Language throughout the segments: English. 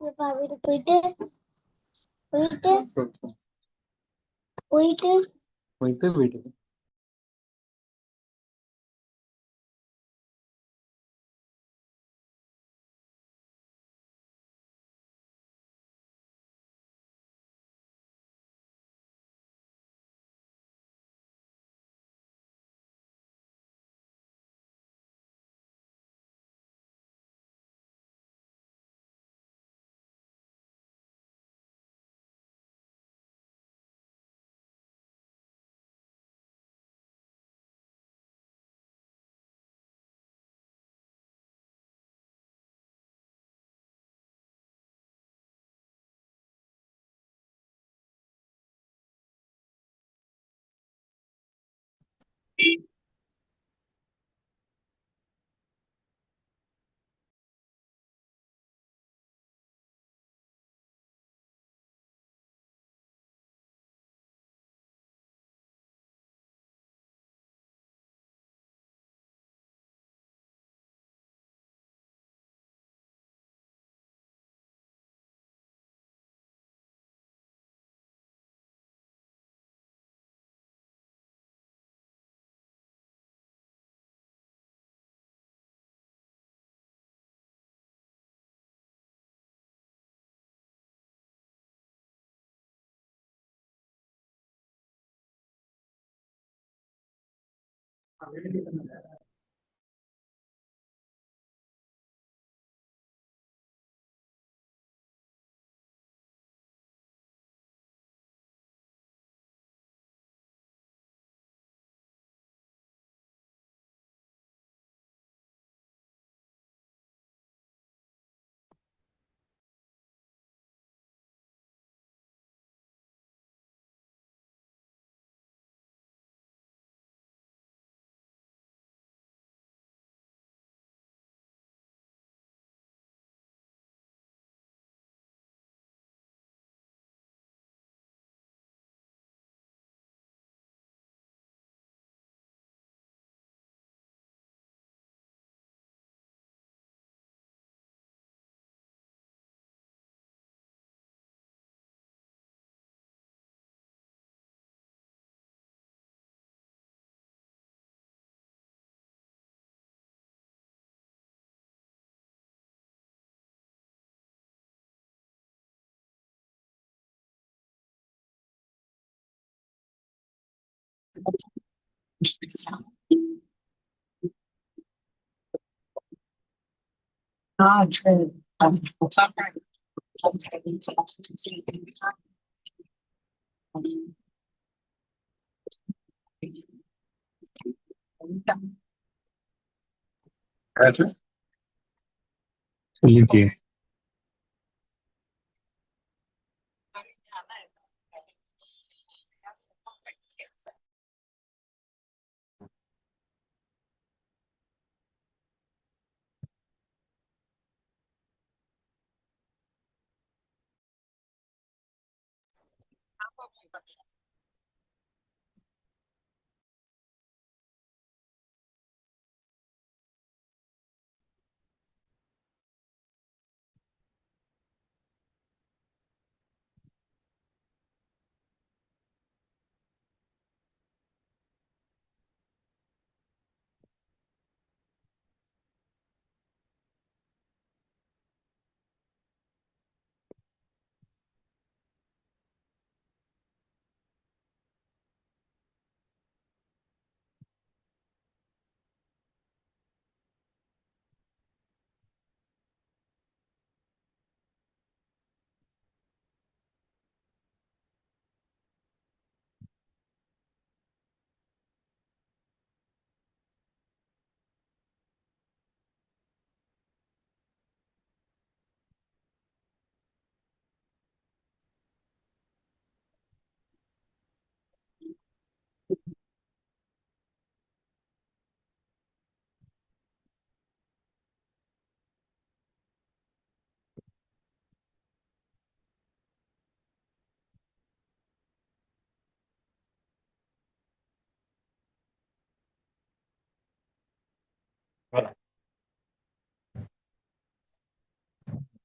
போயிட்டு போயிட்டு போயிட்டு போயிட்டு போயிட்டு சொல்லிருக்கே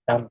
Um,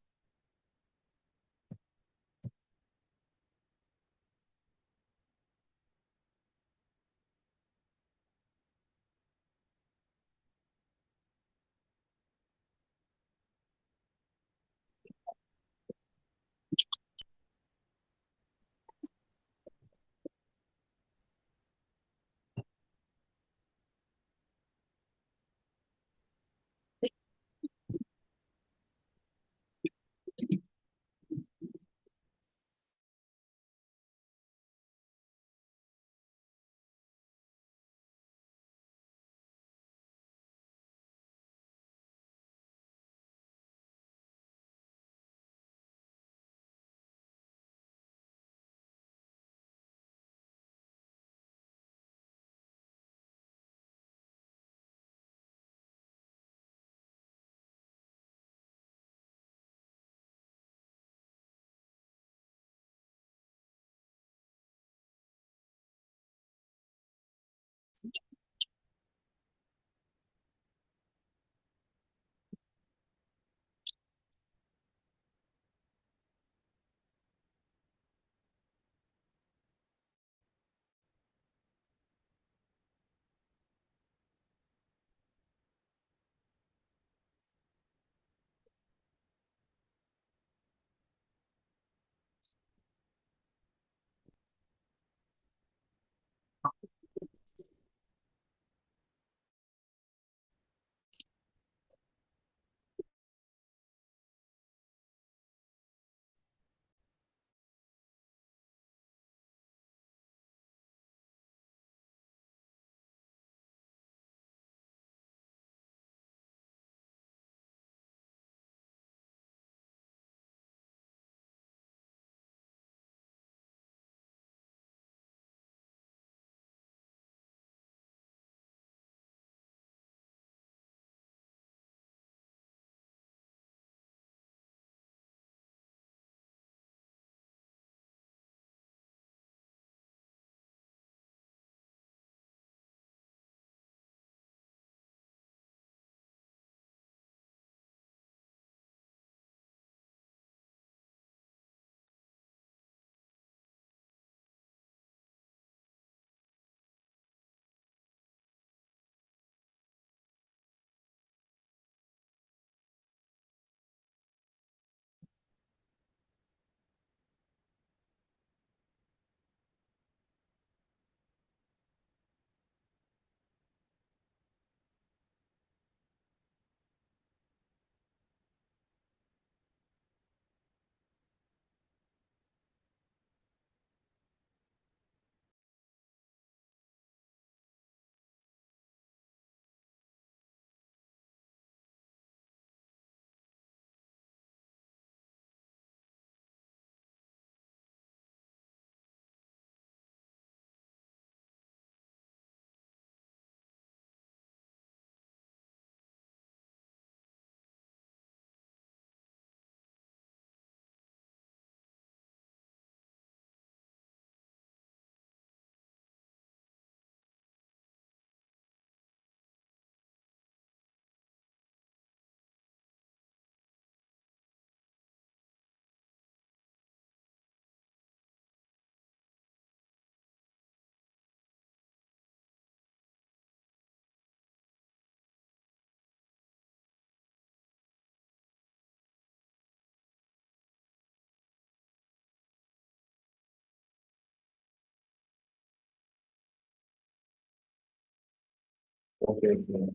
okay, okay.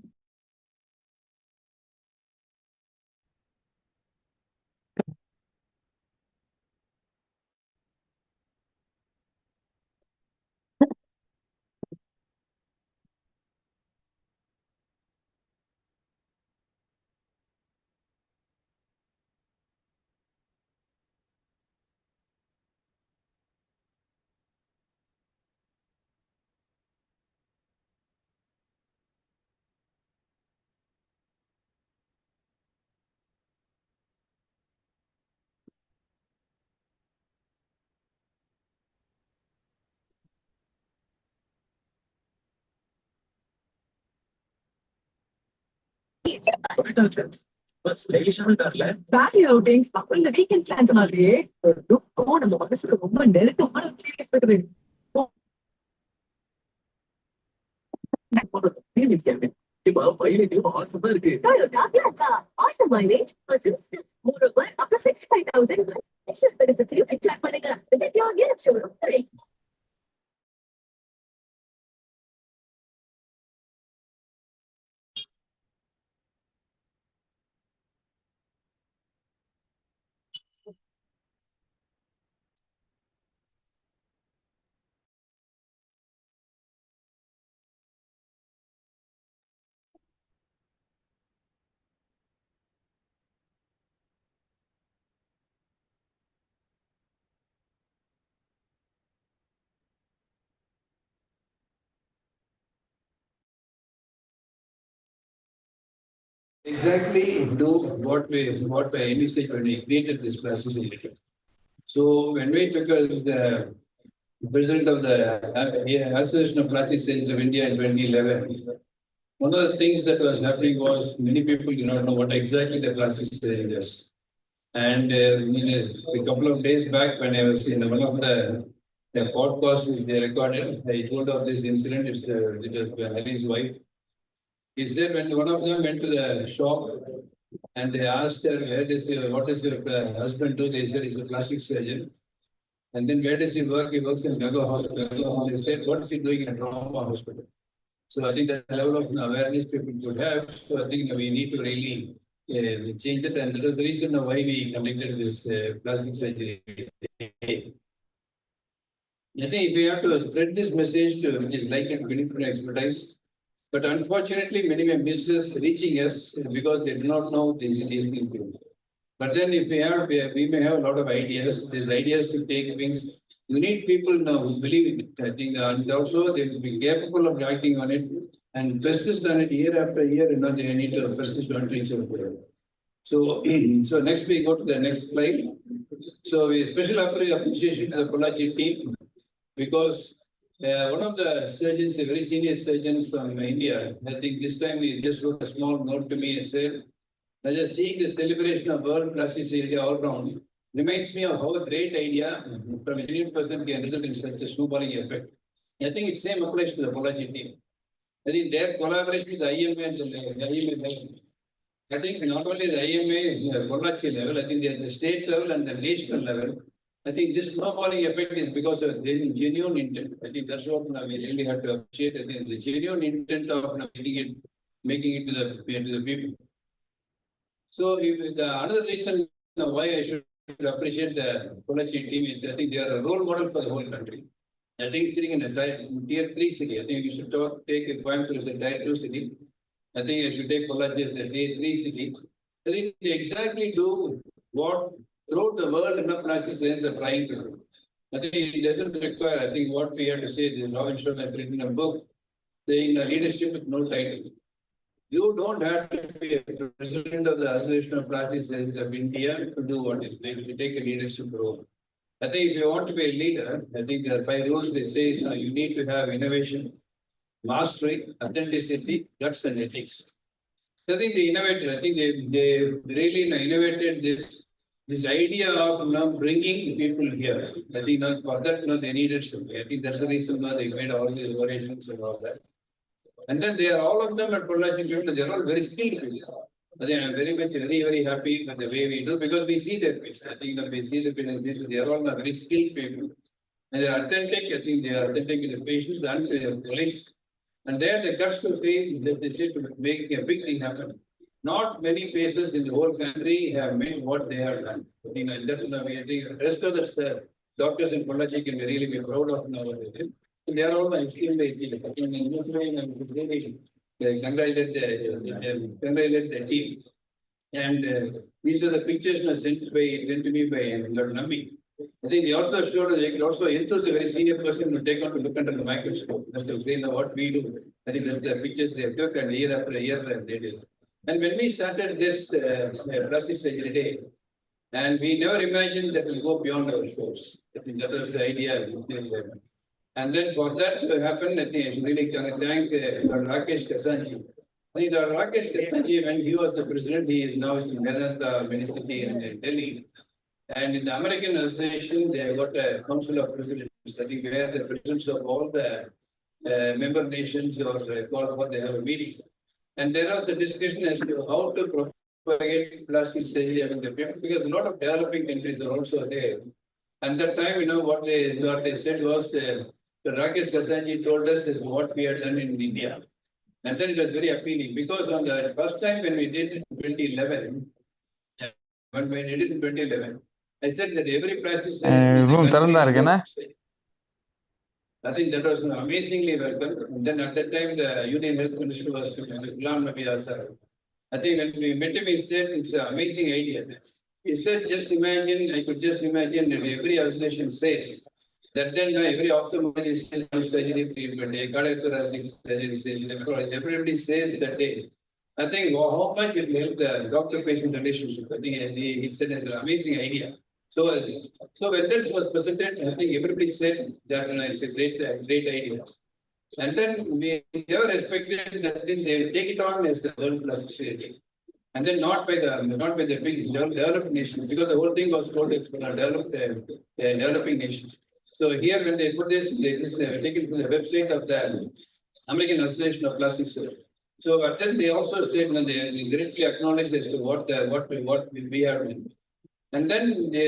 Family outings, அப்புறம் இந்த weekend plans மாதிரியே ஒரு லுக்கும் நம்ம மனசுக்கு ரொம்ப நெருக்கமான ஒரு feeling இருக்குது. Toyota Plaza, awesome mileage, persistent, moreover, up to 65,000 special benefits you enjoy பண்ணுங்க. Visit your nearest showroom today. Exactly do what I envisaged when I created this plastic surgery. So when we took the president of the Association of Plastic Surgeons of India in 2011, one of the things that was happening was many people did not know what exactly the plastic surgery is. And a couple of days back, when I was in one of the podcasts which they recorded, I told of this incident. It was Harry's wife. He said when one of them went to the shop and they asked her, what does your husband do? They said he's a plastic surgeon. And then where does he work? He works in Mega Hospital. They said, what is he doing in a trauma hospital? So I think that level of awareness people could have. So I think we need to really change it. And that was the reason why we conducted this plastic surgery day. I think we have to spread this message to which is likely to benefit from expertise. But unfortunately, many may miss us reaching us because they do not know these people. But then if we may have a lot of ideas. These ideas to take things. You need people now who believe in it. I think, and also they will be capable of acting on it and persist on it year after year. They need to persist on each other. So, so next we go to the next slide. So, a special appreciation to the Pollachi team because one of the surgeons, a very senior surgeon from India, I think this time he just wrote a small note to me and said, I just seeing the celebration of world plastic surgery all around reminds me of how a great idea from a genuine person can result in such a snowballing effect. I think it same applies to the Pollachi team. I think their collaboration with the IMA and the IMA, I think not only the IMA, Pollachi level, I think the state level and the national level, I think this snowballing effect is because of the genuine intent. I think that's what we really have to appreciate. I think the genuine intent of making it to the people. So another reason why I should appreciate the Pollachi team is I think they are a role model for the whole country. I think sitting in a tier 3 city, I think you should take a Coimbatore as a tier 2 city. I think I should take Pollachi as a tier 3 city. I think they exactly do what throughout the world plastic surgeons are trying to do. I think it doesn't require, I think what we have to say, the Robin Stone has written a book saying leadership with no title. You don't have to be a president of the Association of Plastic Surgeons of India to do what is needed to take a leadership role. I think if you want to be a leader, I think there are 5 rules they say is you need to have innovation, mastery, authenticity, guts, and ethics. So I think they innovated. I think they really innovated this idea of bringing people here. I think for that they needed something. I think that's the reason why they made all the innovations and all that. And then they are all of them at Pollachi people, they are all very skilled people. I think I'm very happy with the way we do because we see their patients. I think we see the patients, they are all very skilled people. And they are authentic, I think they are authentic to the patients and to their colleagues. And they have the guts to say that they say to make a big thing happen. Not many places in the whole country have made what they have done. I think that I think the rest of the doctors in Pollachi can really be proud of now what they did. They are all extremely congratulate the team. And these are the pictures sent to me by Dr. Nambi. I think they also showed they could also enthuse a very senior person to take on to look under the microscope. That's to say what we do. I think that's the pictures they took and year after year they did. And when we started this plastic surgery day, and we never imagined that we'll go beyond our shores. I think that was the idea. And then for that to happen, I think I should really thank Dr. Rakesh Kasanji. I think the Rakesh Kastanji, when he was the president, he is now in Vedanta University in Delhi. And in the American Association, they have got a council of presidents, I think, where the presidents of all the member nations or called for they have a meeting. And there was a discussion as to how to propagate plastic surgery among the people, because a lot of developing countries are also there. And that time, what they said was, the Rakesh Kastanji told us is what we had done in India. And then it was very appealing, because on the first time when we did it in 2011, when we did it in 2011, I said that every plastic surgery in the room country திறந்தா is இருக்குண்ணே. I think that was amazingly welcome. And then at that time, the Union Health Minister was Mr. Ghulam Nabi Azhar. I think when we met him, he said it's an amazing idea. He said, just imagine, I could just imagine that every association says that then every ophthalmologist says surgery treatment, cardiac thoracic surgery says, everybody says that day. I think how much it will help the doctor-patient relationship. I think he said it's an amazing idea. So when this was presented, I think everybody said that it's a great idea. And then we never expected that then they will take it on as the world plastic surgery. And then not by the big developed nations, because the whole thing was told it's for developing nations. So here when they put this, they take it to the website of the American Association of Plastic Surgery. So but then they also said, they directly acknowledged as to what we have done. And then a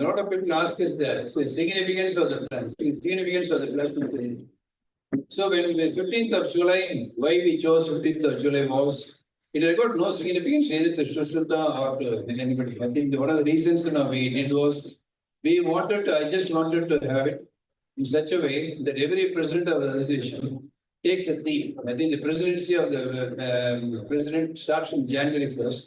lot of people ask us the significance of the plastic surgery. So when the 15th of July, why we chose 15th of July was, it had got no significance either to Sushruta or to anybody. I think one of the reasons we did was, I just wanted to have it in such a way that every president of the association takes a theme. I think the presidency of the president starts from January 1st.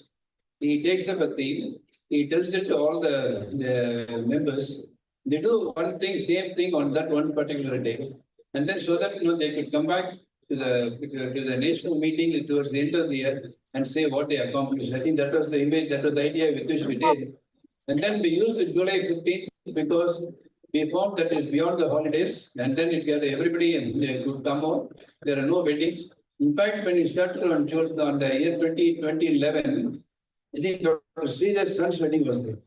He takes up a theme. He tells it to all the members. They do same thing on that one particular day. And then so that they could come back to the national meeting towards the end of the year and say what they accomplished. I think that was the image, that was the idea with which we did. And then we used the July 15th because we found that it's beyond the holidays, and then everybody could come out. There are no weddings. In fact, when we started on the year 2011, I think Dr. Sridhar's son's wedding was there.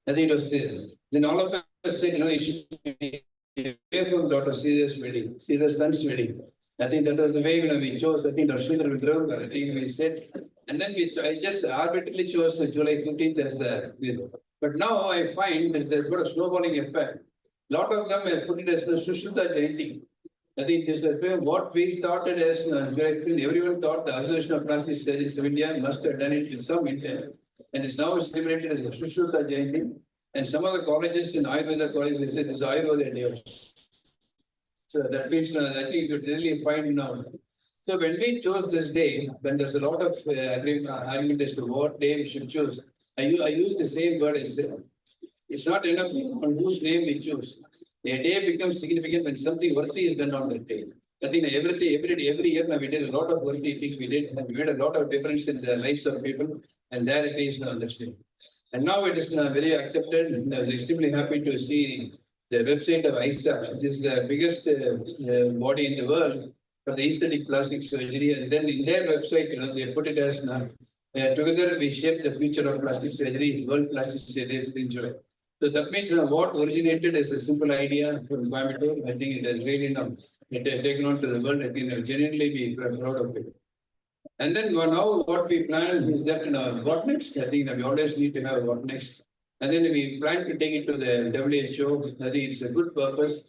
I think it was there. Then all of us said, you should be away from Dr. Sridhar's wedding, Sridhar's son's wedding. I think that was the way we chose. I think Dr. Sridhar withdrew. I think we said, and then I just arbitrarily chose July 15th as the. But now I find there's got a snowballing effect. A lot of them have put it as the Sushruta Jayanti. I think this is what we started as July 15th. Everyone thought the Association of Plastic Surgeons of India must have done it with some intent. And it's now celebrated as the Sushruta Jayanti. And some of the colleges in Ayurveda colleges, they say this is Ayurveda Day. So that means I think you could really find now. So when we chose this day, when there's a lot of argument as to what day we should choose, I use the same word as it's not enough on whose name we choose. A day becomes significant when something worthy is done on that day. I think every year now we did a lot of worthy things we did, and we made a lot of difference in the lives of people, and there it is now understood. And now it is very accepted. I was extremely happy to see the website of ISA. This is the biggest body in the world for the aesthetic plastic surgery. And then in their website, they put it as together we shape the future of plastic surgery, World Plastic Surgery in July. So that means what originated as a simple idea from Coimbatore, I think it has really taken on to the world. I think genuinely be proud of it. And then now what we plan is that what next? I think we always need to have what next. And then we plan to take it to the WHO. I think it's a good purpose.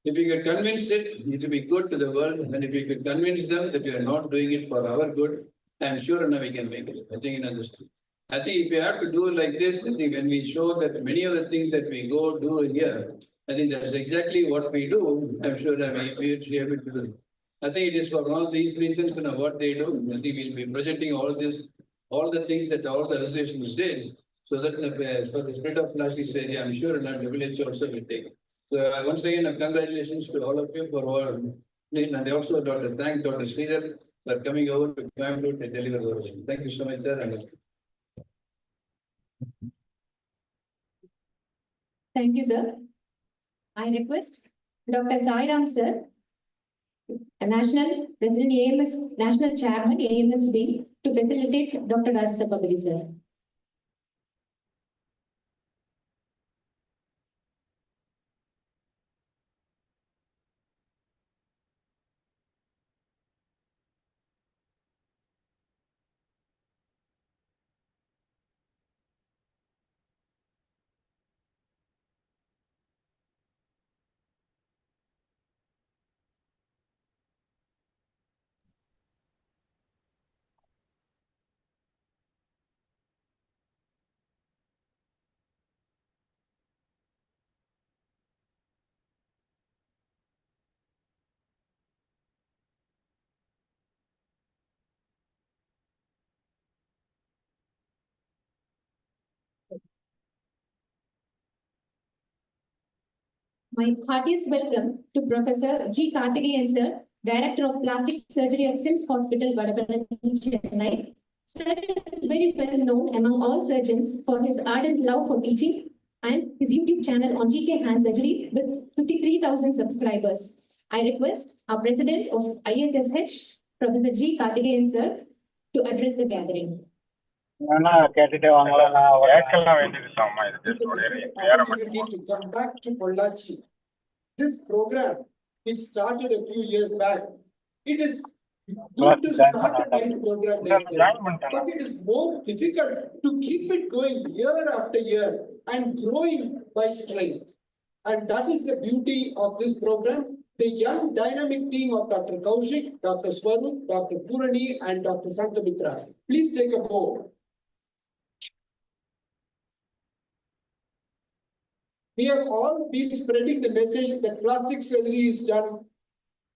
If we could convince it will be good to the world. And if we could convince them that we are not doing it for our good, I'm sure now we can make it. I think you understand. I think if we have to do it like this, I think when we show that many of the things that we do here, I think that's exactly what we do. I'm sure that we will be able to do. I think it is for all these reasons, what they do. I think we'll be projecting all the things that all the associations did, so that for the spread of plastic surgery, I'm sure WHO also will take. So once again, congratulations to all of you for all. And I also thank Dr. Sridhar for coming over to Coimbatore to deliver the oration. Thank you so much, sir. Thank you, sir. I request Dr. Sairam, sir, a National President AMS, National Chairman AMS Wing to facilitate Dr. Rajasapabadi sir. My heartiest welcome to Professor G. Karthikeyan sir, Director of Plastic Surgery at SIMS Hospital, Vadapalam, Chennai. Sir is very well known among all surgeons for his ardent love for teaching and his YouTube channel on GK Hand Surgery with 53,000 subscribers. I request our President of ISSH, Professor G. Karthikeyan sir, to address the gathering. கேட்டுட்டே வாங்கலாம் நான் கேட்கலாம் வேண்டியிருக்கோம் Opportunity to come back to Pollachi. This program, which started a few years back, it is good to start a nice program like this, but it is more difficult to keep it going year after year and growing by strength. And that is the beauty of this program. The young dynamic team of Dr. Kaushik, Dr. Swarup, Dr. Purani, and Dr. Sankamitra. Please take a bow. We have all been spreading the message that plastic surgery is done.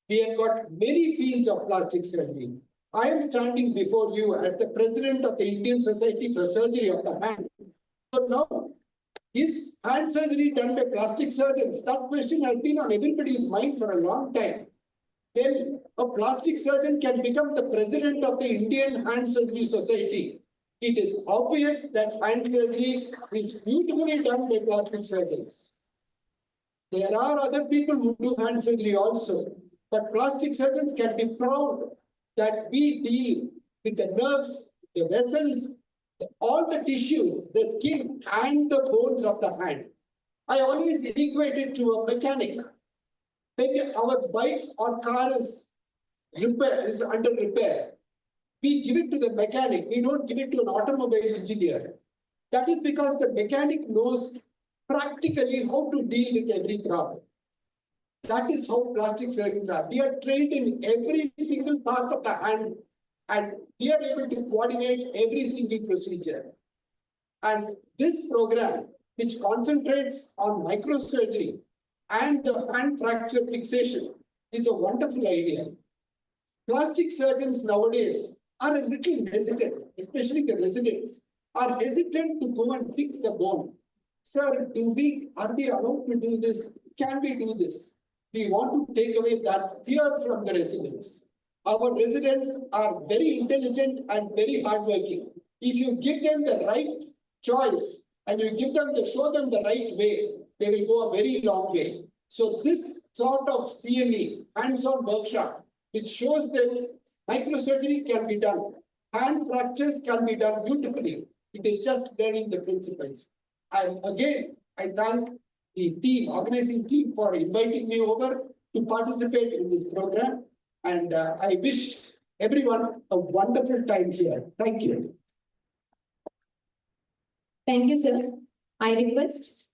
We have got many fields of plastic surgery. I am standing before you as the president of the Indian Society for Surgery of the Hand. So now, is hand surgery done by plastic surgeons? That question has been on everybody's mind for a long time. Then a plastic surgeon can become the president of the Indian Hand Surgery Society. It is obvious that hand surgery is beautifully done by plastic surgeons. There are other people who do hand surgery also, but plastic surgeons can be proud that we deal with the nerves, the vessels, all the tissues, the skin and the bones of the hand. I always equate it to a mechanic. When our bike or car is under repair, we give it to the mechanic. We don't give it to an automobile engineer. That is because the mechanic knows practically how to deal with every problem. That is how plastic surgeons are. We are trained in every single part of the hand and we are able to coordinate every single procedure. And this program, which concentrates on microsurgery and the hand fracture fixation, is a wonderful idea. Plastic surgeons nowadays are a little hesitant, especially the residents, are hesitant to go and fix a bone. Sir, are we allowed to do this? Can we do this? We want to take away that fear from the residents. Our residents are very intelligent and very hardworking. If you give them the right choice and you show them the right way, they will go a very long way. So this sort of CME, hands-on workshop, which shows them microsurgery can be done. Hand fractures can be done beautifully. It is just learning the principles. And again, I thank the organizing team for inviting me over to participate in this program. And I wish everyone a wonderful time here. Thank you. Thank you, sir. I request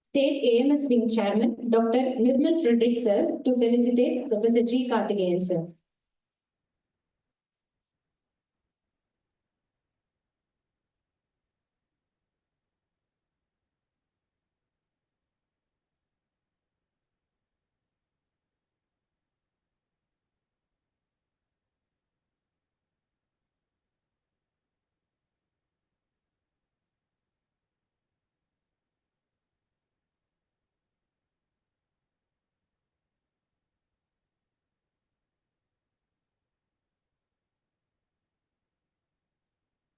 State AMS Wing Chairman, Dr. Nirmal Frederick, sir, to felicitate Professor G. Karthikeyan, sir.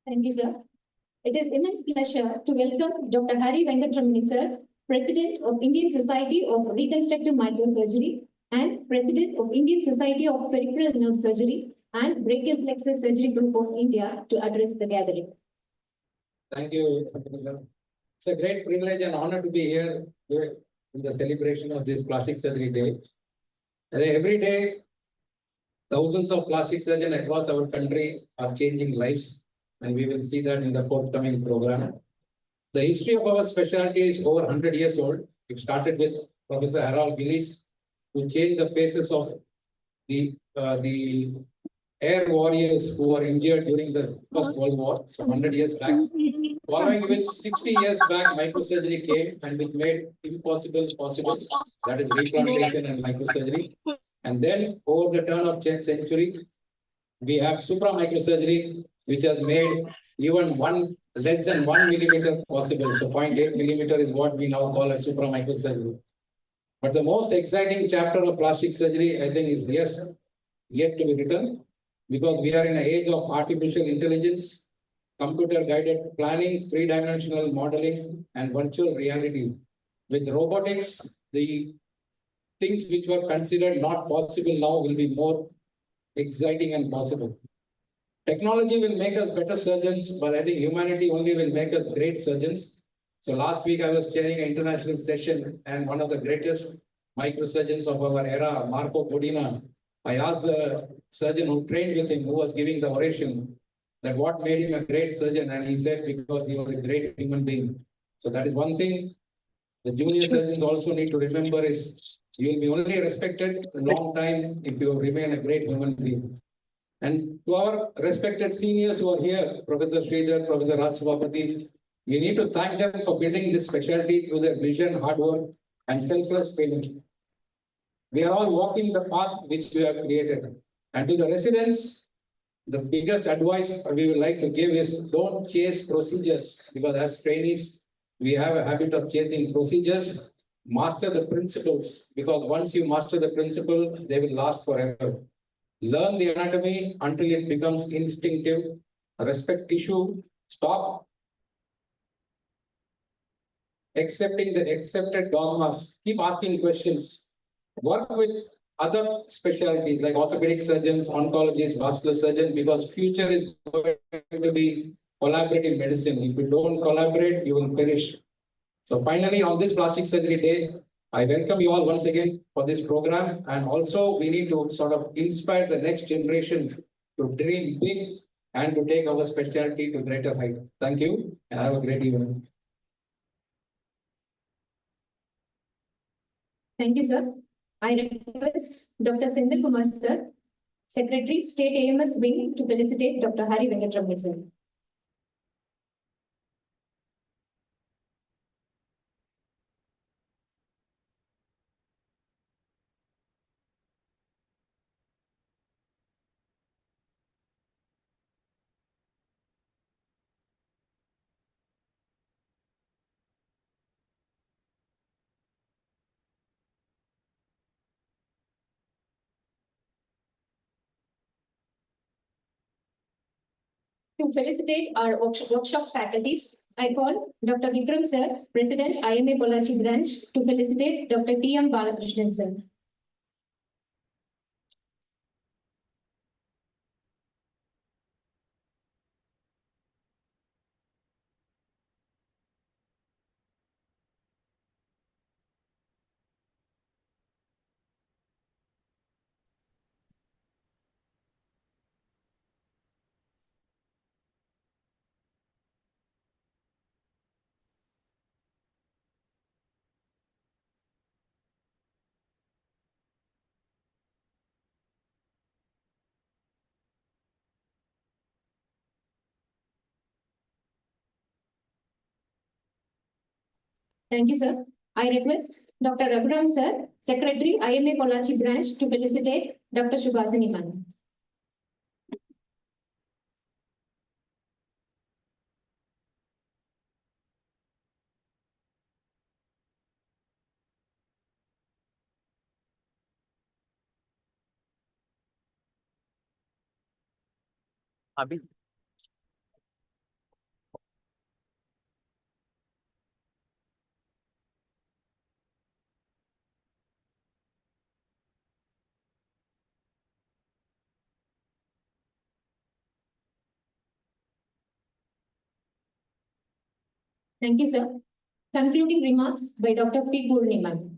Thank you, sir. It is immense pleasure to welcome Dr. Hari Venkatramani, sir, President of Indian Society of Reconstructive Microsurgery, and President of Indian Society of Peripheral Nerve Surgery and Brachial Plexus Surgery Group of India, to address the gathering. Thank you. It's a great privilege and honor to be here in the celebration of this Plastic Surgery Day. And every day, thousands of plastic surgeons across our country are changing lives, and we will see that in the forthcoming program. The history of our specialty is over 100 years old. It started with Professor Harold Gillis, who changed the faces of the air warriors who were injured during the First World War, so 100 years back. Following which, 60 years back, microsurgery came and which made impossible possible, that is replantation and microsurgery. And then, over the turn of 10th century, we have supramicrosurgery, which has made even less than 1 millimeter possible. So 0.8 millimeter is what we now call a supramicrosurgery. But the most exciting chapter of plastic surgery, I think, is yet to be written, because we are in an age of artificial intelligence, computer-guided planning, three-dimensional modeling, and virtual reality. With robotics, the things which were considered not possible now will be more exciting and possible. Technology will make us better surgeons, but I think humanity only will make us great surgeons. So last week I was chairing an international session, and one of the greatest microsurgeons of our era, Marco Codina, I asked the surgeon who trained with him, who was giving the oration, that what made him a great surgeon, and he said because he was a great human being. So that is one thing the junior surgeons also need to remember is you will be only respected a long time if you remain a great human being. And to our respected seniors who are here, Professor Sridhar, Professor Raj Sabapati, we need to thank them for building this specialty through their vision, hard work, and selfless payment. We are all walking the path which we have created. And to the residents, the biggest advice we would like to give is don't chase procedures, because as trainees, we have a habit of chasing procedures. Master the principles, because once you master the principle, they will last forever. Learn the anatomy until it becomes instinctive. Respect tissue. Stop accepting the accepted dogmas. Keep asking questions. Work with other specialties like orthopedic surgeons, oncologists, vascular surgeons, because future is going to be collaborative medicine. If you don't collaborate, you will perish. So finally, on this Plastic Surgery Day, I welcome you all once again for this program. And also, we need to sort of inspire the next generation to dream big and to take our specialty to greater height. Thank you, and have a great evening. Thank you, sir. I request Dr. Sendil Kumar, sir, Secretary, State AMS Wing, to felicitate Dr. Hari Venkatraman, sir. To felicitate our workshop faculties, I call Dr. Vikram, sir, President, IMA Pollachi Branch, to felicitate Dr. T.M. Balakrishnan, sir. Thank you, sir. I request Dr. Raghuram, sir, Secretary, IMA Pollachi Branch, to felicitate Dr. Shubhasini Manu. Abhi. Thank you, sir. Concluding remarks by Dr. P. Purnima.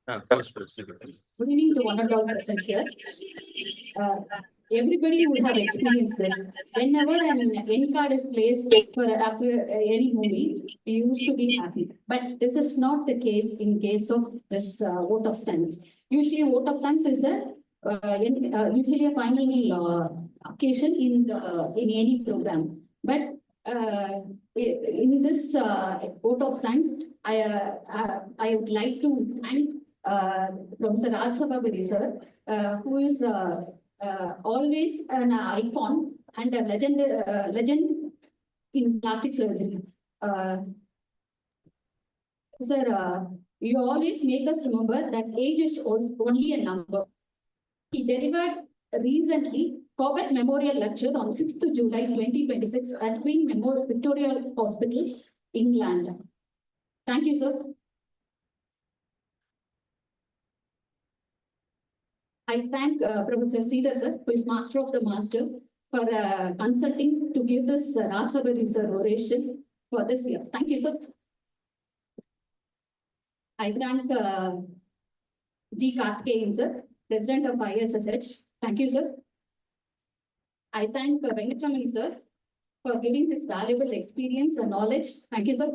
Good evening to one and all present here. Everybody would have experienced this. Whenever an end card is placed for after any movie, we used to be happy. But this is not the case in case of this vote of thanks. Usually, vote of thanks is usually a final occasion in any program. But in this vote of thanks, I would like to thank Professor Raj Sabapathy sir, who is always an icon and a legend in plastic surgery. Sir, you always make us remember that age is only a number. He delivered recently Corbett Memorial Lecture on 6th July 2026 at Queen Memorial Victoria Hospital, England. Thank you, sir. I thank Professor Sridhar sir, who is Master of the Master, for consulting to give this Raj Sabapathy sir oration for this year. Thank you, sir. I thank G. Karthikeyan sir, President of ISSH. Thank you, sir. I thank Venkatramani sir for giving his valuable experience and knowledge. Thank you, sir.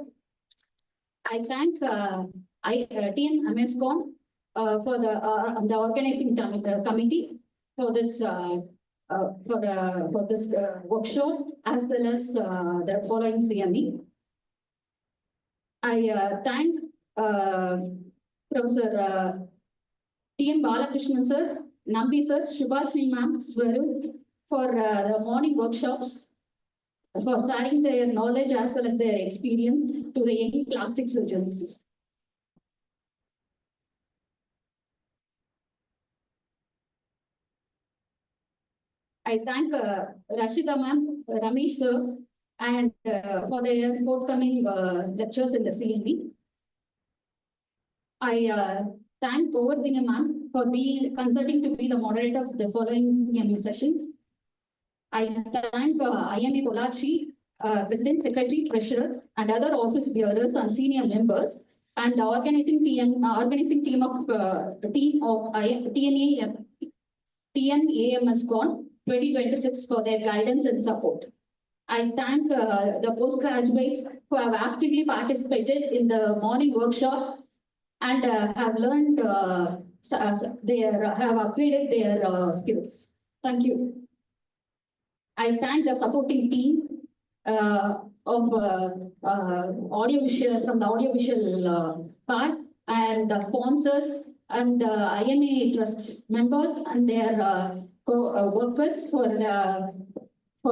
I thank TN Amscon for the organizing committee for this workshop, as well as the following CME. I thank Professor T.M. Balakrishnan sir, Nambi sir, Shubhashri ma'am, Swaru for the morning workshops, for sharing their knowledge as well as their experience to the young plastic surgeons. I thank Rashida ma'am, Ramesh sir, and for their forthcoming lectures in the CME. I thank Govardhana ma'am for consulting to be the moderator of the following CME session. I thank IMA Polachi, President, Secretary, Treasurer, and other office bearers and senior members, and the organizing team of TNAMSCon 2026 for their guidance and support. I thank the postgraduates who have actively participated in the morning workshop and have learned, have upgraded their skills. Thank you. I thank the supporting team of audiovisual, from the audiovisual part, and the sponsors and the IMA trust members and their workers for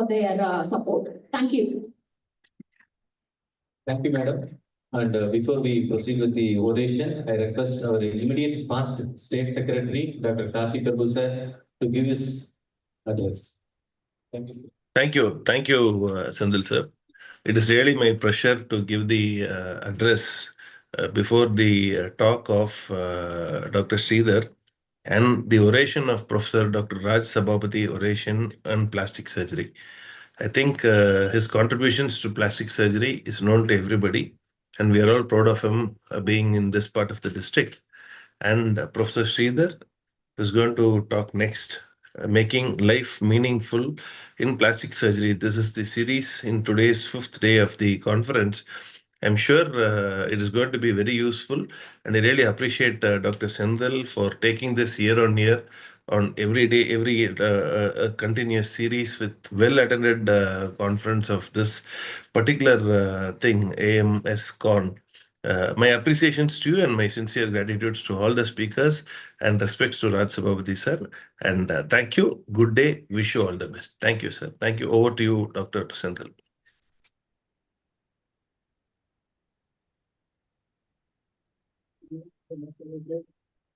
their support. Thank you. Thank you, madam. And before we proceed with the oration, I request our immediate past State Secretary, Dr. Karthik Prabhu sir, to give his address. Thank you, sir. Thank you, Sandil sir. It is really my pleasure to give the address before the talk of Dr. Sridhar and the oration of Professor Dr. Raj Sabapathy oration on plastic surgery. I think his contributions to plastic surgery is known to everybody, and we are all proud of him being in this part of the district. And Professor Sridhar is going to talk next, making life meaningful in plastic surgery. This is the series in today's 5th day of the conference. I'm sure it is going to be very useful, and I really appreciate Dr. Sendal for taking this year on year on every day, a continuous series with well-attended conference of this particular thing, Amscon. My appreciations to you and my sincere gratitude to all the speakers and respects to Raj Sabapathy sir. And thank you. Good day. Wish you all the best. Thank you, sir. Thank you. Over to you, Dr. Sendal.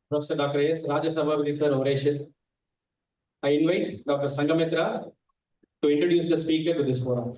Professor Dr. S. Raja Sabapathy sir oration. I invite Dr. Sangamitra to introduce the speaker to this forum.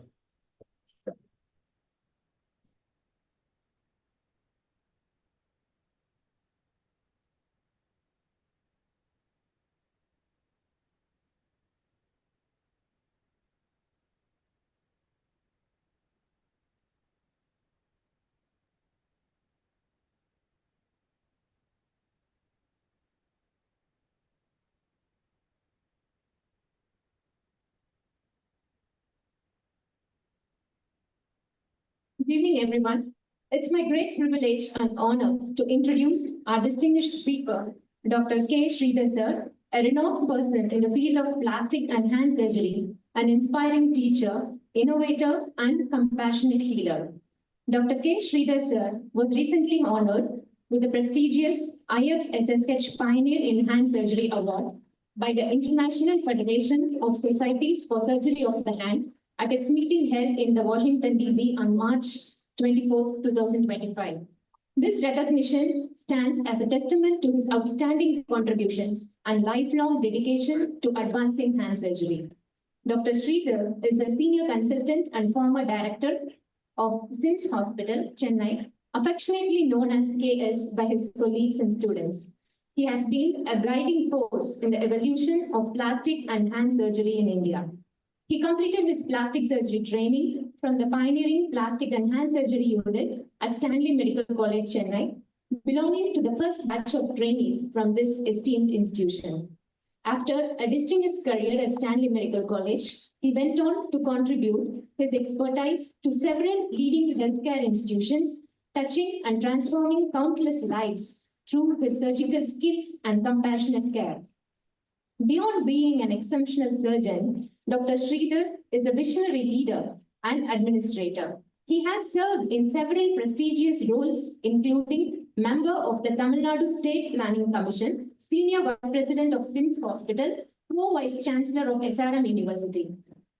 Good evening, everyone. It's my great privilege and honor to introduce our distinguished speaker, Dr. K. Sridhar sir, a renowned person in the field of plastic and hand surgery, an inspiring teacher, innovator, and compassionate healer. Dr. K. Sridhar sir was recently honored with the prestigious IFSSH Pioneer in Hand Surgery Award by the International Federation of Societies for Surgery of the Hand at its meeting held in the Washington, D.C. on March 24, 2025. This recognition stands as a testament to his outstanding contributions and lifelong dedication to advancing hand surgery. Dr. Sridhar is a senior consultant and former director of SIMS Hospital, Chennai, affectionately known as KS by his colleagues and students. He has been a guiding force in the evolution of plastic and hand surgery in India. He completed his plastic surgery training from the pioneering plastic and hand surgery unit at Stanley Medical College, Chennai, belonging to the first batch of trainees from this esteemed institution. After a distinguished career at Stanley Medical College, he went on to contribute his expertise to several leading healthcare institutions, touching and transforming countless lives through his surgical skills and compassionate care. Beyond being an exceptional surgeon, Dr. Sridhar is a visionary leader and administrator. He has served in several prestigious roles, including member of the Tamil Nadu State Planning Commission, Senior Vice President of SIMS Hospital, Pro Vice Chancellor of SRM University.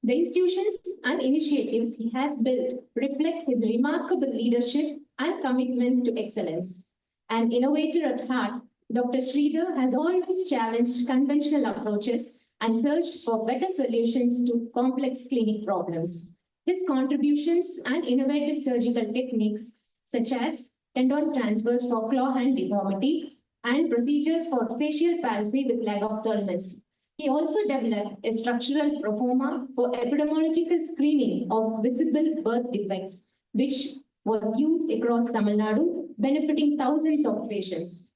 The institutions and initiatives he has built reflect his remarkable leadership and commitment to excellence. An innovator at heart, Dr. Sridhar has always challenged conventional approaches and searched for better solutions to complex clinic problems. His contributions and innovative surgical techniques, such as tendon transfers for claw hand deformity and procedures for facial palsy with leg ophthalmos. He also developed a structural proforma for epidemiological screening of visible birth defects, which was used across Tamil Nadu, benefiting thousands of patients.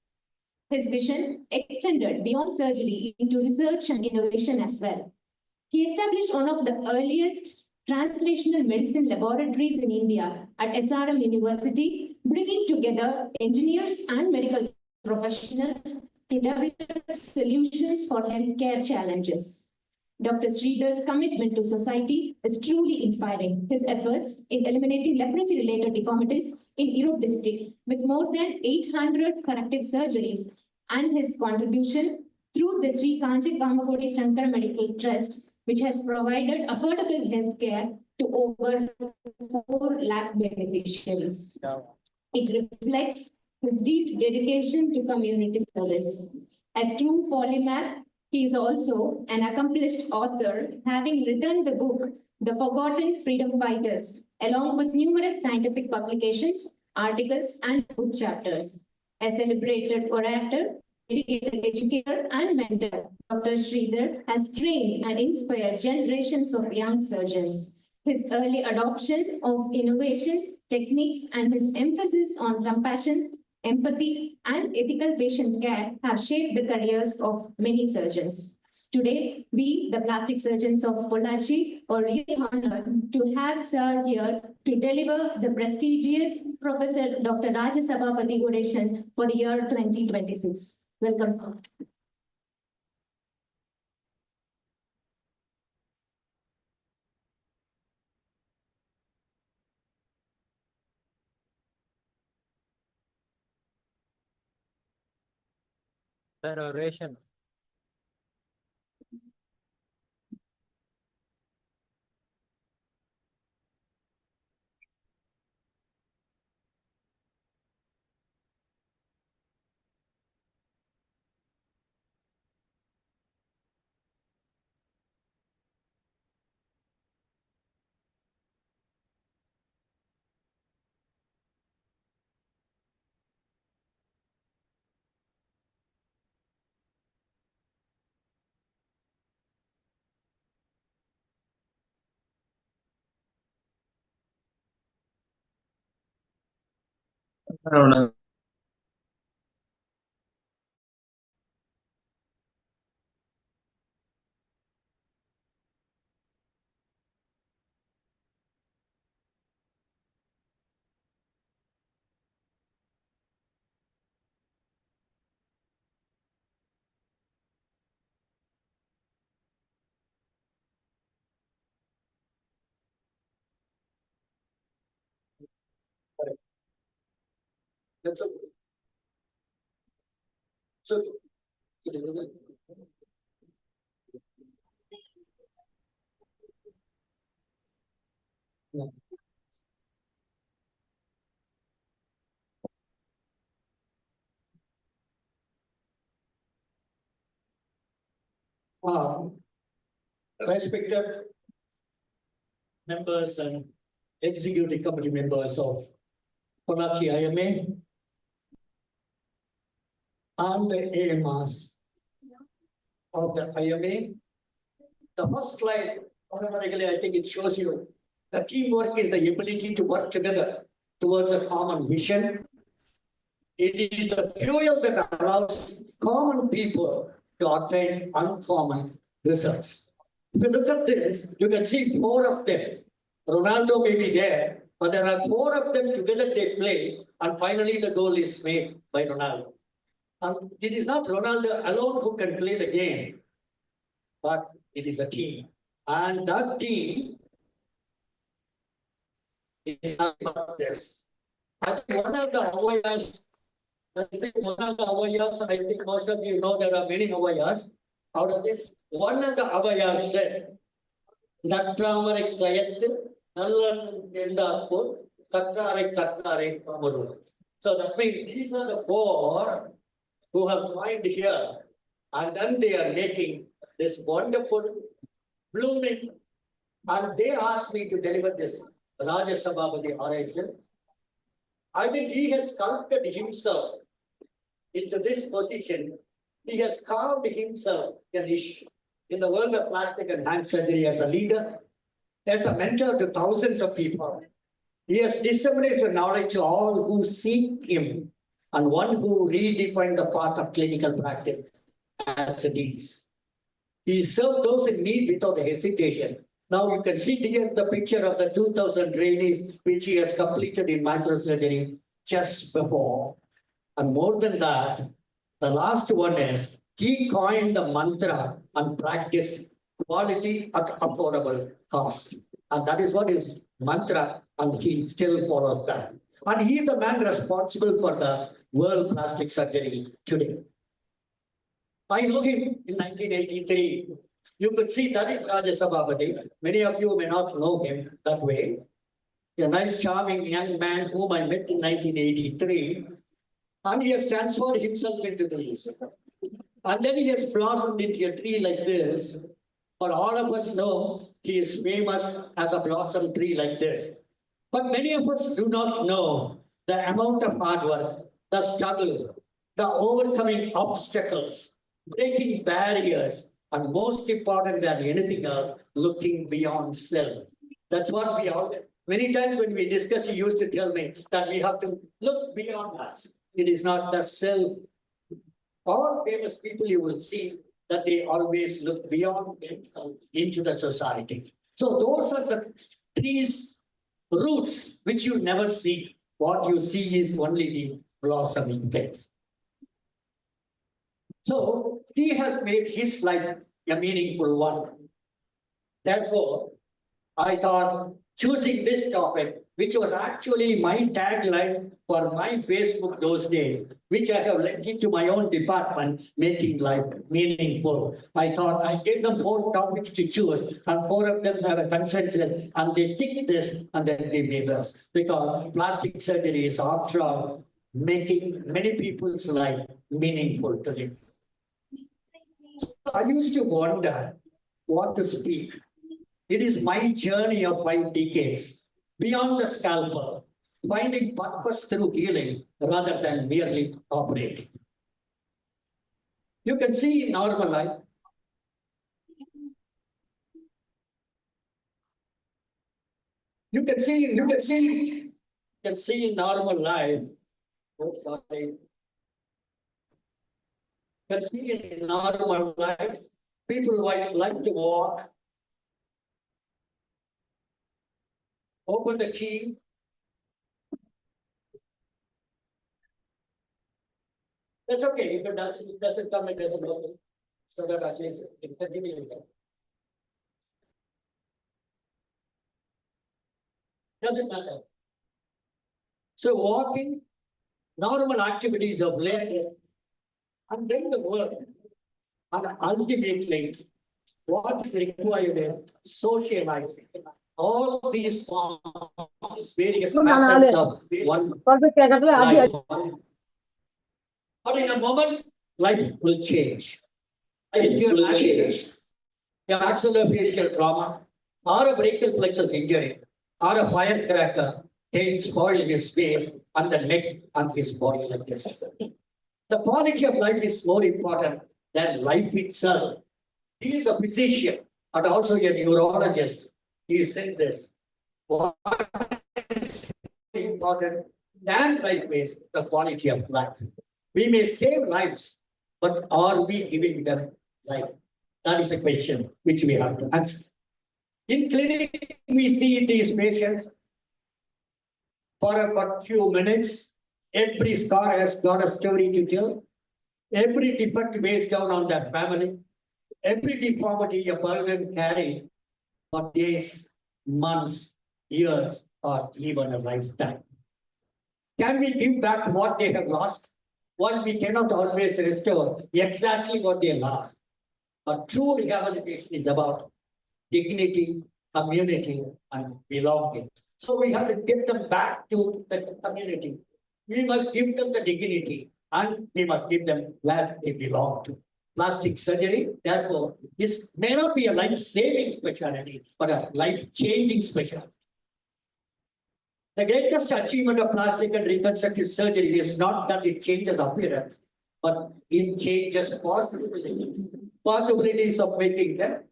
His vision extended beyond surgery into research and innovation as well. He established one of the earliest translational medicine laboratories in India at SRM University, bringing together engineers and medical professionals to develop solutions for healthcare challenges. Dr. Sridhar's commitment to society is truly inspiring. His efforts in eliminating leprosy-related deformities in Erode district with more than 800 corrective surgeries and his contribution through the Sri Kanchi Kamakodi Shankara Medical Trust, which has provided affordable health care to over 4 lakh beneficiaries. It reflects his deep dedication to community service. A true polymath, he is also an accomplished author, having written the book The Forgotten Freedom Fighters, along with numerous scientific publications, articles, and book chapters. A celebrated orator, dedicated educator, and mentor, Dr. Sridhar has trained and inspired generations of young surgeons. His early adoption of innovation techniques and his emphasis on compassion, empathy, and ethical patient care have shaped the careers of many surgeons. Today, we, the plastic surgeons of Pollachi, are really honored to have sir here to deliver the prestigious Professor Dr. Rajasabapati oration for the year 2026. Welcome, sir. Sir, oration. That's okay. So. Respected members and executive committee members of Pollachi IMA and the AMRs of the IMA. The first slide, automatically, I think it shows you the teamwork is the ability to work together towards a common vision. It is the fuel that allows common people to attain uncommon results. If you look at this, you can see four of them. Ronaldo may be there, but there are four of them together they play, and finally the goal is made by Ronaldo. And it is not Ronaldo alone who can play the game, but it is a team. And that team is not about this. I think one of the Hawaiians, I think most of you know there are many Hawaiians. Out of this, one of the Hawaiians said, Nattramare Kayathu, Nallan Endarpur, Kattare Kattare Kamuru. So that means these are the four who have joined here, and then they are making this wonderful blooming. And they asked me to deliver this Raja Sabhabati oration. I think he has sculpted himself into this position. He has carved himself a niche in the world of plastic and hand surgery as a leader, as a mentor to thousands of people. He has disseminated knowledge to all who seek him, and one who redefined the path of clinical practice as it is. He served those in need without hesitation. Now you can see here the picture of the 2,000 trainees which he has completed in microsurgery just before. And more than that, the last one is he coined the mantra and practiced quality at affordable cost. And that is what his mantra, and he still follows that. And he is the man responsible for the world plastic surgery today. I know him in 1983. You could see that is Raja Sabhabati. Many of you may not know him that way. A nice, charming young man whom I met in 1983. And he has transformed himself into this. And then he has blossomed into a tree like this. For all of us know he is famous as a blossom tree like this. But many of us do not know the amount of hard work, the struggle, the overcoming obstacles, breaking barriers, and most important than anything else, looking beyond self. That's what we all, many times when we discuss, he used to tell me that we have to look beyond us. It is not the self. All famous people you will see that they always look beyond into the society. So those are the trees' roots which you never see. What you see is only the blossoming things. So he has made his life a meaningful one. Therefore, I thought choosing this topic, which was actually my tagline for my Facebook those days, which I have linked into my own department, making life meaningful. I thought I gave them 4 topics to choose, and 4 of them have a consensus, and they picked this and then they made us. Because plastic surgery is, after all, making many people's life meaningful to them. So I used to wonder what to speak. It is my journey of 5 decades, beyond the scalpel, finding purpose through healing rather than merely operating. You can see in normal life, you can see in normal life, oh, sorry. You can see in normal life, people like to walk, open the key, that's okay. If it doesn't come, it doesn't work. So that at least it continues. Doesn't matter. So walking, normal activities of leisure, and then the work. And ultimately, what is required is socializing. All these forms, various facets of one life. But in a moment, life will change. If you imagine an axillofacial trauma, or a brachial plexus injury, or a firecracker can spoil his face and the neck and his body like this. The quality of life is more important than life itself. He is a physician and also a neurologist. He said this. What is important than life is the quality of life. We may save lives, but are we giving them life? That is a question which we have to answer. In clinic, we see these patients for about few minutes. Every scar has got a story to tell. Every defect weighs down on that family. Every deformity a burden carried for days, months, years, or even a lifetime. Can we give back what they have lost? Well, we cannot always restore exactly what they lost. But true rehabilitation is about dignity, community, and belonging. So we have to get them back to the community. We must give them the dignity and we must give them where they belong to. Plastic surgery, therefore, this may not be a life-saving specialty, but a life-changing specialty. The greatest achievement of plastic and reconstructive surgery is not that it changes appearance, but it changes possibilities of making them.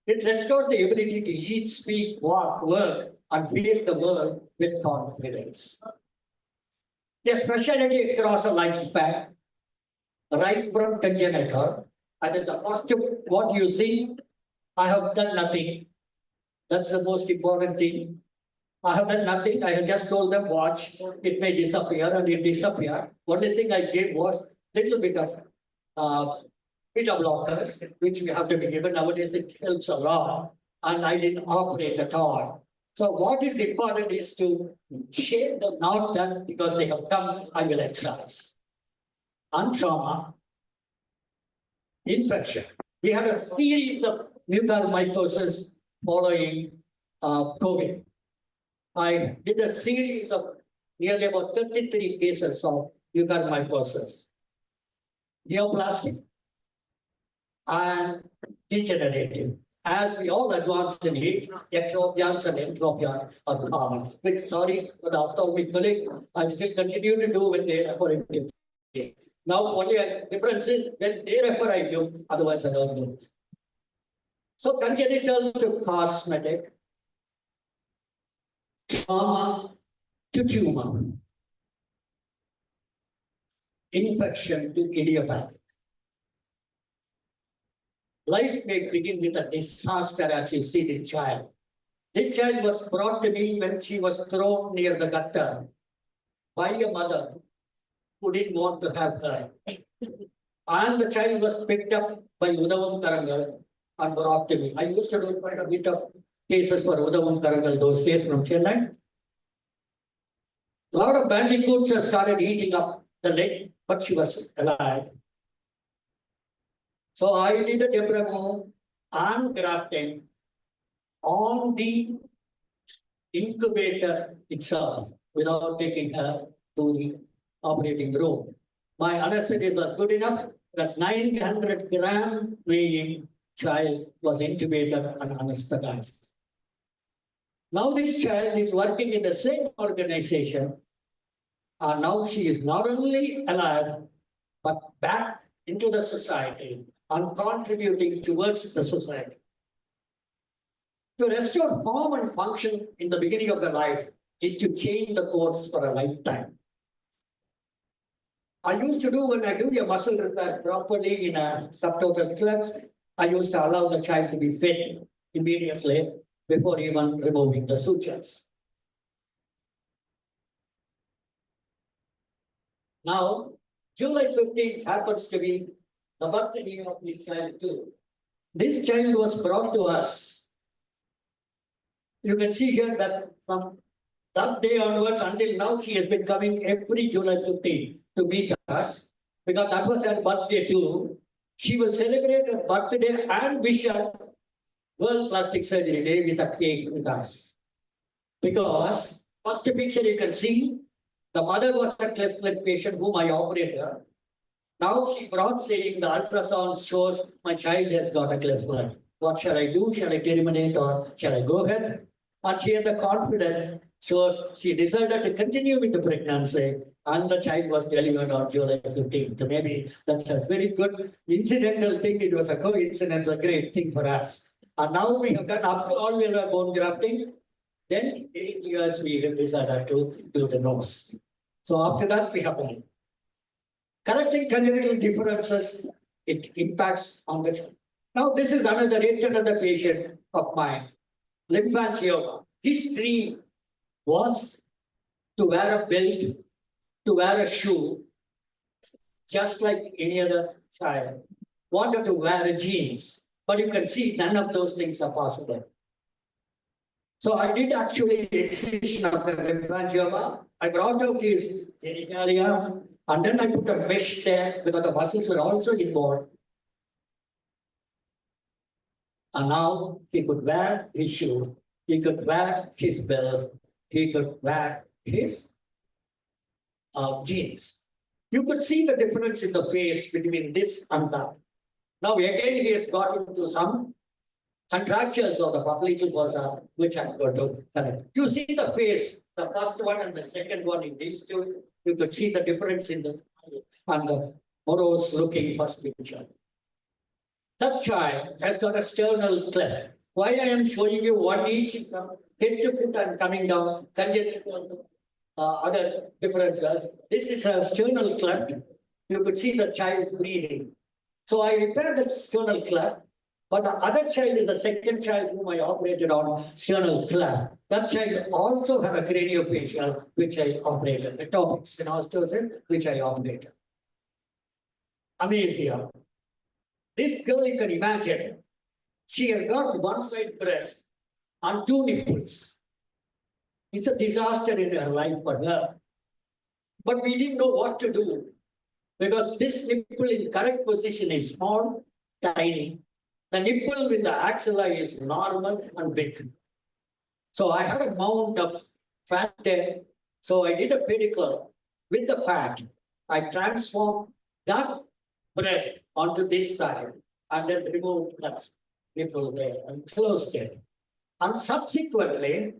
It restores the ability to eat, speak, walk, work, and face the world with confidence. A specialty across a lifespan, right from congenital, and then the first what you see, I have done nothing. That's the most important thing. I have done nothing. I have just told them, watch, it may disappear, and it disappeared. Only thing I gave was little bit of beta blockers, which we have to be given. Nowadays, it helps a lot. And I didn't operate at all. So what is important is to shave them, not that because they have come, I will excise. And trauma, infection. We had a series of mucormycosis following COVID. I did a series of nearly about 33 cases of mucormycosis, neoplastic, and degenerative. As we all advance in age, ectropions and entropions are common. Which, sorry, but ophthalmic colleague, I still continue to do when they refer it. Now, only a difference is when they refer, I do, otherwise I don't do. So, congenital to cosmetic, trauma to tumor, infection to idiopathic. Life may begin with a disaster as you see this child. This child was brought to me when she was thrown near the gutter by a mother who didn't want to have her. And the child was picked up by Udavam Karangal and brought to me. I used to do quite a bit of cases for Udavam Karangal those days from Chennai. A lot of bandicoots have started eating up the leg, but she was alive. So I did a debramo and grafting on the incubator itself without taking her to the operating room. My anesthesia was good enough that 900-gram weighing child was intubated and anesthetized. Now this child is working in the same organization, and now she is not only alive, but back into the society and contributing towards the society. To restore form and function in the beginning of the life is to change the course for a lifetime. I used to do when I do a muscle repair properly in a subtotal clutch, I used to allow the child to be fed immediately before even removing the sutures. Now, July 15th happens to be the birthday of this child too. This child was brought to us. You can see here that from that day onwards until now, she has been coming every July 15 to meet us because that was her birthday too. She will celebrate her birthday and wish her World Plastic Surgery Day with a cake with us. Because first picture you can see, the mother was a cleft lip patient whom I operated. Now she brought saying the ultrasound shows my child has got a cleft lip. What shall I do? Shall I terminate or shall I go ahead? And she had the confidence, so she decided to continue with the pregnancy and the child was delivered on July 15th. Maybe that's a very good incidental thing. It was a coincidence, a great thing for us. And now we have done up to all velar bone grafting. Then 8 years we have decided to do the nose. So after that we have done. Correcting congenital differences, it impacts on the child. Now this is another patient of mine, lymphangioma. His dream was to wear a belt, to wear a shoe, just like any other child. Wanted to wear a jeans, but you can see none of those things are possible. So I did actually excision of the lymphangioma. I brought out his genitalia and then I put a mesh there because the muscles were also involved. And now he could wear his shoe, he could wear his belt, he could wear his jeans. You could see the difference in the face between this and that. Now again he has got into some contractures of the popliteal fossa, which I'm going to correct. You see the face, the first one and the second one in these two, you could see the difference in the and the morose looking first picture. That child has got a sternal cleft. Why I am showing you one each from head to foot and coming down, congenital other differences. This is a sternal cleft. You could see the child breathing. So I repaired the sternal cleft, but the other child is the second child whom I operated on sternal cleft. That child also had a craniofacial, which I operated, ectopic stenostosis, which I operated. Amazing. This girl, you can imagine, she has got one side breast and two nipples. It's a disaster in her life for her. But we didn't know what to do because this nipple in correct position is small, tiny. The nipple with the axilla is normal and big. So I had a mount of fat there. So I did a pedicle with the fat. I transformed that breast onto this side and then removed that nipple there and closed it. And subsequently,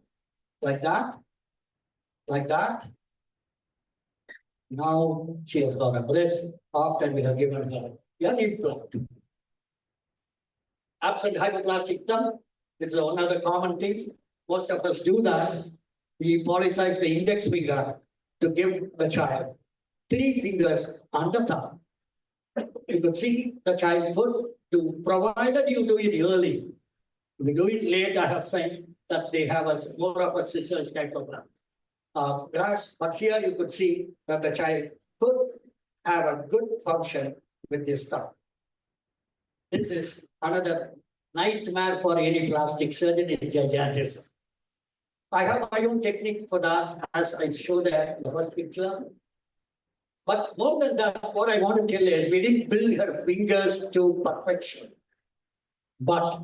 like that, now she has got a breast after we have given her an implant. Absent hypoplastic thumb, it's one of the common things. Most of us do that. We policize the index finger to give the child 3 fingers on the thumb. You could see the child put to, provided you do it early. If you do it late, I have seen that they have a more of a scissors type of grasp. But here you could see that the child could have a good function with this thumb. This is another nightmare for any plastic surgeon is gigantism. I have my own technique for that, as I showed that in the first picture. But more than that, what I want to tell is we didn't build her fingers to perfection, but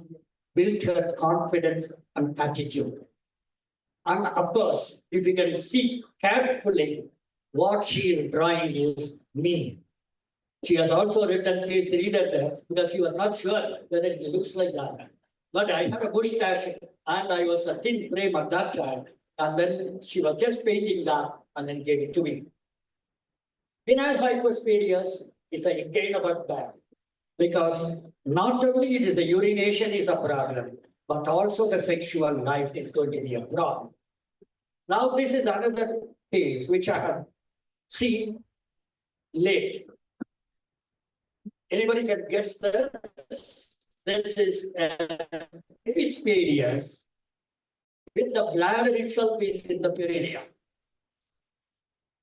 built her confidence and attitude. And of course, if you can see carefully, what she is drawing is me. She has also written case reader there because she was not sure whether it looks like that. But I had a mustache and I was a thin frame at that time. And then she was just painting that and then gave it to me. Penile hypospadias is again about that because not only it is the urination is a problem, but also the sexual life is going to be a problem. Now this is another case which I have seen late. Anybody can guess this? This is epispadias with the bladder itself is in the perineum.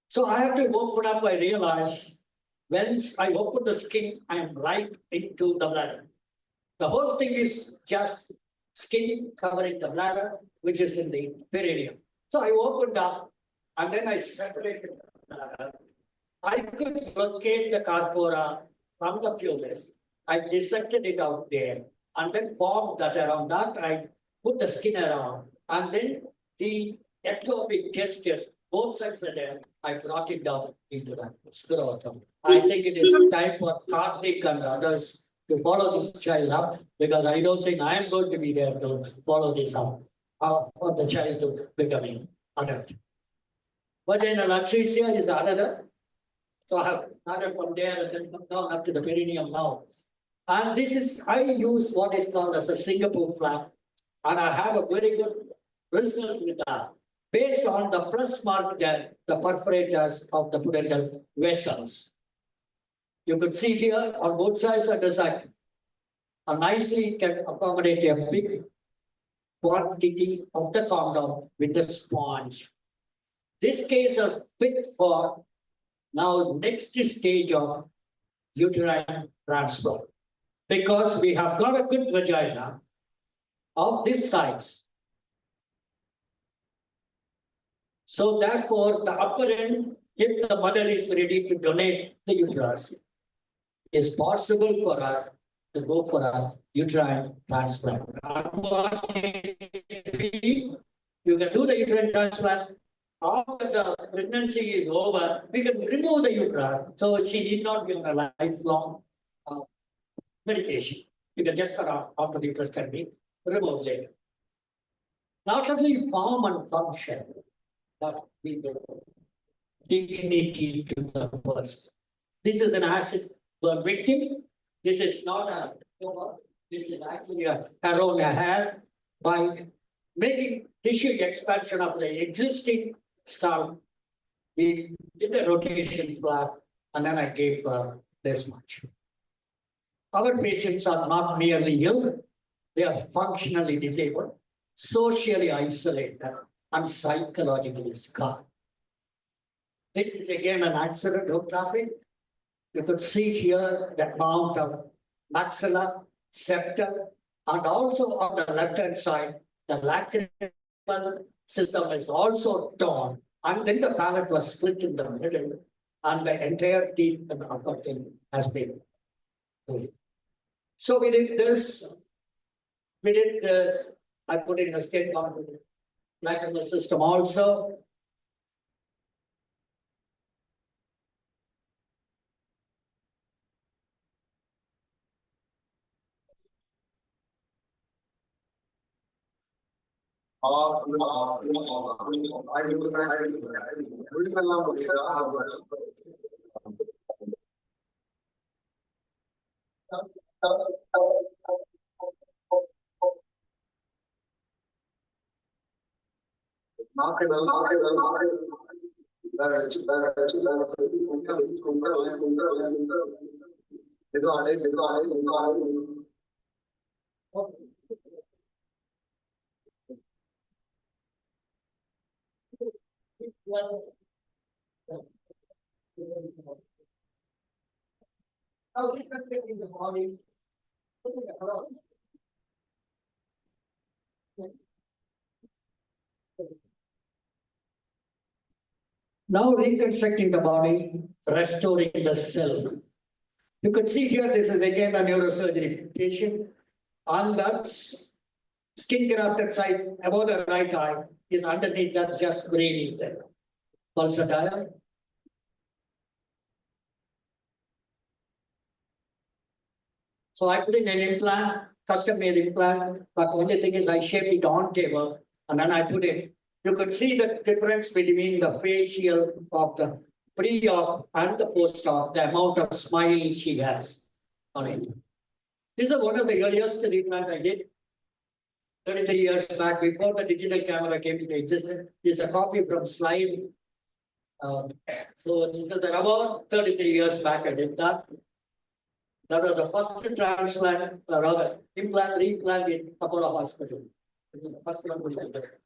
So I have to open up, I realize when I open the skin, I am right into the bladder. The whole thing is just skin covering the bladder, which is in the perineum. So I opened up and then I separated. I could locate the corpora from the pubis. I dissected it out there and then formed that around that. I put the skin around and then the ectopic testes, both sides were there. I brought it down into the scrotum. I think it is time for Karthik and others to follow this child up because I don't think I am going to be there to follow this up. For the child to becoming adult. Vaginal atresia is another. So I have started from there and then come down up to the perineum now. And this is, I use what is called as a Singapore flap. And I have a very good result with that. Based on the plus mark there, the perforators of the pudendal vessels. You could see here on both sides of the sac, a nicely can accommodate a big quantity of the condom with the sponge. This case is fit for now next stage of uterine transport. Because we have got a good vagina of this size. So therefore, the upper end, if the mother is ready to donate the uterus, is possible for us to go for a uterine transplant. You can do the uterine transplant. After the pregnancy is over, we can remove the uterus. So she need not be on a lifelong medication. You can just cut off after the uterus can be removed later. Not only form and function, but we do dignity to the person. This is an acid burn victim. This is not a, this is actually a around a hair by making tissue expansion of the existing scalp. We did a rotation flap and then I gave this much. Our patients are not merely ill, they are functionally disabled, socially isolated, and psychologically scarred. This is again an accident of traffic. You could see here the amount of maxilla, septal, and also on the left-hand side, the lacrimal system is also torn, and then the palate was split in the middle, and the entire teeth and upper teeth has been cleaned. So we did this. I put in the skin component lacrimal system also. Now reconstructing the body, restoring the self. You could see here, this is again a neurosurgery patient. On that skin grafted side above the right eye is underneath that just brain is there. Pulsatile. So I put in an implant, custom made implant, but only thing is I shaped it on table and then I put it. You could see the difference between the facial of the pre-op and the post-op, the amount of smile she has on it. This is one of the earliest implant I did 33 years back before the digital camera came into existence. This is a copy from slide. So this is about 33 years back I did that. That was the first transplant, or rather implant, replant in Apollo Hospital. First one was there.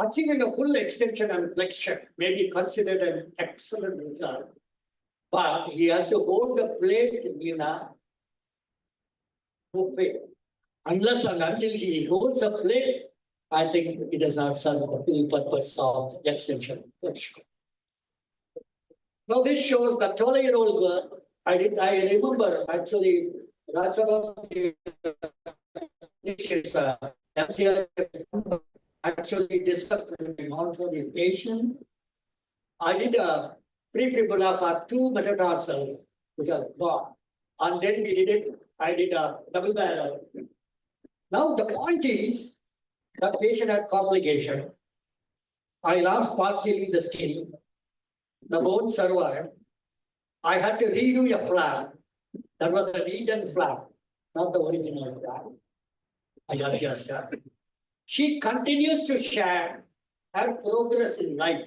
Achieving a full extension and flexion may be considered an excellent result, but he has to hold the plate in a buffet. Unless and until he holds a plate, I think it does not serve the full purpose of extension. Now this shows the 12-year-old girl. I remember actually, Rajabha, MCR actually discussed also the patient. I did a pre-fibula for 2 metatarsals, which are gone. And then we did it, I did a double barrel. Now the point is, the patient had complication. I lost partly the skin. The bone survived. I had to redo a flap. That was a redone flap, not the original flap. I adjusted. She continues to share her progress in life,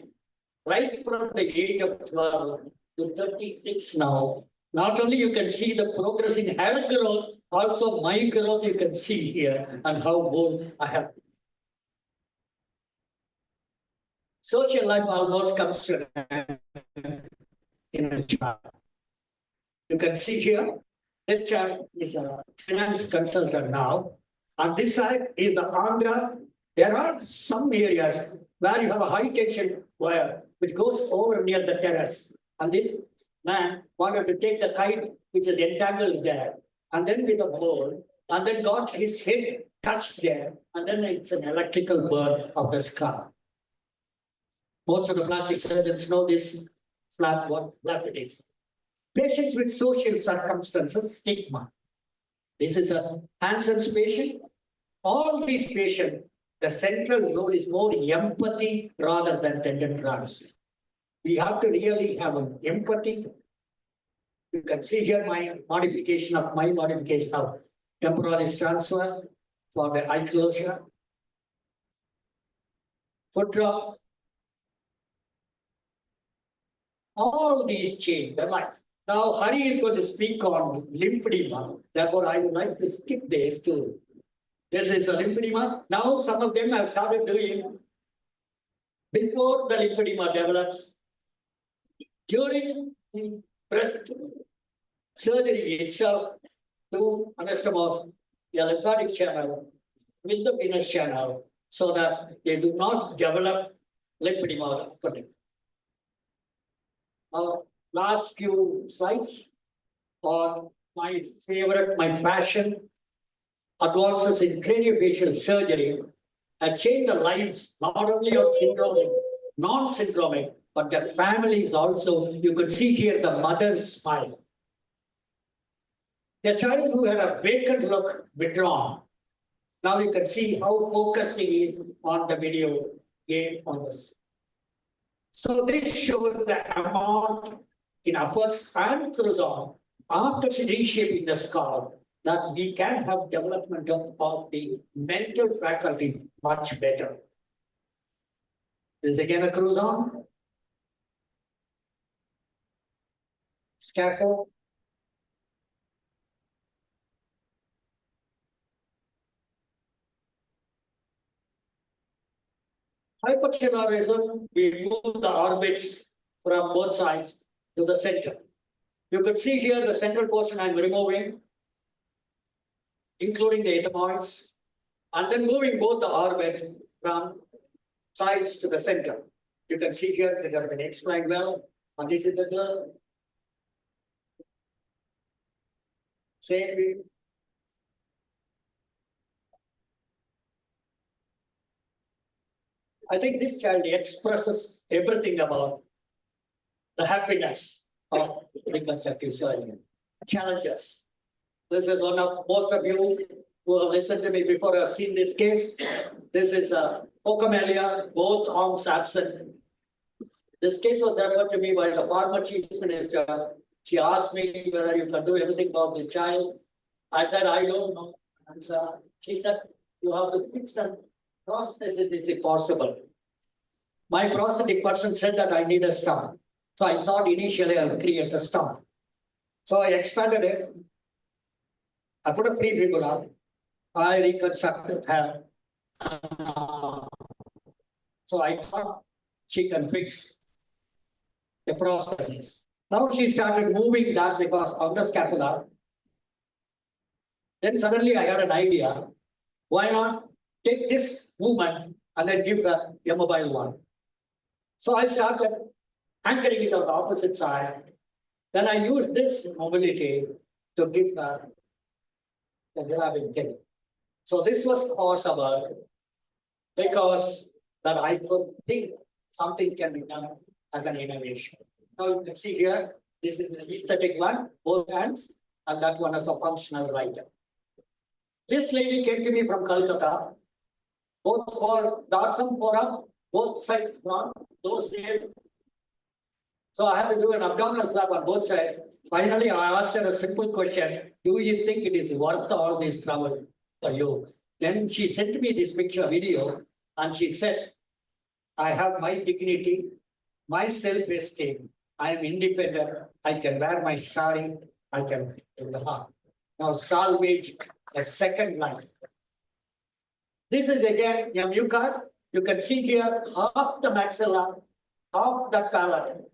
right from the age of 12 to 36 now. Not only you can see the progress in her growth, also my growth you can see here and how bold I have. Social life almost comes to an end in a child. You can see here, this child is a finance consultant now. On this side is the Andhra. There are some areas where you have a high tension wire which goes over near the terrace. And this man wanted to take the kite which is entangled there, and then with a pole, and then got his head touched there, and then it's an electrical burn of the skull. Most of the plastic surgeons know this flap, what flap it is. Patients with social circumstances, stigma. This is a Hansen's patient. All these patients, the central role is more empathy rather than tendon transfer. We have to really have an empathy. You can see here my modification of temporalis transfer for the eye closure. Foot drop. All these change the life. Now, Hari is going to speak on lymphedema. Therefore, I would like to skip this too. This is a lymphedema. Now, some of them have started doing before the lymphedema develops. During the breast surgery itself, to anastomose the lymphatic channel with the venous channel so that they do not develop lymphedema. Last few slides on my favorite, my passion, advances in craniofacial surgery have changed the lives not only of syndromic, non-syndromic, but their families also. You could see here the mother's smile. The child who had a vacant look withdrawn. Now you can see how focused he is on the video game on this. So this shows the amount in upwards and croissant after reshaping the skull that we can have development of the mental faculty much better. This is again a croissant. Scaffold. Hypertelorism, we move the orbits from both sides to the center. You could see here the central portion I'm removing, including the ethmoids, and then moving both the orbits from sides to the center. You can see here that has been explained well, and this is the nerve. Same view. I think this child expresses everything about the happiness of reconstructive surgery. Challenges. This is one of most of you who have listened to me before have seen this case. This is Ocamelia, both arms absent. This case was referred to me by the former chief minister. She asked me whether you can do anything about this child. I said, I don't know. And she said, you have to fix them. Prosthesis is impossible. My prosthetic person said that I need a stump. So I thought initially I would create a stump. So I expanded it. I put a free fibula. I reconstructed her. So I thought she can fix the prosthesis. Now she started moving that because of the scapula. Then suddenly I had an idea. Why not take this movement and then give her a mobile one. So I started anchoring it on the opposite side. Then I used this mobility to give her the grabbing thing. So this was possible because that I could think something can be done as an innovation. Now you can see here, this is an aesthetic one, both hands, and that one is a functional writer. This lady came to me from Calcutta, both for Darshan Forum, both sides gone, those days. So I had to do an abdominal flap on both sides. Finally, I asked her a simple question. Do you think it is worth all this trouble for you? Then she sent me this picture video and she said, I have my dignity, my self-esteem. I am independent. I can wear my sari. I can in the heart. Now salvage a second life. This is again a mucus. You can see here half the maxilla, half the palate,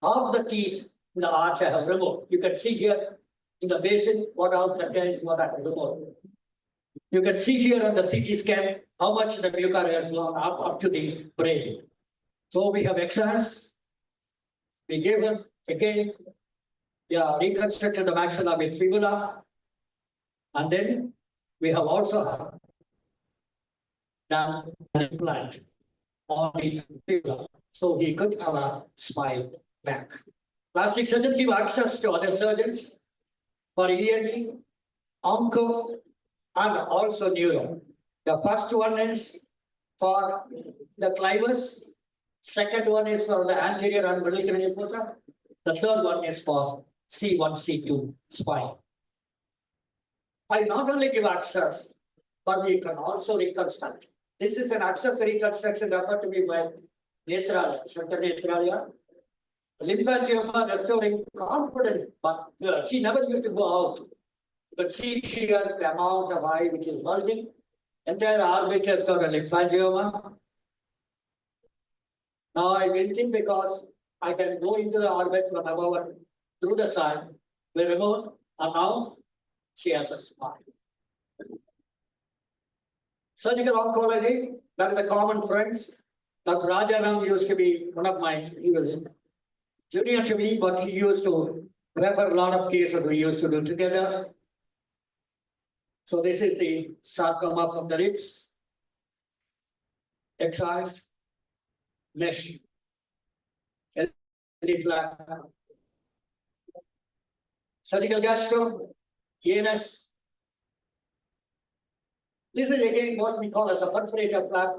half the teeth in the arch I have removed. You can see here in the basin what all contains what I have removed. You can see here on the CT scan how much the mucus has gone up to the brain. So we have excised. We gave them again, reconstructed the maxilla with fibula. And then we have also done an implant on the fibula. So he could have a smile back. Plastic surgeon give access to other surgeons for ENT, onco, and also neuro. The first one is for the clivus. Second one is for the anterior and middle cranial fossa. The third one is for C1, C2 spine. I not only give access, but we can also reconstruct. This is an access reconstruction referred to me by Netralia, Shankar Netralia. Lymphangioma restoring confidence, but she never used to go out. You can see here the amount of eye which is bulging. Entire orbit has got a lymphangioma. Now I went in because I can go into the orbit from above and through the sun. We remove, and now she has a smile. Surgical oncology, that is a common friends. Dr. Rajaram used to be one of mine. He was junior to me, but he used to refer a lot of cases we used to do together. So this is the sarcoma from the ribs, excised, mesh, flap, surgical gastro, anus. This is again what we call as a perforator flap.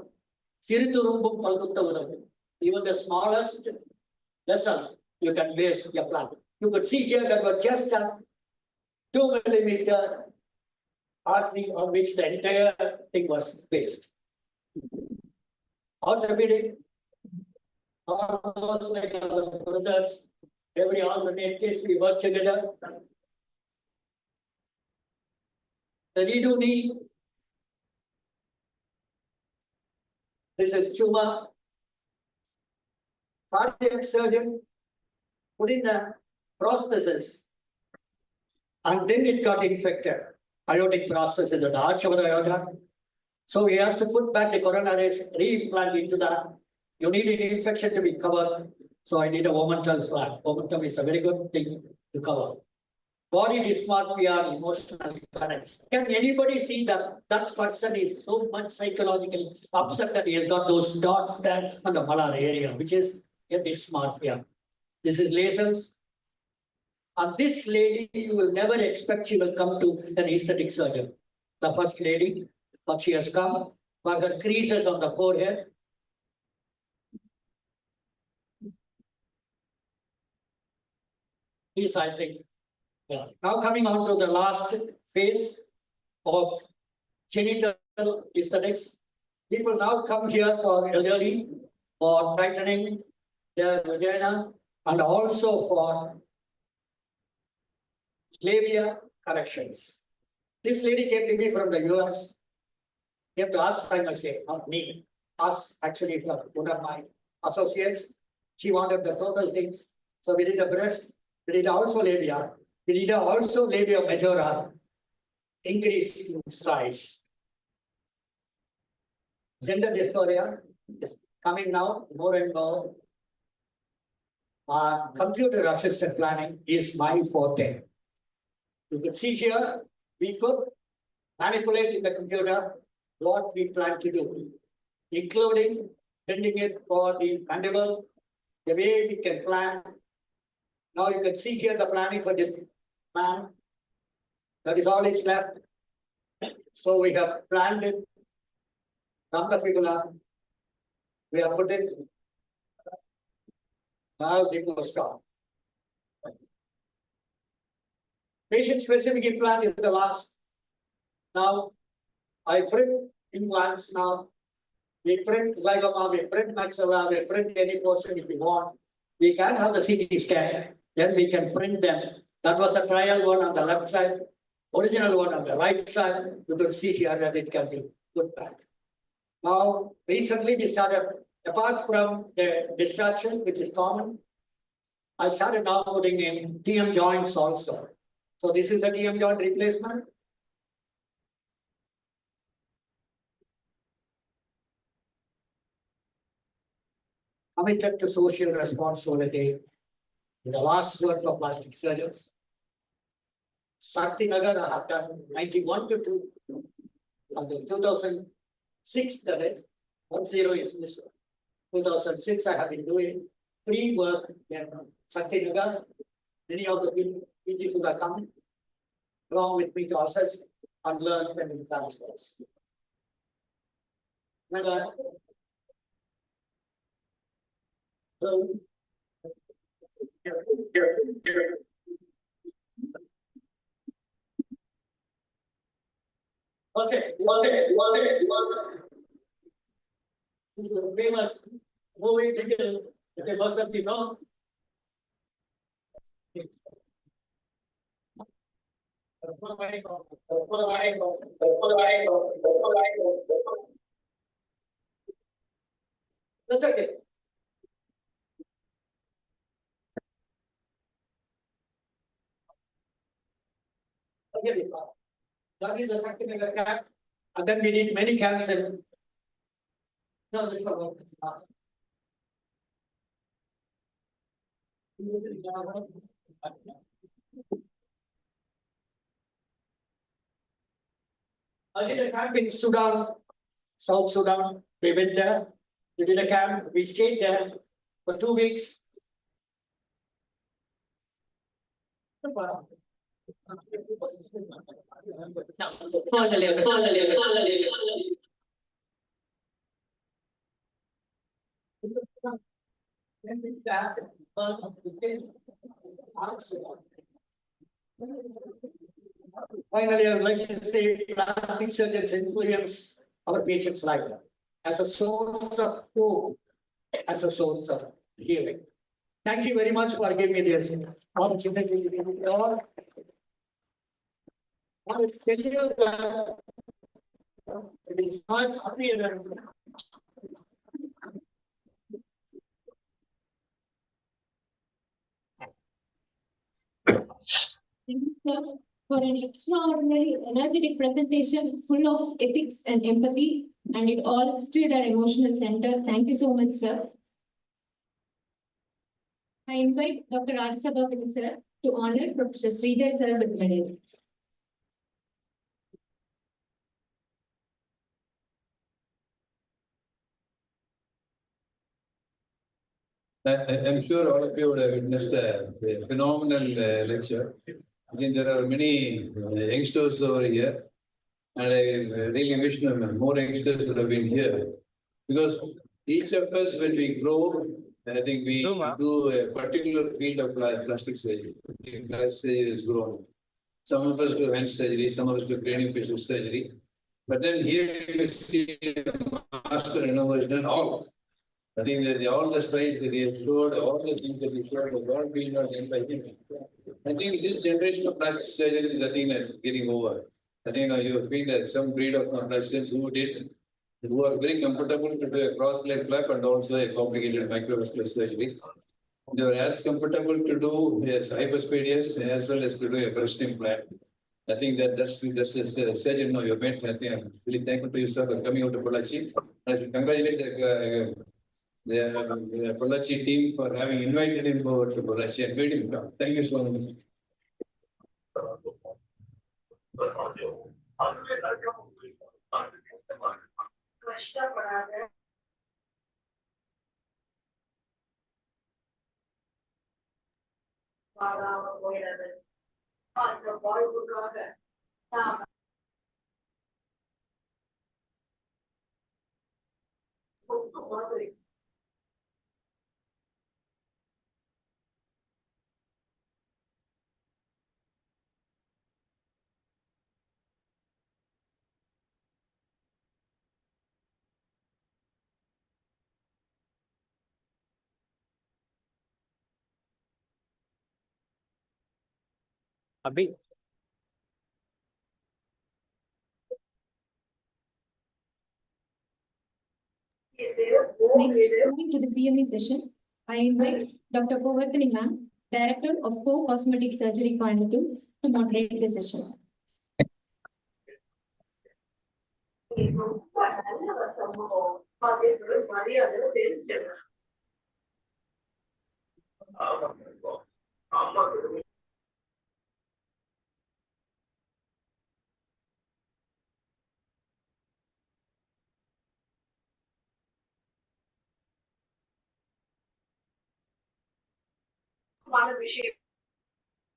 Siriturumbum palguttavuram. Even the smallest vessel, you can base your flap. You could see here that was just a 2 millimeter artery on which the entire thing was based. Orthopedic, almost like our brothers, every alternate case we work together. The redo knee. This is tumor. Cardiac surgeon put in a prosthesis and then it got infected. Aortic process is the arch of the aorta. So he has to put back the coronaries, re-implant into that. You need an infection to be covered. So I need a momentum flap. Momentum is a very good thing to cover. Body dysmorphia and emotional current. Can anybody see that that person is so much psychologically upset that he has got those dots there on the malar area, which is a dysmorphia. This is lasers. And this lady, you will never expect she will come to an aesthetic surgeon. The first lady, but she has come for her creases on the forehead. This, I think. Yeah. Now coming on to the last phase of genital aesthetics. People now come here for elderly, for tightening their vagina, and also for labia corrections. This lady came to me from the US. You have to ask, I must say, not me, us actually from one of my associates. She wanted the total things. So we did the breast, we did also labia, we did also labia majora, increase in size. gender dysphoria is coming now more and more. Computer assisted planning is my forte. You can see here, we could manipulate in the computer what we plan to do, including building it for the mandible, the way we can plan. Now you can see here the planning for this man. That is all is left. So we have planned it, done the fibula. We are putting now they will stop. Patient specific implant is the last. Now I print implants now. We print zygoma, we print maxilla, we print any portion if you want. We can have the CT scan, then we can print them. That was a trial one on the left side, original one on the right side. You can see here that it can be put back. Now, recently we started, apart from the distraction, which is common, I started now putting in TM joints also. So this is a TM joint replacement. Committed to social responsibility. The last word for plastic surgeons. Sakti Nagar, I have done 91 to 2006, that is, 10 is missing. 2006, I have been doing free work in Sakti Nagar. Many of the PGs who are coming along with me to assess and learn and transfers. Nagar. So, okay. This is a famous movie title that they must have been known. That's okay. That is the Sakti Nagar camp. And then we did many camps in. No, this one. I did a camp in Sudan, South Sudan. We went there. We did a camp. We stayed there for 2 weeks. Finally, I would like to say plastic surgeons influence our patients' life as a source of hope, as a source of healing. Thank you very much for giving me this opportunity to be with you all. I will tell you that it is not appearance. Thank you, sir, for an extraordinary, energetic presentation full of ethics and empathy, and it all stirred our emotional center. Thank you so much, sir. I invite Dr. Rajasabha sir to honor Professor Sridhar sir with medal. I'm sure all of you would have witnessed a phenomenal lecture. Again, there are many youngsters over here, and I really wish more youngsters would have been here. Because each of us, when we grow, I think we do a particular field of plastic surgery. Plastic surgery is grown. Some of us do hand surgery, some of us do craniofacial surgery. But then here you see master innovation all. I think that all the slides that he has showed, all the things that he showed, have all been done by him. I think this generation of plastic surgery is, I think, that's getting over. I think you feel that some breed of plastic surgeons who are very comfortable to do a cross-leg flap and also a complicated microvascular surgery. They are as comfortable to do hypospadias as well as to do a breast implant. I think that's the surgeon now you met. I think I'm really thankful to you, sir, for coming out to Pollachi. I should congratulate the Pollachi team for having invited him over to Pollachi and made him come. Thank you so much. Abhi, Next, moving to the CME session, I invite Dr. Kovarthini ma'am, Director of Co-Cosmetic Surgery, Coimbatore, to moderate the session.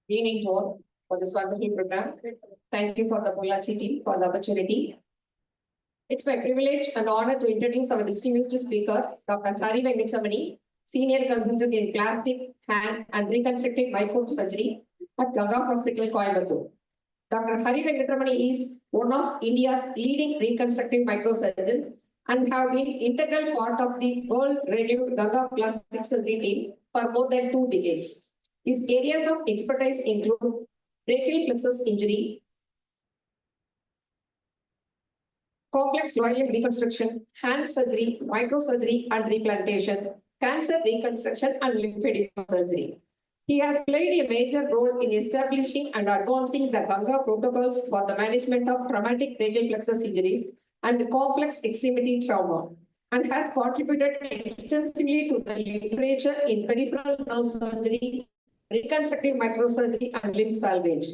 Evening all for this wonderful program. Thank you for the Pollachi team for the opportunity. It's my privilege and honor to introduce our distinguished speaker, Dr. Hari Venkatramani, Senior Consultant in Plastic, Hand and Reconstructive Microsurgery at Ganga Hospital, Coimbatore. Dr. Hari Venkatramani is one of India's leading reconstructive microsurgeons and have been integral part of the world-renowned Ganga plastic surgery team for more than 2 decades. His areas of expertise include brachial plexus injury, complex lower limb reconstruction, hand surgery, microsurgery and replantation, cancer reconstruction and lymphedema surgery. He has played a major role in establishing and advancing the Ganga protocols for the management of traumatic brachial plexus injuries and complex extremity trauma, and has contributed extensively to the literature in peripheral nerve surgery, reconstructive microsurgery and limb salvage.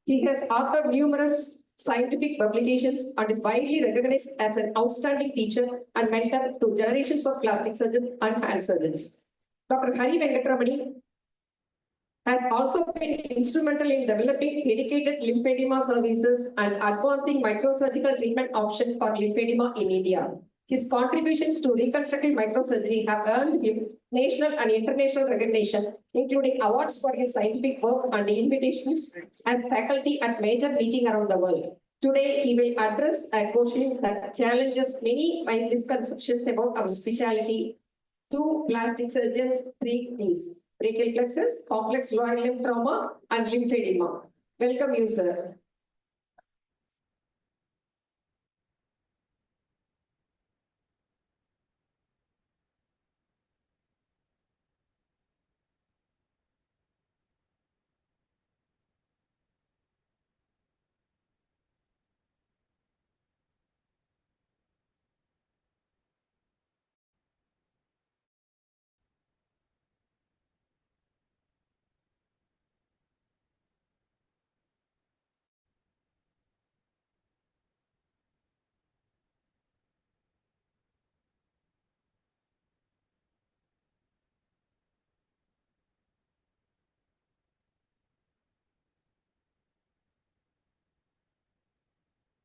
He has authored numerous scientific publications and is widely recognized as an outstanding teacher and mentor to generations of plastic surgeons and hand surgeons. Dr. Hari Venkatramani has also been instrumental in developing dedicated lymphedema services and advancing microsurgical treatment options for lymphedema in India. His contributions to reconstructive microsurgery have earned him national and international recognition, including awards for his scientific work and invitations as faculty at major meetings around the world. Today, he will address a question that challenges many misconceptions about our specialty. 2 plastic surgeons, 3 Ps: brachial plexus, complex lower limb trauma, and lymphedema. Welcome you, sir.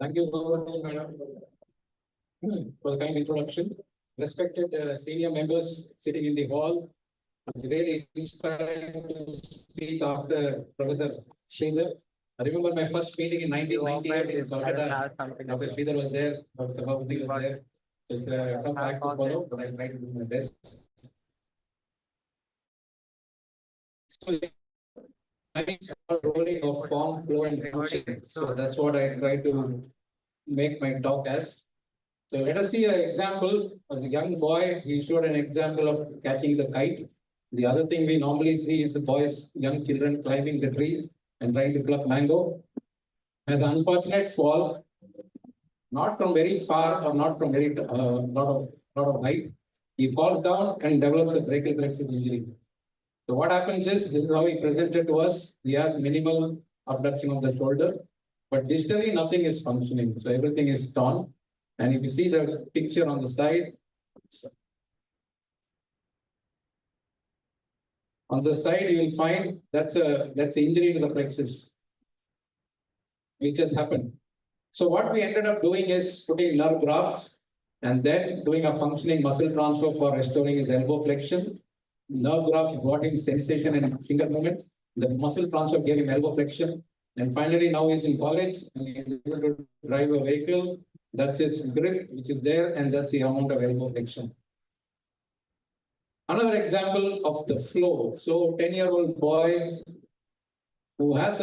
Thank you, madam, for the kind introduction. Respected senior members sitting in the hall, it's really inspiring to speak after Professor Sridhar. I remember my first meeting in 1998 in Kolkata. Dr. Sridhar was there, Dr. Sabhavati was there. It's a tough act to follow, but I'll try to do my best. So, it's a rolling of form, flow, and function. So that's what I try to make my talk as. So let us see an example. As a young boy, he showed an example of catching the kite. The other thing we normally see is the boys, young children climbing the tree and trying to pluck mango. has an unfortunate fall, not from very far or not from very lot of height. He falls down and develops a brachial plexus injury. So what happens is, this is how he presented to us. He has minimal abduction of the shoulder, but distally nothing is functioning. So everything is torn. And if you see the picture on the side, you will find that's an injury to the plexus, which has happened. So what we ended up doing is putting nerve grafts and then doing a functioning muscle transfer for restoring his elbow flexion. Nerve grafts brought him sensation and finger movement. The muscle transfer gave him elbow flexion. And finally, now he's in college and he's able to drive a vehicle. That's his grip, which is there, and that's the amount of elbow flexion. Another example of the flow. So 10-year-old boy who was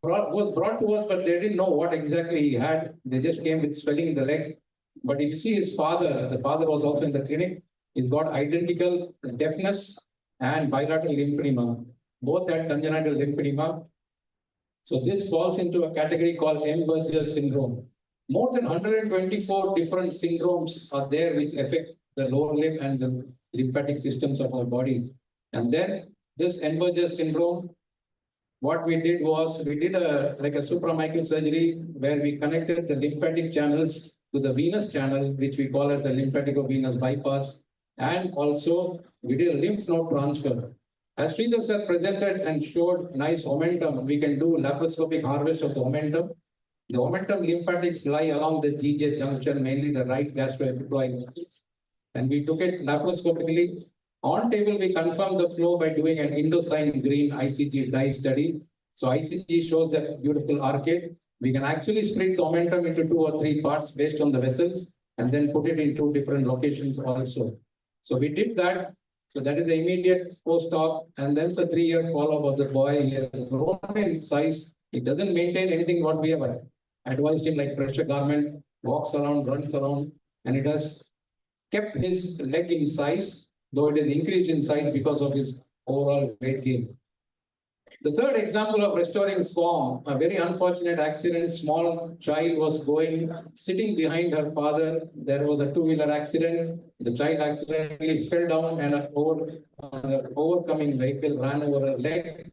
brought to us, but they didn't know what exactly he had. They just came with swelling in the leg. But if you see his father, the father was also in the clinic. He's got identical deafness and bilateral lymphedema. Both had congenital lymphedema. So this falls into a category called Amscon syndrome. More than 124 different syndromes are there which affect the lower limb and the lymphatic systems of our body. And then this Amscon syndrome, what we did was we did a supramicro surgery where we connected the lymphatic channels to the venous channel, which we call as a lymphatico-venous bypass. And also we did a lymph node transfer. As Sridhar sir presented and showed nice momentum, we can do laparoscopic harvest of the momentum. The momentum lymphatics lie along the GJ junction, mainly the right gastroepiploid muscles. And we took it laparoscopically. On table, we confirmed the flow by doing an indocyanine green ICG dye study. So ICG shows a beautiful arcade. We can actually split the momentum into 2 or 3 parts based on the vessels and then put it in 2 different locations also. So we did that. So that is the immediate post-op, and then the 3-year follow-up of the boy. He has grown in size. He doesn't maintain anything what we have advised him, like pressure garment, walks around, runs around, and it has kept his leg in size, though it has increased in size because of his overall weight gain. The third example of restoring form, a very unfortunate accident. Small child was sitting behind her father. There was a 2-wheeler accident. The child accidentally fell down and an overcoming vehicle ran over her leg.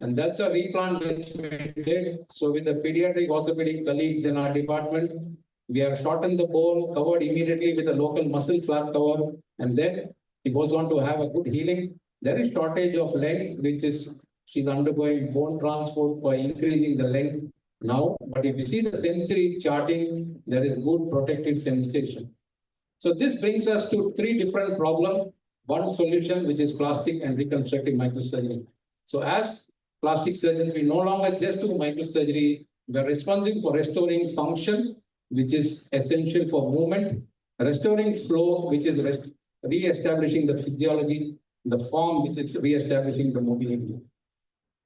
And that's a replant which we did. So with the pediatric orthopedic colleagues in our department, we have shortened the bone, covered immediately with a local muscle flap cover, and then it goes on to have a good healing. There is shortage of length, which is she's undergoing bone transport for increasing the length now. But if you see the sensory charting, there is good protective sensation. So this brings us to 3 different problems. One solution, which is plastic and reconstructive microsurgery. So as plastic surgeons, we no longer just do microsurgery. We are responsible for restoring function, which is essential for movement, restoring flow, which is re-establishing the physiology, the form, which is re-establishing the mobility.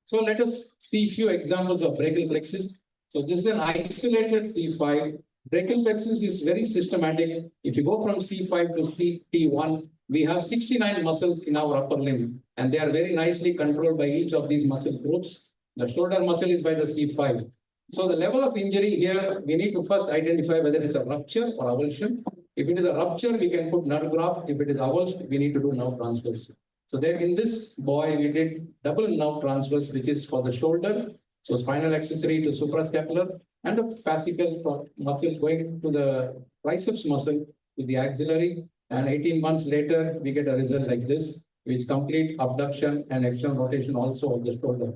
So let us see a few examples of brachial plexus. So this is an isolated C5. Brachial plexus is very systematic. If you go from C5 to CT1, we have 69 muscles in our upper limb, and they are very nicely controlled by each of these muscle groups. The shoulder muscle is by the C5. So the level of injury here, we need to first identify whether it's a rupture or avulsion. If it is a rupture, we can put nerve graft. If it is avulsion, we need to do nerve transfers. So there in this boy, we did double nerve transfers, which is for the shoulder. So spinal accessory to suprascapular, and a fascicle muscle going to the triceps muscle to the axillary. And 18 months later, we get a result like this, which complete abduction and external rotation also of the shoulder.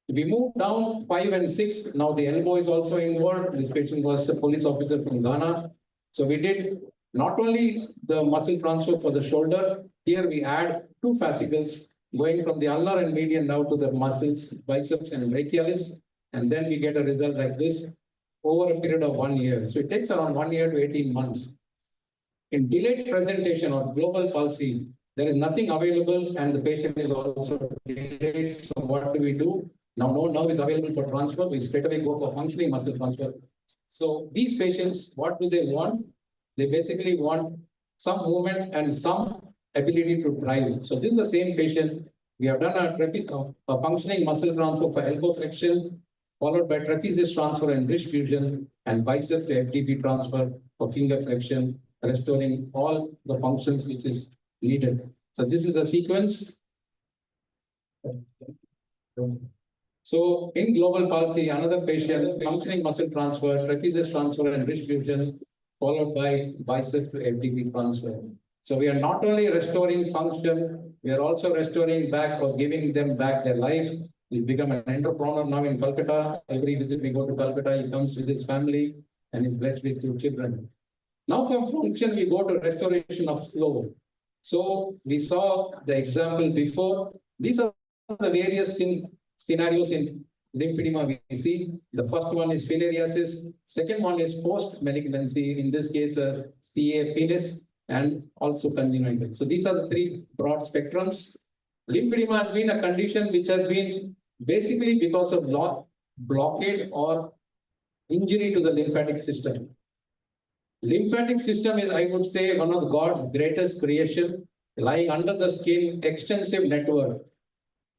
If we move down 5 and 6, now the elbow is also involved. This patient was a police officer from Ghana. So we did not only the muscle transfer for the shoulder, here we add 2 fascicles going from the ulnar and median now to the muscles, biceps and brachialis. And then we get a result like this over a period of 1 year. So it takes around 1 year to 18 months. In delayed presentation or global palsy, there is nothing available and the patient is also delayed. So what do we do? Now no nerve is available for transfer. We straight away go for functioning muscle transfer. So these patients, what do they want? They basically want some movement and some ability to drive. So this is the same patient. We have done a functioning muscle transfer for elbow flexion. followed by trapezius transfer and wrist fusion, and bicep to FTP transfer for finger flexion, restoring all the functions which is needed. So this is a sequence. So in global palsy, another patient, functioning muscle transfer, trapezius transfer and wrist fusion, followed by bicep to FTP transfer. So we are not only restoring function, we are also restoring back or giving them back their life. He's become an entrepreneur now in Calcutta. Every visit we go to Calcutta, he comes with his family and is blessed with 2 children. Now from function, we go to restoration of flow. So we saw the example before. These are the various scenarios in lymphedema we see. The first one is filariasis. Second one is post-malignancy, in this case, CA penis and also congenital. So these are the 3 broad spectrums. Lymphedema has been a condition which has been basically because of blockade or injury to the lymphatic system. Lymphatic system is, I would say, one of God's greatest creation, lying under the skin, extensive network.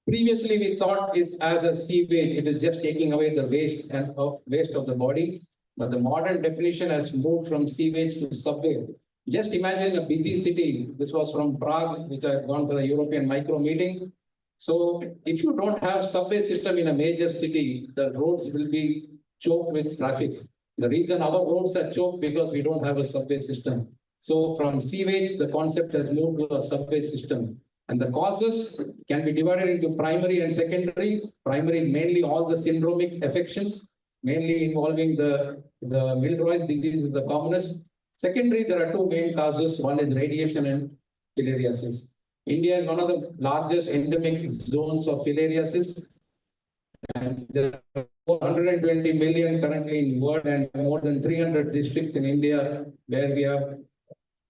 Previously, we thought is as a sewage, it is just taking away the waste of the body. But the modern definition has moved from sewage to subway. Just imagine a busy city. This was from Prague, which I had gone to the European micro meeting. So if you don't have subway system in a major city, the roads will be choked with traffic. The reason our roads are choked because we don't have a subway system. So from sewage, the concept has moved to a subway system. And the causes can be divided into primary and secondary. Primary is mainly all the syndromic affections, mainly involving the Milroy's disease is the commonest. Secondary, there are 2 main causes. One is radiation and filariasis. India is one of the largest endemic zones of filariasis. And there are 120 million currently in the world and more than 300 districts in India where we have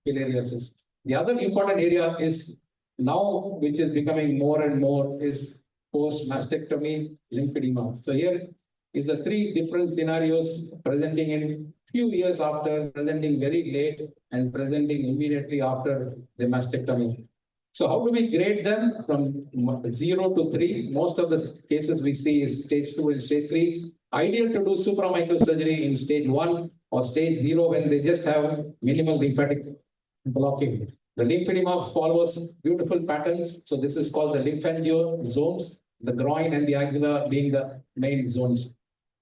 filariasis. The other important area is now, which is becoming more and more, is post-mastectomy lymphedema. So here is the 3 different scenarios presenting in few years after, presenting very late, and presenting immediately after the mastectomy. So how do we grade them from 0 to 3? Most of the cases we see is stage 2 and stage 3. Ideal to do supramicrosurgery in stage 1 or stage 0 when they just have minimal lymphatic blocking. The lymphedema follows beautiful patterns. So this is called the lymphangio zones, the groin and the axilla being the main zones.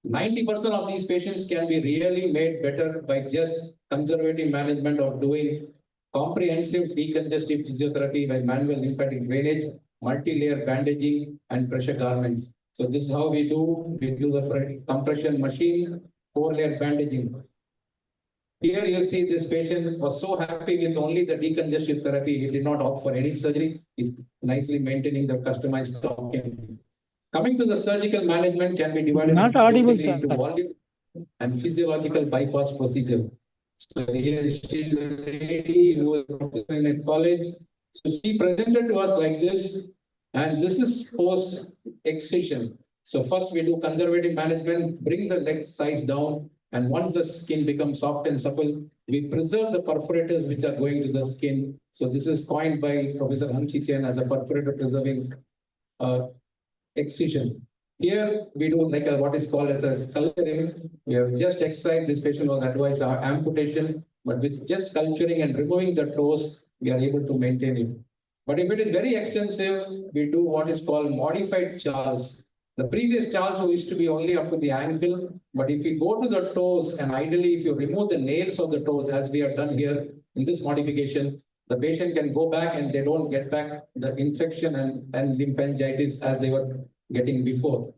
90% of these patients can be really made better by just conservative management or doing comprehensive decongestive physiotherapy by manual lymphatic drainage, multi-layer bandaging, and pressure garments. So this is how we do the compression machine, 4-layer bandaging. Here you see this patient was so happy with only the decongestive therapy. He did not opt for any surgery. He's nicely maintaining the customized stocking. Coming to the surgical management can be divided into volume and physiological bypass procedure. So here she is a lady who was in college. So she presented to us like this, and this is post excision. So first we do conservative management, bring the leg size down, and once the skin becomes soft and supple, we preserve the perforators which are going to the skin. So this is coined by Professor Hamchi Chen as a perforator preserving excision. Here we do like what is called as a sculpturing. We have just excised. This patient was advised amputation, but with just sculpturing and removing the toes, we are able to maintain it. But if it is very extensive, we do what is called modified Charles. The previous Charles used to be only up to the ankle, but if you go to the toes, and ideally if you remove the nails of the toes, as we have done here in this modification, the patient can go back and they don't get back the infection and lymphangitis as they were getting before.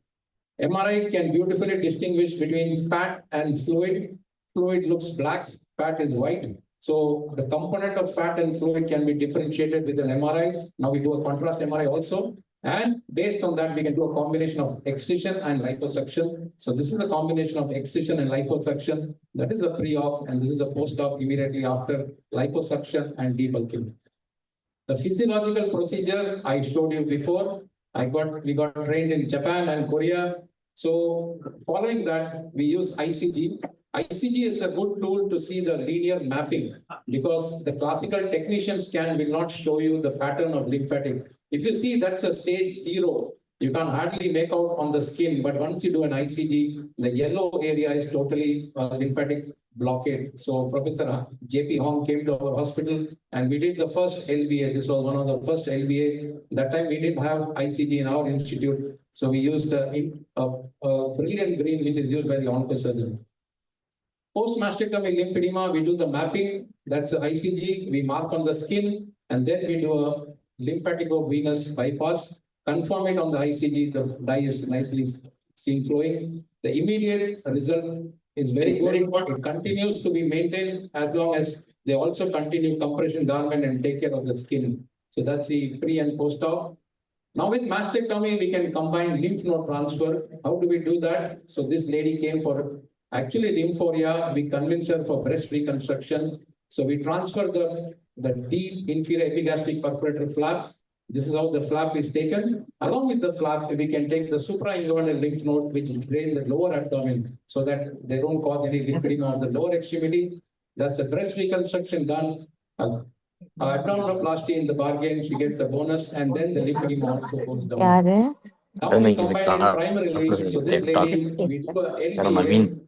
MRI can beautifully distinguish between fat and fluid. Fluid looks black, fat is white. So the component of fat and fluid can be differentiated with an MRI. Now we do a contrast MRI also. And based on that, we can do a combination of excision and liposuction. So this is a combination of excision and liposuction. That is a pre-op, and this is a post-op immediately after liposuction and debulking. The physiological procedure I showed you before. We got trained in Japan and Korea. So following that, we use ICG. ICG is a good tool to see the linear mapping because the classical technician scan will not show you the pattern of lymphatic. If you see that's a stage 0, You can hardly make out on the skin, but once you do an ICG, the yellow area is totally lymphatic blockade. So Professor JP Hong came to our hospital and we did the first LBA. This was one of the first LBA. That time we didn't have ICG in our institute. So we used a brilliant green, which is used by the oncosurgeon. Post-mastectomy lymphedema, we do the mapping. That's the ICG. We mark on the skin and then we do a lymphatico-venous bypass. Confirm it on the ICG, the dye is nicely seen flowing. The immediate result is very good. It continues to be maintained as long as they also continue compression garment and take care of the skin. So that's the pre and post-op. Now with mastectomy, we can combine lymph node transfer. How do we do that? So this lady came for actually lymphoria. We convinced her for breast reconstruction. So we transfer the deep inferior epigastric perforator flap. This is how the flap is taken. Along with the flap, we can take the suprainguinal lymph node, which drain the lower abdomen so that they don't cause any lymphedema of the lower extremity. That's a breast reconstruction done. Abdominoplasty in the bargain, she gets the bonus, and then the lymphedema also goes down. Now we combine it primarily. So this lady, we do a LBA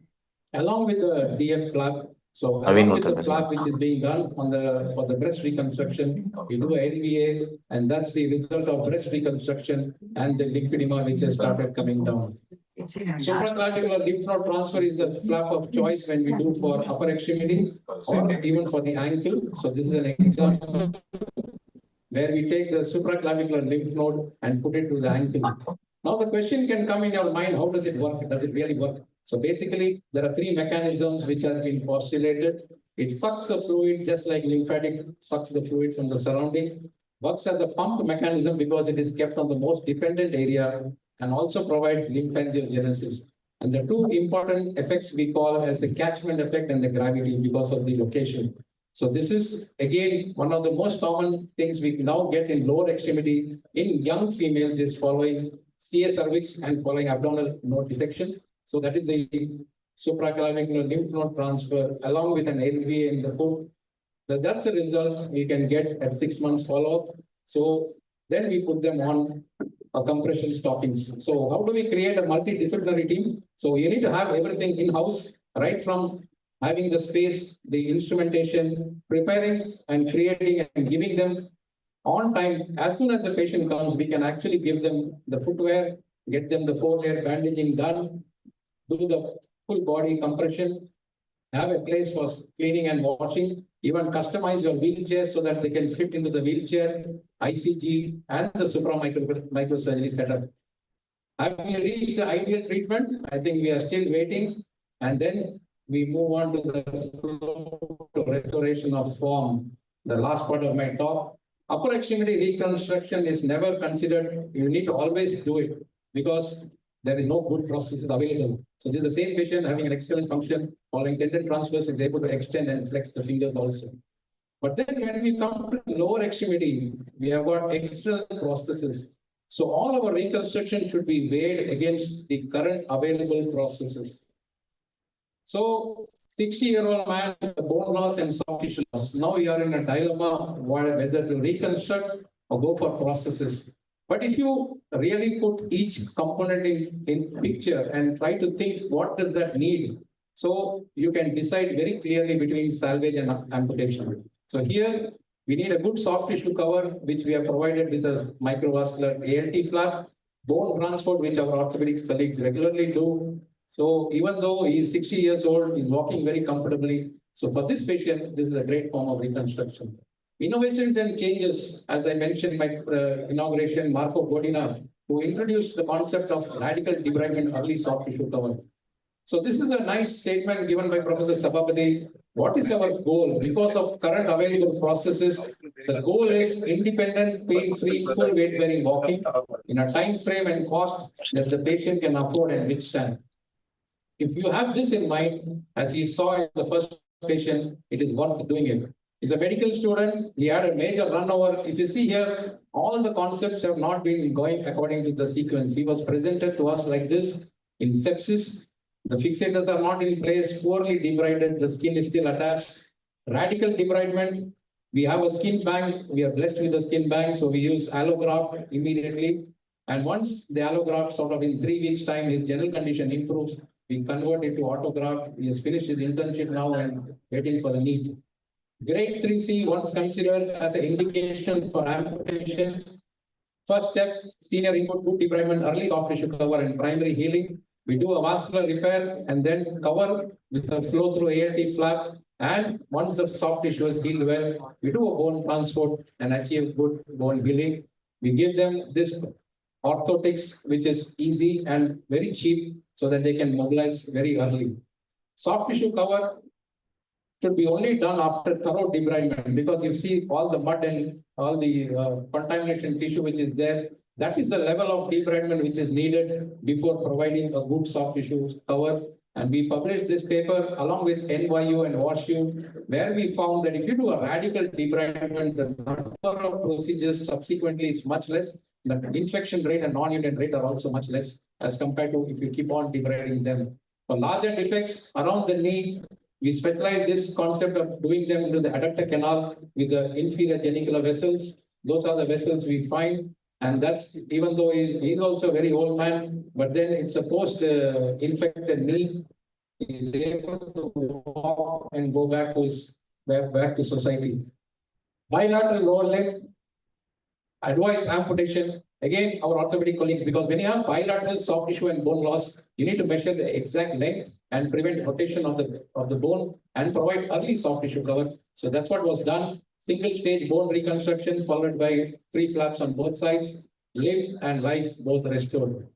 along with the DF flap. So along with the flap which is being done on for the breast reconstruction, we do a LBA, and that's the result of breast reconstruction and the lymphedema which has started coming down. Supraclavicular lymph node transfer is the flap of choice when we do for upper extremity or even for the ankle. So this is an example where we take the supraclavicular lymph node and put it to the ankle. Now the question can come in your mind, how does it work? Does it really work? So basically, there are three mechanisms which has been postulated. It sucks the fluid just like lymphatic sucks the fluid from the surrounding. Works as a pump mechanism because it is kept on the most dependent area and also provides lymphangiogenesis. And the two important effects we call as the catchment effect and the gravity because of the location. So this is, again, one of the most common things we now get in lower extremity in young females is following CA cervix and following abdominal node dissection. So that is the supraclavicular lymph node transfer along with an LVA in the foot. So that's the result we can get at 6 months follow-up. So then we put them on a compression stockings. So how do we create a multidisciplinary team? So you need to have everything in-house, right from having the space, the instrumentation, preparing and creating and giving them on time. As soon as the patient comes, we can actually give them the footwear, get them the 4-layer bandaging done, do the full body compression, have a place for cleaning and washing, even customize your wheelchair so that they can fit into the wheelchair, ICG, and the microsurgery setup. Have we reached the ideal treatment? I think we are still waiting. And then we move on to the restoration of form. The last part of my talk. Upper extremity reconstruction is never considered. You need to always do it because there is no good process available. So this is the same patient having an excellent function, following tendon transfers, is able to extend and flex the fingers also. But then when we come to lower extremity, we have got external processes. So all our reconstruction should be weighed against the current available processes. So 60-year-old man, bone loss and soft tissue loss. Now you are in a dilemma whether to reconstruct or go for processes. But if you really put each component in picture and try to think what does that need, so you can decide very clearly between salvage and amputation. So here we need a good soft tissue cover, which we have provided with a microvascular ALT flap, bone transport, which our orthopedics colleagues regularly do. So even though he is 60 years old, he's walking very comfortably. So for this patient, this is a great form of reconstruction. Innovations and changes, as I mentioned in my inauguration, Marco Godina, who introduced the concept of radical debridement early soft tissue cover. So this is a nice statement given by Professor Sabapathy. What is our goal? Because of current available processes, the goal is independent, pain-free, full weight-bearing walking in a time frame and cost that the patient can afford and withstand. If you have this in mind, as he saw in the first patient, it is worth doing it. He's a medical student. He had a major run over. If you see here, all the concepts have not been going according to the sequence. He was presented to us like this in sepsis. The fixators are not in place, poorly debrided. The skin is still attached. Radical debridement. We have a skin bank. We are blessed with a skin bank. So we use allograft immediately. And once the allograft sort of in 3 weeks time, his general condition improves, we convert it to autograft. He has finished his internship now and waiting for the NEET. Grade 3C once considered as an indication for amputation. First step, senior input, good debridement, early soft tissue cover and primary healing. We do a vascular repair and then cover with a flow through ALT flap. And once the soft tissue is healed well, we do a bone transport and achieve good bone healing. We give them this orthotics, which is easy and very cheap so that they can mobilize very early. Soft tissue cover should be only done after thorough debridement because you see all the mud and all the contamination tissue which is there. That is the level of debridement which is needed before providing a good soft tissue cover. And we published this paper along with NYU and WashU, where we found that if you do a radical debridement, the number of procedures subsequently is much less. The infection rate and non-union rate are also much less as compared to if you keep on debriding them. For larger defects around the knee, we specialize this concept of doing them into the adductor canal with the inferior genicular vessels. Those are the vessels we find. And that's, even though he's also a very old man, but then it's a post-infected knee. He's able to walk and go back to society. Bilateral lower limb, advised amputation. Again, our orthopedic colleagues, because when you have bilateral soft tissue and bone loss, you need to measure the exact length and prevent rotation of the bone and provide early soft tissue cover. So that's what was done. Single stage bone reconstruction followed by free flaps on both sides, limb and life both restored.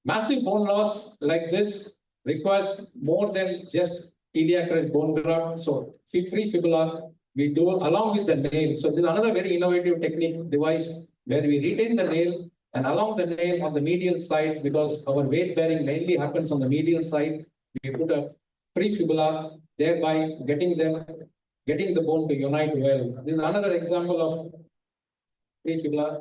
Massive bone loss like this requires more than just iliac crest bone graft. So free fibula, we do along with the nail. So this is another very innovative technique device where we retain the nail and along the nail on the medial side, because our weight bearing mainly happens on the medial side, we put a free fibula, thereby getting the bone to unite well. This is another example of free fibula.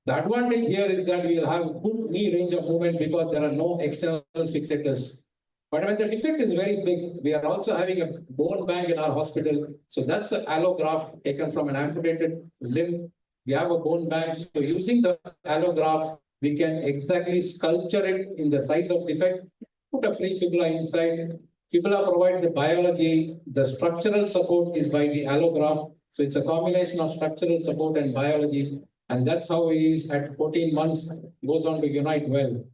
The advantage here is that we will have good knee range of movement because there are no external fixators. But when the defect is very big, we are also having a bone bank in our hospital. So that's an allograft taken from an amputated limb. We have a bone bank. So using the allograft, we can exactly sculpture it in the size of defect, put a free fibula inside. Fibula provides the biology. The structural support is by the allograft. So it's a combination of structural support and biology. And that's how he is at 14 months, goes on to unite well.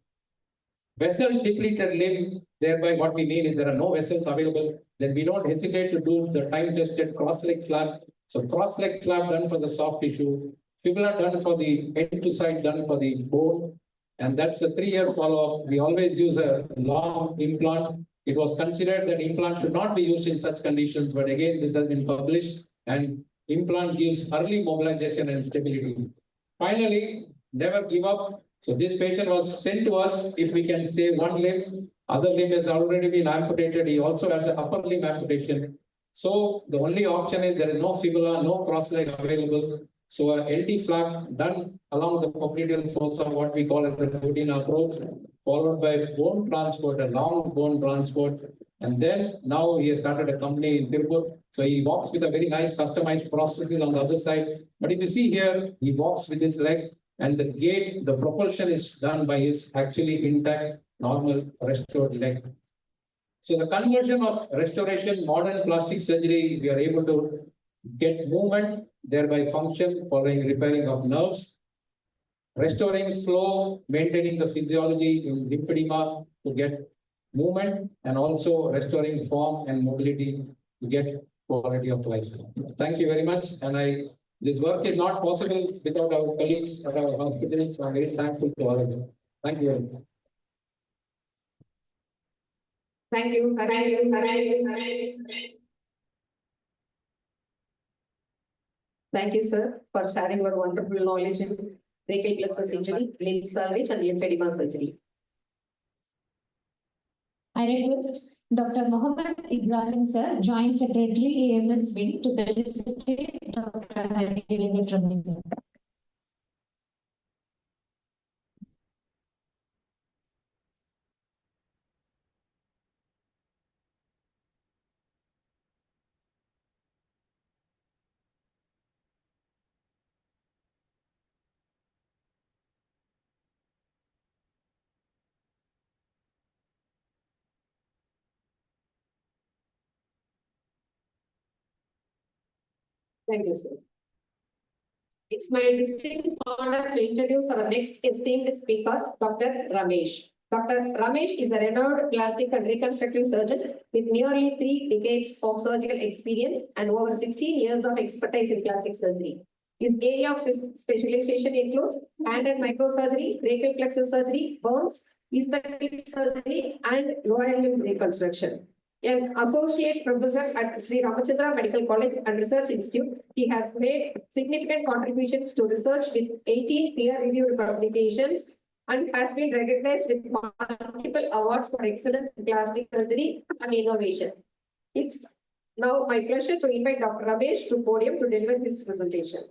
Vessel depleted limb, thereby what we mean is there are no vessels available, then we don't hesitate to do the time-tested cross-leg flap. So cross-leg flap done for the soft tissue, fibula done for the end to side done for the bone, and that's a 3-year follow-up. We always use a long implant. It was considered that implant should not be used in such conditions, but again, this has been published, and implant gives early mobilization and stability. Finally, never give up. So this patient was sent to us if we can save one limb, other limb has already been amputated. He also has an upper limb amputation. So the only option is there is no fibula, no cross leg available. So a LT flap done along the popliteal fossa, what we call as the routine approach, followed by bone transport, a long bone transport. And then now he has started a company in Tirupur. So he walks with a very nice customized processes on the other side. But if you see here, he walks with his leg and the gait, the propulsion is done by his actually intact, normal, restored leg. So the conversion of restoration, modern plastic surgery, we are able to get movement, thereby function, following repairing of nerves, restoring flow, maintaining the physiology in lymphedema to get movement, and also restoring form and mobility to get quality of life. Thank you very much. And this work is not possible without our colleagues at our hospitals. So I'm very thankful to all of them. Thank you very much. Thank you. Thank you, sir, for sharing your wonderful knowledge in brachial plexus injury, limb salvage, and lymphedema surgery. I request Dr. Mohammed Ibrahim, sir, Joint Secretary, AMS Wing, to felicitate Dr. Hari Venkataraman, sir. Thank you, sir. It's my distinct honor to introduce our next esteemed speaker, Dr. Ramesh. Dr. Ramesh is a renowned plastic and reconstructive surgeon with nearly 3 decades of surgical experience and over 16 years of expertise in plastic surgery. His area of specialization includes hand and microsurgery, brachial plexus surgery, burns, aesthetic surgery, and lower limb reconstruction. An associate professor at Sri Ramachandra Medical College and Research Institute, he has made significant contributions to research with 18 peer-reviewed publications and has been recognized with multiple awards for excellence in plastic surgery and innovation. It's now my pleasure to invite Dr. Ramesh to podium to deliver his presentation.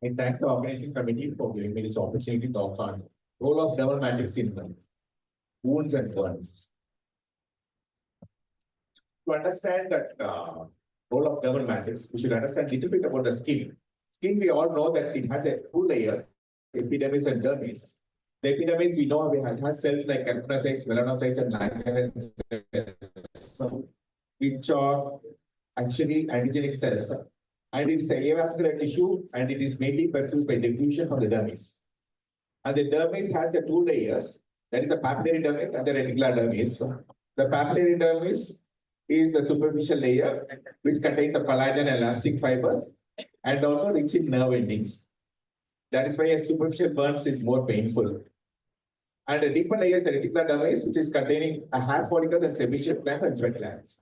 I thank the organizing committee for giving me this opportunity to talk on role of dermatitis in wounds and burns. To understand that role of dermatitis, we should understand a little bit about the skin. Skin, we all know that it has 2 layers, epidermis and dermis. The epidermis, we know it has cells like keratinocytes, melanocytes, and Langerhans cells, which are actually antigenic cells. And it is an avascular tissue, and it is mainly perfused by diffusion from the dermis. And the dermis has the 2 layers, that is the papillary dermis and the reticular dermis. The papillary dermis is the superficial layer, which contains the collagen and elastic fibers, and also rich in nerve endings. That is why a superficial burns is more painful. And the deeper layer is the reticular dermis, which is containing a hair follicles and sebaceous glands and sweat glands.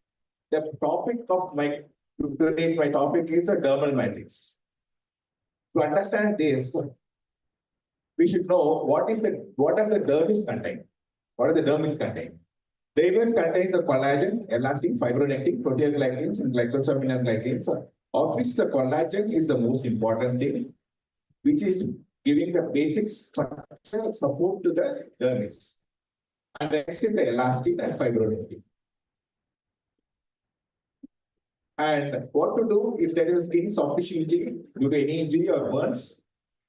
The topic of my topic is the dermal matrix. To understand this, we should know what does the dermis contain? What does the dermis contain? Dermis contains the collagen, elastin, fibronectin, proteoglycans, and glycosaminoglycans, of which the collagen is the most important thing, which is giving the basic structure support to the dermis. And the next is the elastin and fibronectin. And what to do if there is a skin soft tissue injury due to any injury or burns?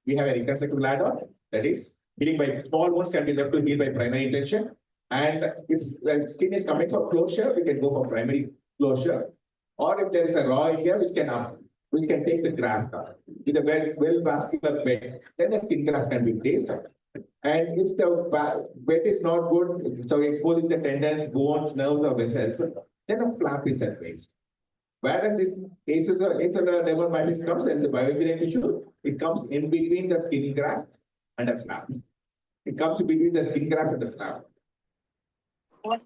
We have a reconstructive ladder, that is, healing by small wounds can be left to heal by primary intention. And if the skin is coming for closure, we can go for primary closure. Or if there is a raw area which can take the graft with a well vascular bed, then the skin graft can be placed. And if the bed is not good, so exposing the tendons, bones, nerves, or vessels, then a flap is placed. Where does this acellular dermatitis comes? There is a bioengineered tissue. It comes in between the skin graft and a flap. It comes between the skin graft and the flap.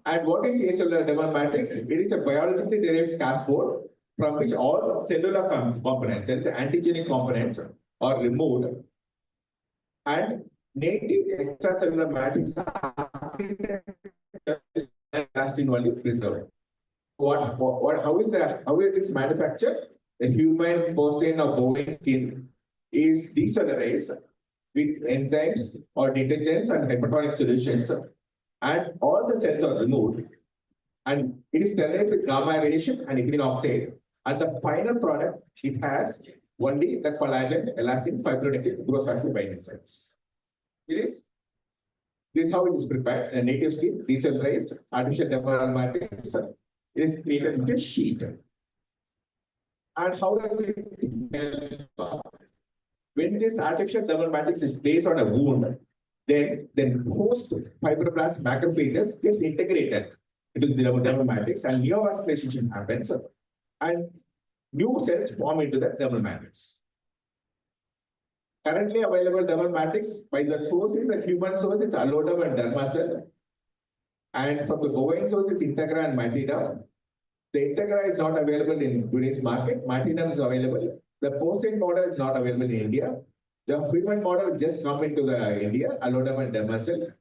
And what is acellular dermatitis? It is a biologically derived scaffold from which all cellular components, that is the antigenic components, are removed. And native extracellular matrix elastin only preserved. How is this manufactured? The human, porcine, or bovine skin is decellularized with enzymes or detergents and hypertonic solutions, and all the cells are removed, and it is sterilized with gamma radiation and ethylene oxide. And the final product, it has only the collagen, elastin, fibronectin, growth factor binding sites. This is how it is prepared. A native skin, decellularized, artificial dermal matrix. It is created into a sheet. And how does it help? When this artificial dermal matrix is placed on a wound, then host fibroblast macrophages gets integrated into the dermal matrix, and neovascularization happens, and new cells form into the dermal matrix. Currently available dermal matrix by the source is the human source, it's alloderm and dermacell. And from the bovine source, it's integra and martyrdom. The integra is not available in today's market. Martyrdom is available. The porcine model is not available in India. The human model just come into the India, alloderm and dermacell.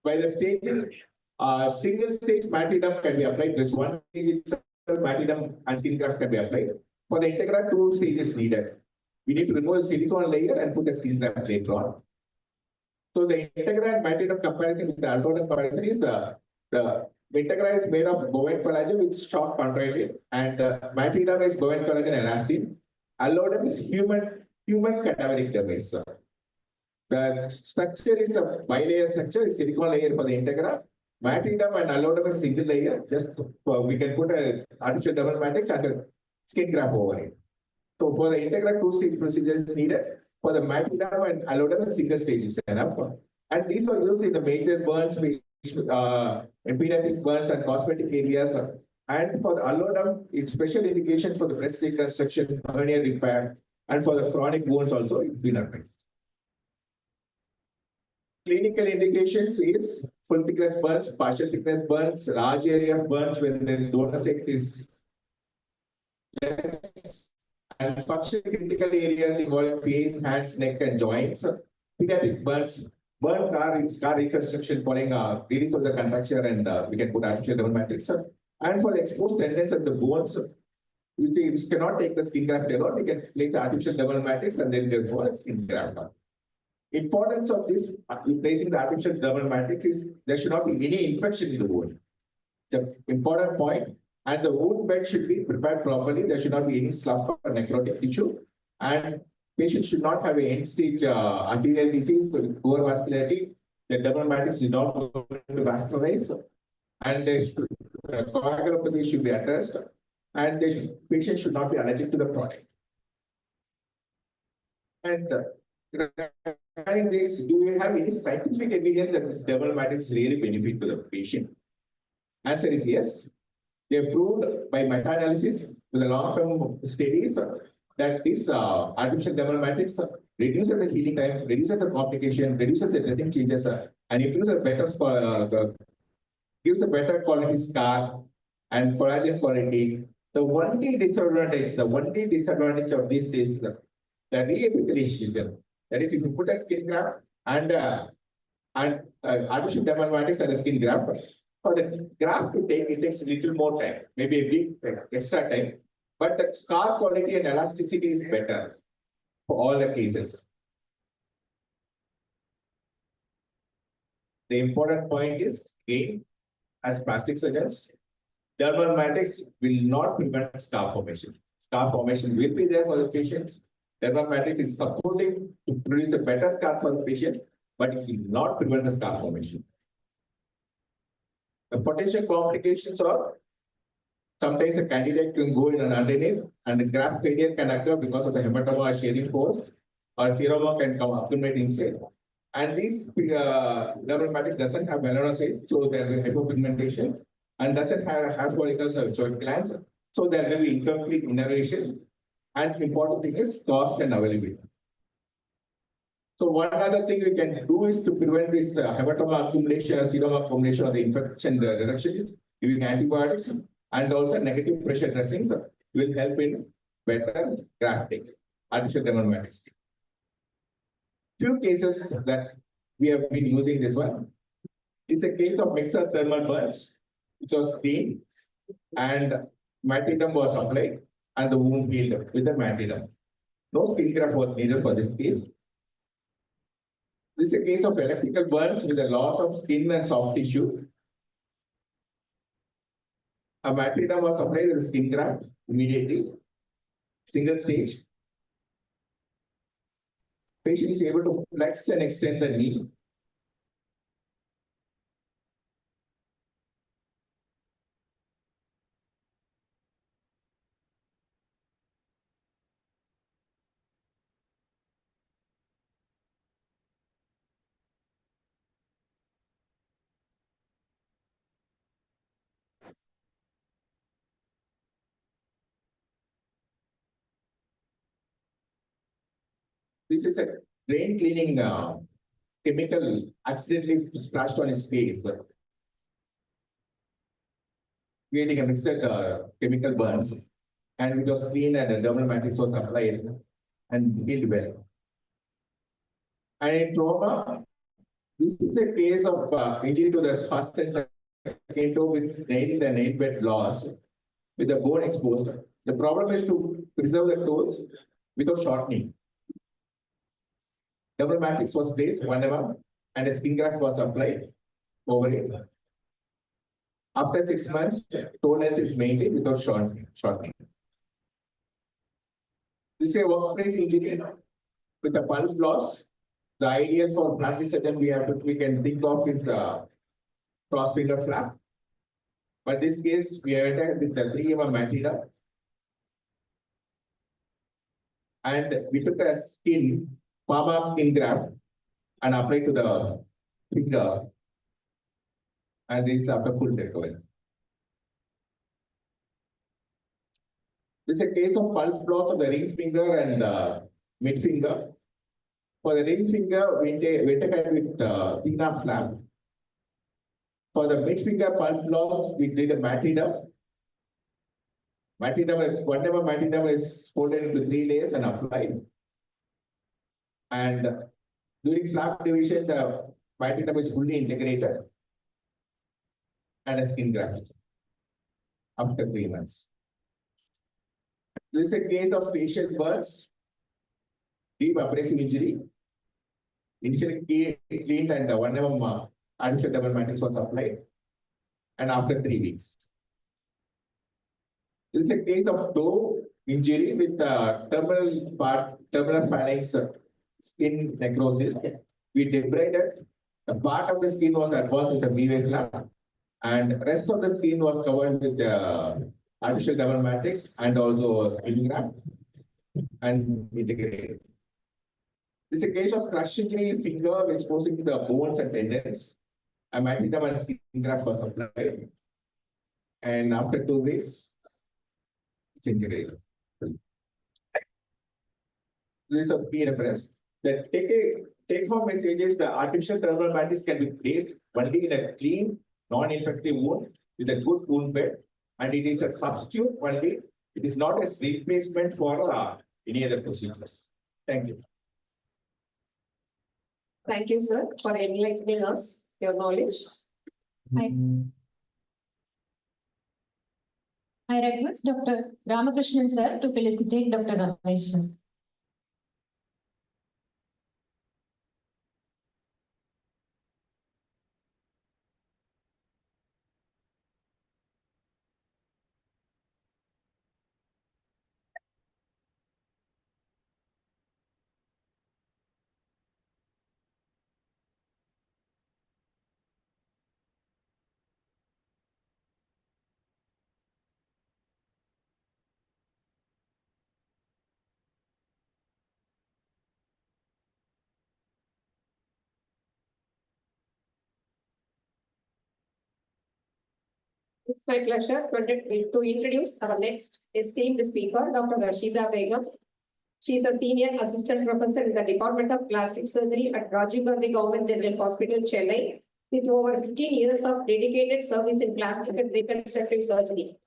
By the staging, single stage martyrdom can be applied. Just one stage itself, martyrdom and skin graft can be applied. For the integra, 2 stages needed. We need to remove the silicone layer and put a skin graft later on. So the integra and martyrdom comparison with the alloderm comparison is The Integra is made of bovine collagen with shock contractile, and Matridum is bovine collagen elastin. Allodum is human cadaveric dermis. The structure is a bilayer structure, is silicone layer for the Integra. Matridum and allodum is single layer. Just we can put a artificial double matrix and a skin graft over it. So for the Integra, two-stage procedure is needed. For the Matridum and allodum, a single stage is enough. And these are used in the major burns, empyretic burns and cosmetic areas. And for the allodum, is special indication for the breast reconstruction, hernia repair, and for the chronic wounds also, it's been advised. Clinical indications is full thickness burns, partial thickness burns, large area burns when there is donor sect is less, and function critical areas involving face, hands, neck, and joints. Pediatric burns, scar reconstruction following release of the contracture, and we can put artificial double matrix. And for the exposed tendons of the bones, which cannot take the skin graft alone, we can place the artificial double matrix and then therefore a skin graft. Importance of this placing the artificial double matrix is there should not be any infection in the wound. It's an important point. And the wound bed should be prepared properly. There should not be any slough or necrotic tissue. And patient should not have an end-stage arterial disease, so poor vascularity. The double matrix is not going to vascularize. And coagulopathy should be addressed. And the patient should not be allergic to the product. And regarding this, do we have any scientific evidence that this double matrix really benefit to the patient? Answer is yes. They proved by meta-analysis with the long-term studies that this artificial double matrix reduces the healing time, reduces the complication, reduces the dressing changes, and improves a better gives a better quality scar and collagen quality. The only disadvantage of this is the reepitheliation. That is, if you put a skin graft and artificial double matrix and a skin graft, for the graft to take, it takes a little more time, maybe a week extra time. But the scar quality and elasticity is better for all the cases. The important point is, again, as plastic surgeons, double matrix will not prevent scar formation. Scar formation will be there for the patients. Double matrix is supporting to produce a better scar for the patient, but it will not prevent the scar formation. The potential complications are sometimes a candidate can go in an underneath and the graft failure can occur because of the hematoma shearing force, or seroma can come accumulate inside. And this double matrix doesn't have melanocytes, so there will be hypopigmentation, and doesn't have hair follicles or joint glands, so there will be incomplete innervation. And important thing is cost and availability. So one other thing we can do is to prevent this hematoma accumulation or seroma accumulation or the infection reduction is giving antibiotics, and also negative pressure dressings will help in better grafting, artificial double matrix. Few cases that we have been using this one is a case of mixed thermal burns, which was clean and Matridum was applied and the wound healed with the Matridum. No skin graft was needed for this case. This is a case of electrical burns with a loss of skin and soft tissue. A Matridum was applied with a skin graft immediately, single stage. Patient is able to flex and extend the knee. This is a drain cleaning chemical accidentally splashed on his face, creating a mixed chemical burns. And it was clean and a double matrix was applied and healed well. And in trauma, this is a case of injury to the first and second toe with nail and nail bed loss with the bone exposed. The problem is to preserve the toes without shortening. Double matrix was placed 1 mm and a skin graft was applied over it. After 6 months, toe length is maintained without shortening. This is a workplace injury with a pulp loss. The ideal for plastic surgeon we can think of is cross finger flap. But this case, we are attacked with the 3 mm matida. And we took a pharma skin graft and applied to the finger. And it's after full recovery. This is a case of pulp loss of the ring finger and mid finger. For the ring finger, we take with Tina flap. For the mid finger pulp loss, we did a matida. One level matida is folded into 3 layers and applied. And during flap division, the matida is fully integrated and a skin graft after 3 months. This is a case of facial burns, deep abrasive injury. Initially cleaned and 1 mm artificial double matrix was applied, and after 3 weeks. This is a case of toe injury with terminal phalanx skin necrosis. We debrided. The part of the skin was advanced with a V-way flap, and rest of the skin was covered with artificial double matrix and also skin graft and integrated. This is a case of crush injury in finger exposing to the bones and tendons. A matida and skin graft was applied, and after 2 weeks, it's integrated. This is a key reference. The take-home message is the artificial terminal matrix can be placed only in a clean, non-infective wound with a good wound bed, and it is a substitute only. It is not a replacement for any other procedures. Thank you. Thank you, sir, for enlightening us your knowledge. I request Dr. Ramakrishnan sir to felicitate Dr. Ramesh sir. It's my pleasure to introduce our next esteemed speaker, Dr. Rashida Begum. She is a senior assistant professor in the Department of Plastic Surgery at Rajiv Gandhi Government General Hospital, Chennai, with over 15 years of dedicated service in plastic and reconstructive surgery.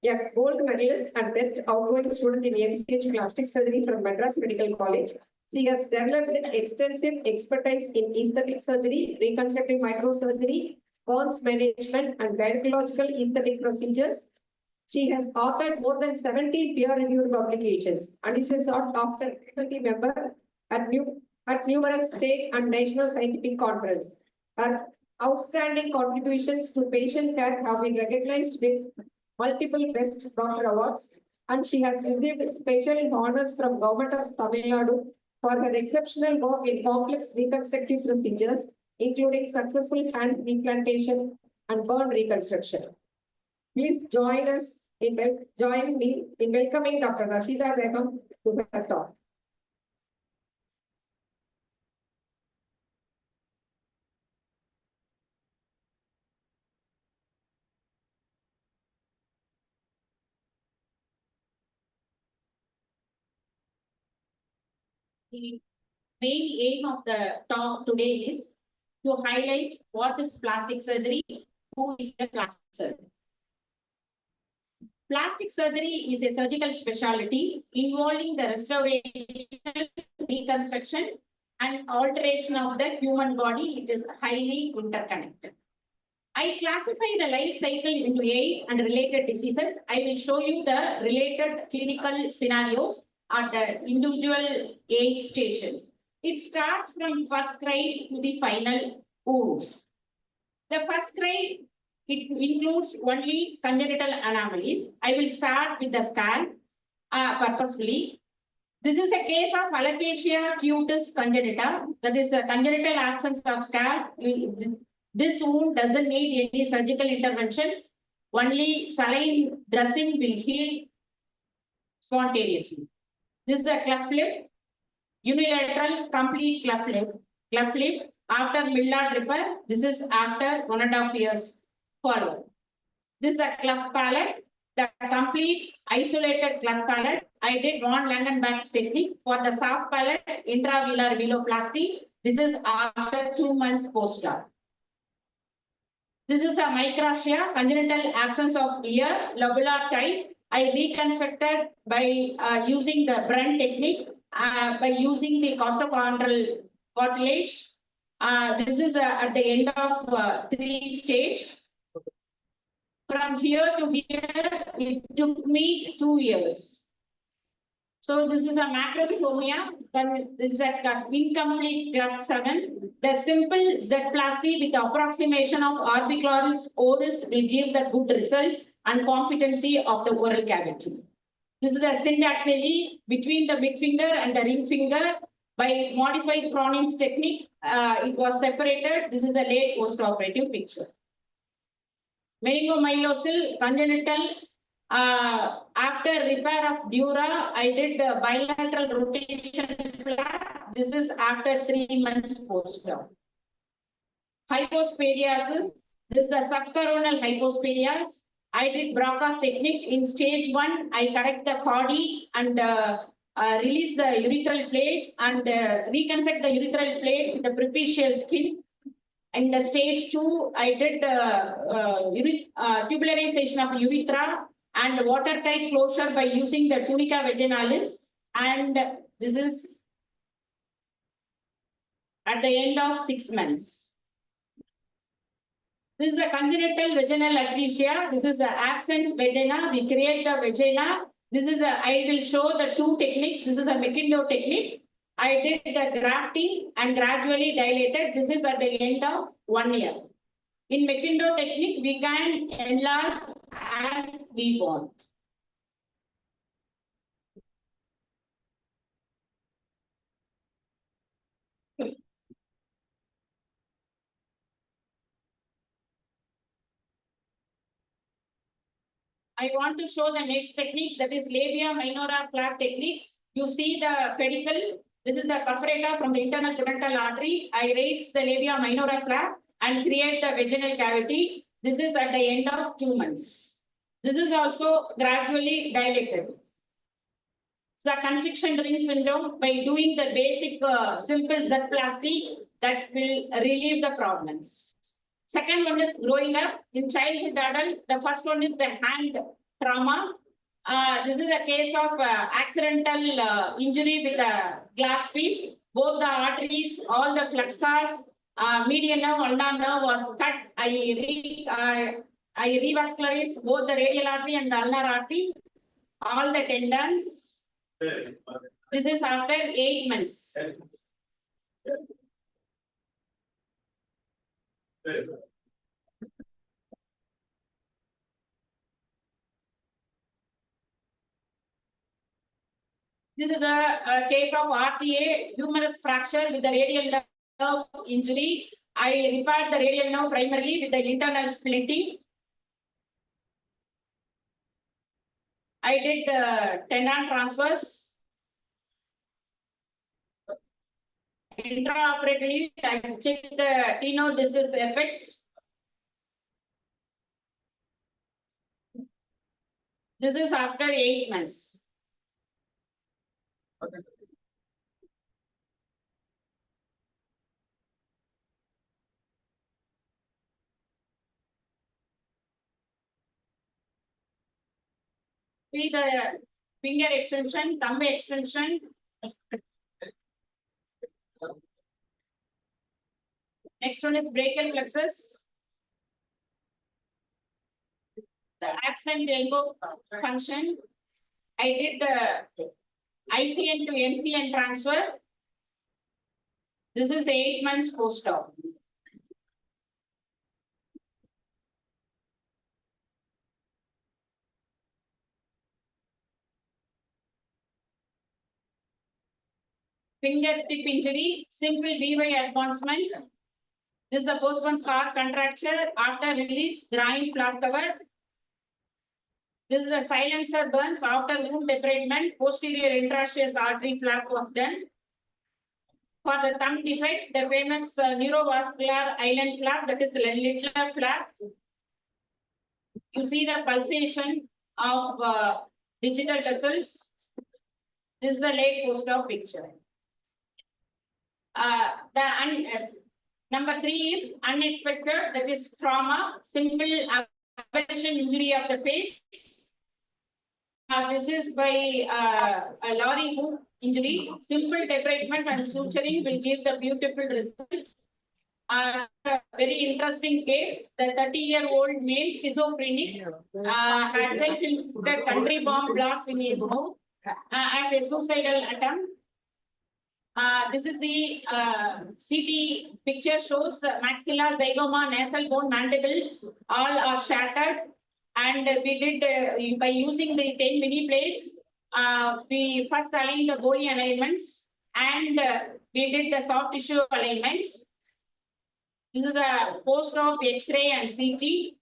A gold medalist and best outgoing student in MCH plastic surgery from Madras Medical College, she has developed extensive expertise in aesthetic surgery, reconstructive microsurgery, burns management, and gynecological aesthetic procedures. She has authored more than 70 peer-reviewed publications and is a sought-after faculty member at numerous state and national scientific conferences. Her outstanding contributions to patient care have been recognized with multiple Best Doctor Awards, and she has received special honors from Government of Tamil Nadu for her exceptional work in complex reconstructive procedures, including successful hand replantation and burn reconstruction. Please join me in welcoming Dr. Rashida Begum to her talk. The main aim of the talk today is to highlight what is plastic surgery, who is a plastic surgeon. Plastic surgery is a surgical specialty involving the restoration, reconstruction, and alteration of the human body. It is highly interconnected. I classify the life cycle into 8 and related diseases. I will show you the related clinical scenarios at the individual 8 stations. It starts from first cry to the final wounds. The first cry It includes only congenital anomalies. I will start with the scan purposefully. This is a case of alopecia cutis congenita, that is the congenital absence of scalp. This wound doesn't need any surgical intervention. Only saline dressing will heal spontaneously. This is a cleft lip, unilateral complete cleft lip after Millard repair. This is after 1.5 years forward. This is a cleft palate, the complete isolated cleft palate. I did von Langenbach's technique for the soft palate intravelar veloplasty. This is after 2 months post-op. This is a microtia, congenital absence of ear, lobular type. I reconstructed by using the Brent technique, by using the costochondral cartilage. This is at the end of 3 stage. From here to here, it took me 2 years. So this is a macrostomia, then this is an incomplete cleft 7. The simple Z-plasty with the approximation of orbicularis oris will give the good result and competency of the oral cavity. This is a syndactyly between the mid finger and the ring finger. By modified Cronin's technique, it was separated. This is a late post-operative picture. Meningomyelocele congenital. After repair of dura, I did the bilateral rotation flap. This is after 3 months post-op. Hypospadiasis. This is the subcoronal hypospadias. I did Broca's technique. In stage 1, I correct the body and release the urethral plate and reconstruct the urethral plate with the prepucial skin. And the stage 2, I did tubularization of urethra and watertight closure by using the tunica vaginalis. And this is at the end of 6 months. This is a congenital vaginal atresia. This is the absence vagina. We create the vagina. This is I will show the 2 techniques. This is a McIndoe technique. I did the grafting and gradually dilated. This is at the end of 1 year. In McIndoe technique, we can enlarge as we want. I want to show the next technique, that is labia minora flap technique. You see the pedicle. This is the perforator from the internal pudendal artery. I raise the labia minora flap and create the vaginal cavity. This is at the end of 2 months. This is also gradually dilated. The constriction ring syndrome, by doing the basic simple Z-plasty, that will relieve the problems. Second one is growing up in childhood adult. The first one is the hand trauma. This is a case of accidental injury with a glass piece. Both the arteries, all the flexors, median nerve, ulnar nerve was cut. I revascularized both the radial artery and the ulnar artery, all the tendons. This is after 8 months. This is the case of RTA, humerus fracture with the radial nerve injury. I repaired the radial nerve primarily with the internal splinting. I did tendon transfers. Intraoperatively, I checked the tenodesis effect. This is after 8 months. See the finger extension, thumb extension. Next one is brachial plexus. The absent elbow function. I did the ICN to MCN transfer. This is 8 months post-op. fingertip injury, simple BY advancement. This is the postbone scar contracture after release, groin flap cover. This is the silencer burns after wound debridement, posterior interosseous artery flap was done. For the thumb defect, the famous neurovascular island flap, that is the Littler flap. You see the pulsation of digital vessels. This is the late post-op picture. Number 3 is unexpected, that is trauma, simple abrasion injury of the face. This is by a lorry hook injury. Simple debridement and suturing will give the beautiful result. A very interesting case. The 30-year-old male schizophrenic had self-inflicted country bomb blast in his mouth as a suicidal attempt. This is the CT picture shows maxilla, zygoma, nasal bone, mandible, all are shattered. And we did, by using the 10 mini plates, we first aligned the bony alignments and we did the soft tissue alignments. This is the post-op X-ray and CT.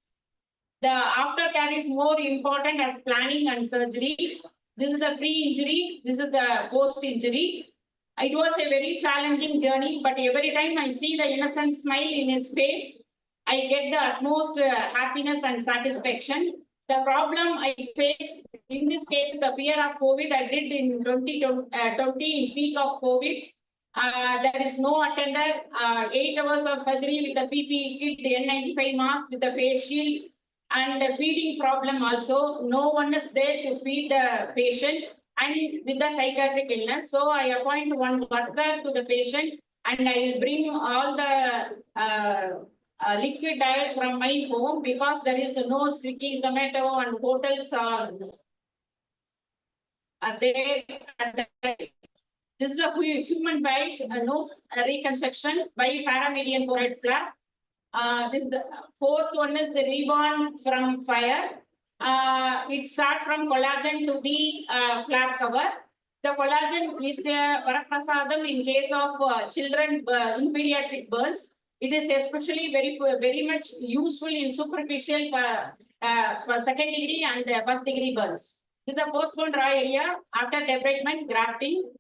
The aftercare is more important as planning and surgery. This is the pre-injury, this is the post-injury. It was a very challenging journey, but every time I see the innocent smile in his face, I get the utmost happiness and satisfaction. The problem I faced in this case is the fear of COVID. I did in 2020 in peak of COVID. There is no attender, 8 hours of surgery with the PPE kit, the N95 mask with the face shield, and the feeding problem also. No one is there to feed the patient and with the psychiatric illness. So I appoint one worker to the patient and I will bring all the liquid diet from my home because there is no Swiggy, Zomato and hotels are there. This is a human bite, nose reconstruction by paramedian forehead flap. This is the 4th one is the reborn from fire. It starts from collagen to the flap cover. The collagen is the varaprasadam in case of children in pediatric burns. It is especially very much useful in superficial for second degree and first degree burns. This is a postbone raw area after debridement grafting.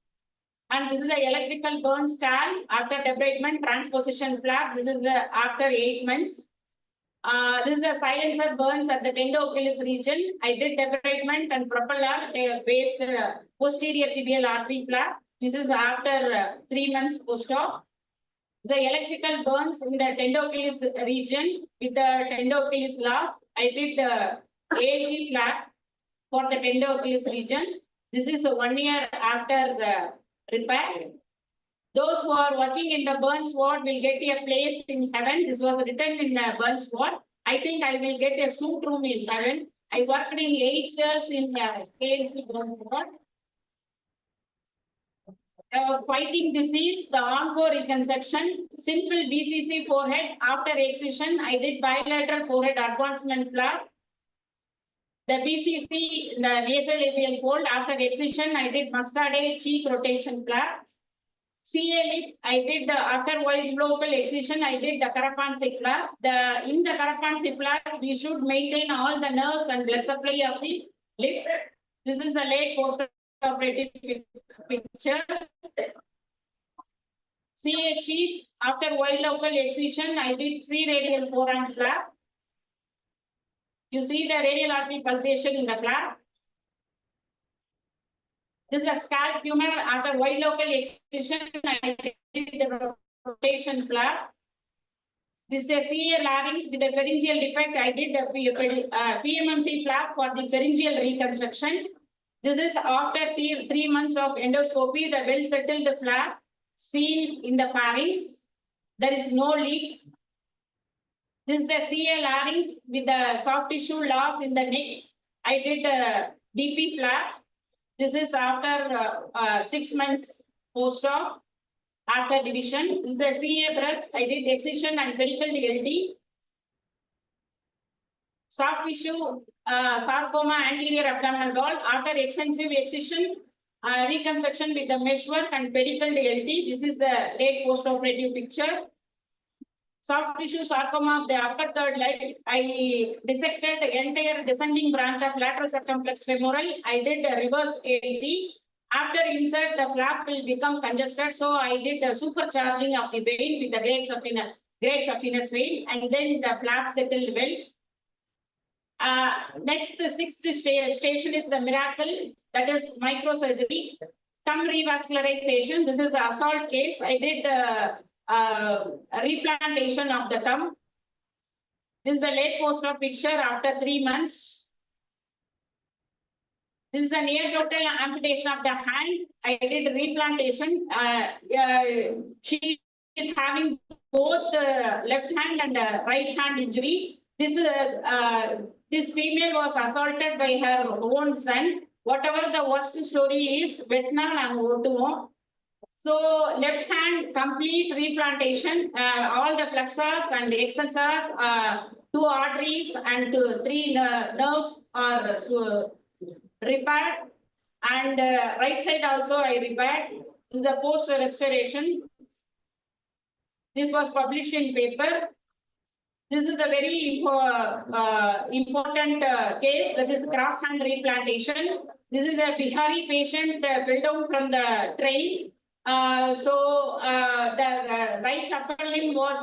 And this is the electrical burn scan after debridement transposition flap. This is the after 8 months. This is the silencer burns at the tendo-Achilles region. I did debridement and propeller based posterior tibial artery flap. This is after 3 months post-op. The electrical burns in the tendo-Achilles region with the tendo-Achilles loss. I did the AAT flap for the tendo-Achilles region. This is 1 year after repair. Those who are working in the burns ward will get a place in heaven. This was written in the burns ward. I think I will get a suit room in heaven. I worked in 8 years in KMC burns ward. Fighting disease, the encore reconstruction, simple BCC forehead after excision. I did bilateral forehead advancement flap. The BCC, the nasolabial fold after excision, I did mustard cheek rotation flap. CA lip, I did the after wide local excision, I did the Karapansi flap. In the Karapansi flap, we should maintain all the nerves and blood supply of the lip. This is the late post-operative picture. CA sheet, after wide local excision, I did free radial forearm flap. You see the radial artery pulsation in the flap. This is a scalp tumor after wide local excision. I did the rotation flap. This is a CA larynx with a pharyngeal defect. I did the PMMC flap for the pharyngeal reconstruction. This is after 3 months of endoscopy, the well settled flap seen in the pharynx. There is no leak. This is the CA larynx with the soft tissue loss in the neck. I did the DP flap. This is after 6 months post-op, after division. This is the CA breast. I did excision and pedicle LD. Soft tissue sarcoma anterior abdominal wall. After extensive excision, reconstruction with the meshwork and pedicle DLT. This is the late post-operative picture. Soft tissue sarcoma of the upper third leg. I dissected the entire descending branch of lateral circumflex femoral. I did a reverse ALT. After insert, the flap will become congested. So I did the supercharging of the vein with the great saphenous vein, and then the flap settled well. Next, the sixth station is the miracle, that is microsurgery. Thumb revascularization. This is the assault case. I did the replantation of the thumb. This is the late post-op picture after 3 months. This is a near total amputation of the hand. I did replantation. She is having both left hand and right hand injury. This female was assaulted by her own son. Whatever the worst story is, Vietnam and Otumo. So left hand complete replantation, all the flexors and extensors, 2 arteries and 3 nerves are repaired, and right side also I repaired. This is the post restoration. This was published in paper. This is a very important case, that is cross hand replantation. This is a Bihari patient fell down from the train. The right upper limb was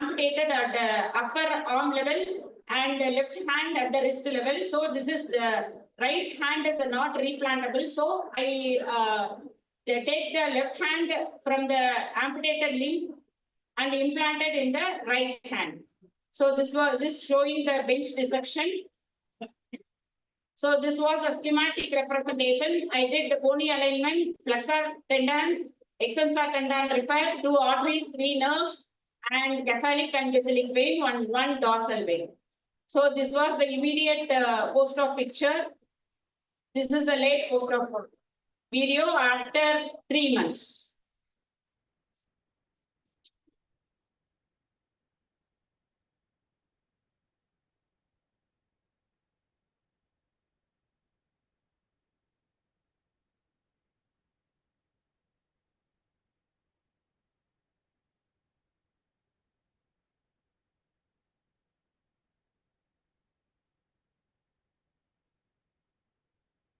amputated at the upper arm level and the left hand at the wrist level. So this is the right hand is not replantable. So I take the left hand from the amputated limb and implanted in the right hand. So this showing the bench dissection. So this was the schematic representation. I did the bony alignment, flexor tendons, extensor tendon repair, 2 arteries, 3 nerves, and cephalic and basilic vein, one dorsal vein. So this was the immediate post-op picture. This is a late post-op video after 3 months.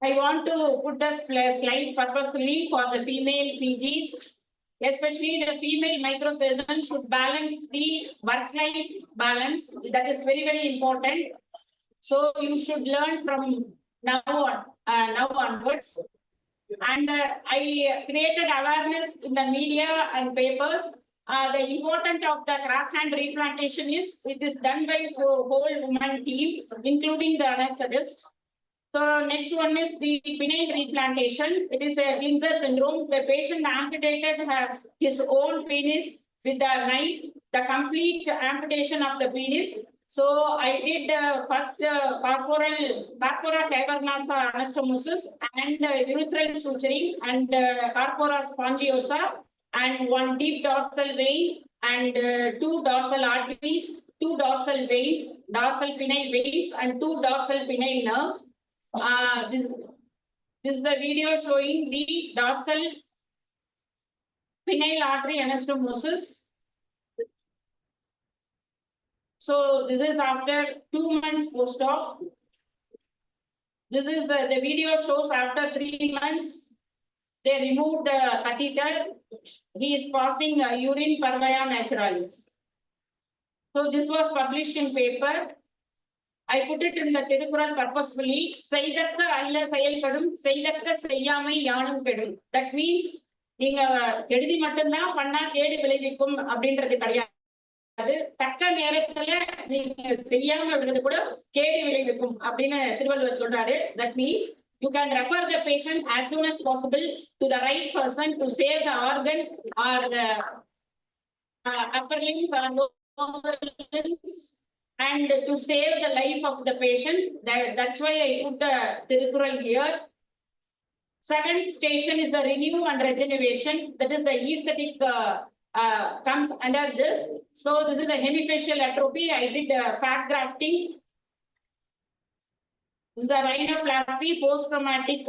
I want to put the slide purposely for the female PGs, especially the female microsurgeon should balance the work-life balance. That is very, very important. So you should learn from now onwards. And I created awareness in the media and papers. The importance of the cross-hand replantation is it is done by the whole woman team, including the anesthetist. So next one is the penile replantation. It is a Klinger syndrome. The patient amputated his own penis with a knife, the complete amputation of the penis. So I did the first corpora cavernosa anastomosis and urethral suturing and corpora spongiosa and 1 deep dorsal vein and 2 dorsal arteries, 2 dorsal veins, dorsal penile veins and 2 dorsal penile nerves. This is the video showing the dorsal penile artery anastomosis. So this is after 2 months post-op. This is the video shows after 3 months. They removed the catheter. He is passing urine per via naturalis. So this was published in paper. I put it in the Tirukural purposefully. Seidakka alla seyalkadum, seidakka seyyamai yanum kedum. That means, நீங்க கெடுதி மட்டும்தான் பண்ணா கேடு விளைவிக்கும் அப்படின்றது கிடையாது. தக்க நேரத்துல நீங்க செய்யாம விடுறது கூட கேடு விளைவிக்கும் அப்படின்னு திருவள்ளுவர் சொல்றாரு. That means you can refer the patient as soon as possible to the right person to save the organ or upper limbs or lower limbs. And to save the life of the patient, that's why I put the Tirukural here. 7th station is the renew and regeneration. That is the aesthetic comes under this. So this is a hemifacial atrophy. I did fat grafting. This is a rhinoplasty post-traumatic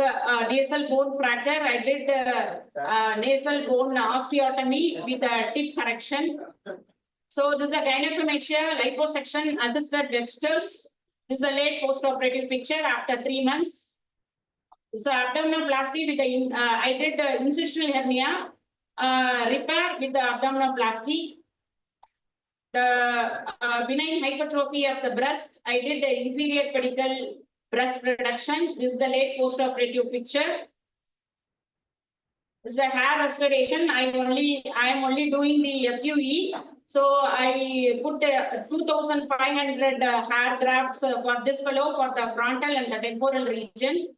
nasal bone fracture. I did nasal bone osteotomy with a tip correction. So this is a gynecomastia liposuction assisted Webster's. This is a late post-operative picture after 3 months. This is abdominoplasty with the I did incisional hernia repair with the abdominoplasty. The benign hypertrophy of the breast. I did the inferior pedicle breast reduction. This is the late post-operative picture. This is a hair restoration. I am only doing the FUE. So I put 2,500 hair grafts for this fellow for the frontal and the temporal region.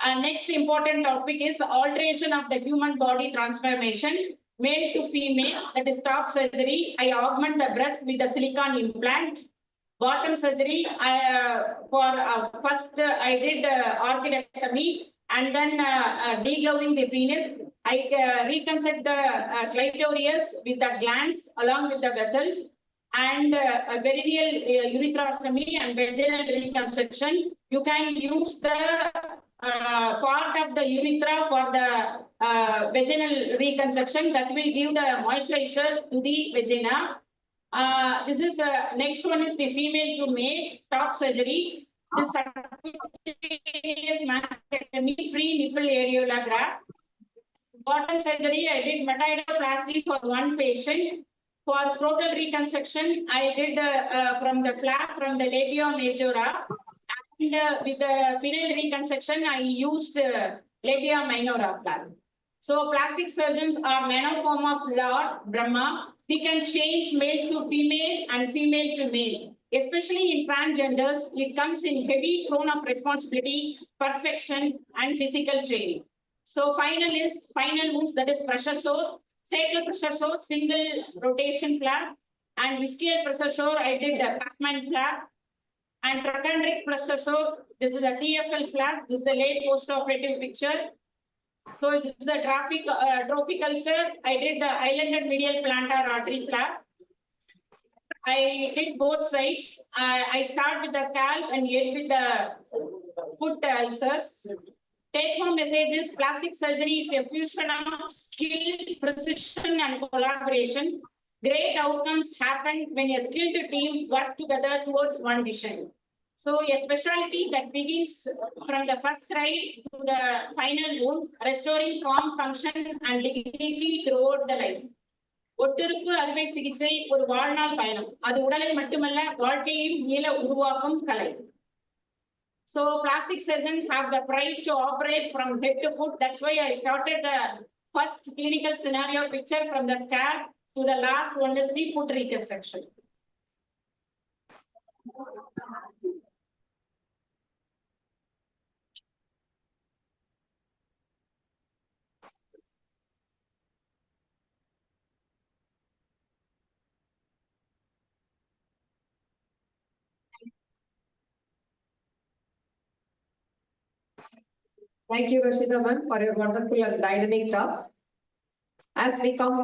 And next important topic is alteration of the human body transformation, male to female, that is top surgery. I augment the breast with the silicone implant. Bottom surgery, first I did orchidectomy and then degloving the penis. I reconstruct the clitoris with the glands along with the vessels and perineal urethrostomy and vaginal reconstruction. You can use the part of the urethra for the vaginal reconstruction that will give the moisturizer to the vagina. This is next one is the female to male top surgery. This is mastectomy, free nipple areola graft. Bottom surgery, I did metoidoplasty for one patient. For scrotal reconstruction, I did from the flap from the labia majora. And with the penile reconstruction, I used labia minora flap. So plastic surgeons are nanoform of Lord Brahma. We can change male to female and female to male. Especially in transgenders, it comes in heavy crown of responsibility, perfection, and physical training. So final wounds, that is pressure sore, sacral pressure sore, single rotation flap, and ischial pressure sore, I did the Pacman flap. And trochanteric pressure sore, this is a TFL flap, this is the late post-operative picture. So this is a trophic ulcer. I did the islanded medial plantar artery flap. I did both sides. I start with the scalp and end with the foot ulcers. Take-home message is plastic surgery is a fusion of skill, precision, and collaboration. Great outcomes happen when a skilled team work together towards one vision. So a specialty that begins from the first cry to the final wound, restoring form, function, and dignity throughout the life. ஒட்டிருப்பு அறுவை சிகிச்சை ஒரு வாழ்நாள் பயணம். அது உடலை மட்டுமல்ல வாழ்க்கையையும் மீள உருவாக்கும் கலை. So plastic surgeons have the pride to operate from head to foot. That's why I started the first clinical scenario picture from the scalp to the last one is the foot reconstruction. Thank you, Rashida ma'am, for your wonderful and dynamic talk. As we come,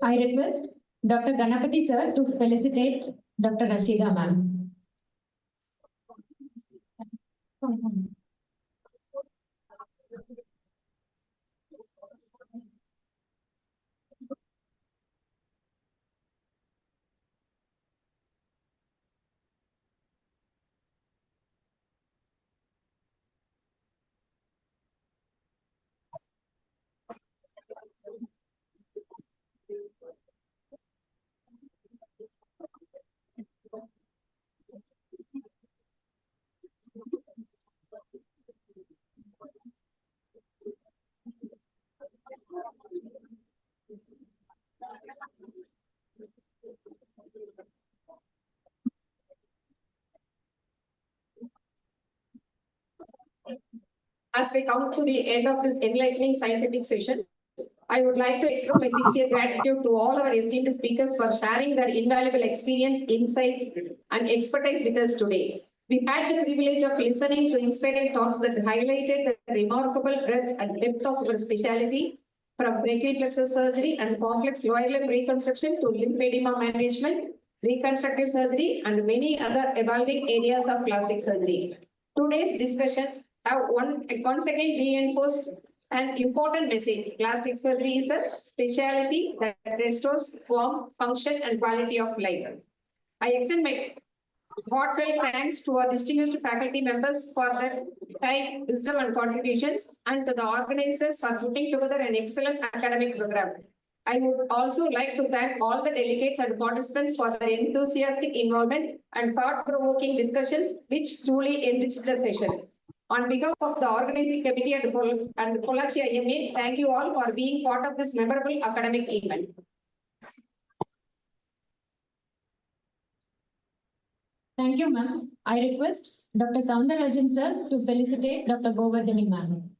I request Dr. Ganapati sir to felicitate Dr. Rashida ma'am. As we come to the end of this enlightening scientific session, I would like to express my sincere gratitude to all our esteemed speakers for sharing their invaluable experience, insights, and expertise with us today. We had the privilege of listening to inspiring talks that highlighted the remarkable breadth and depth of our specialty, from brachial plexus surgery and complex lower limb reconstruction to lymphedema management reconstructive surgery, and many other evolving areas of plastic surgery. Today's discussion have once again reinforced an important message. Plastic surgery is a specialty that restores form, function, and quality of life. I extend my heartfelt thanks to our distinguished faculty members for their time, wisdom, and contributions, and to the organizers for putting together an excellent academic program. I would also like to thank all the delegates and participants for their enthusiastic involvement and thought-provoking discussions, which truly enriched the session. On behalf of the organizing committee and Pollachi IMA, thank you all for being part of this memorable academic event. Thank you, ma'am. I request Dr. Soundararajan sir to felicitate Dr. Govardhani ma'am.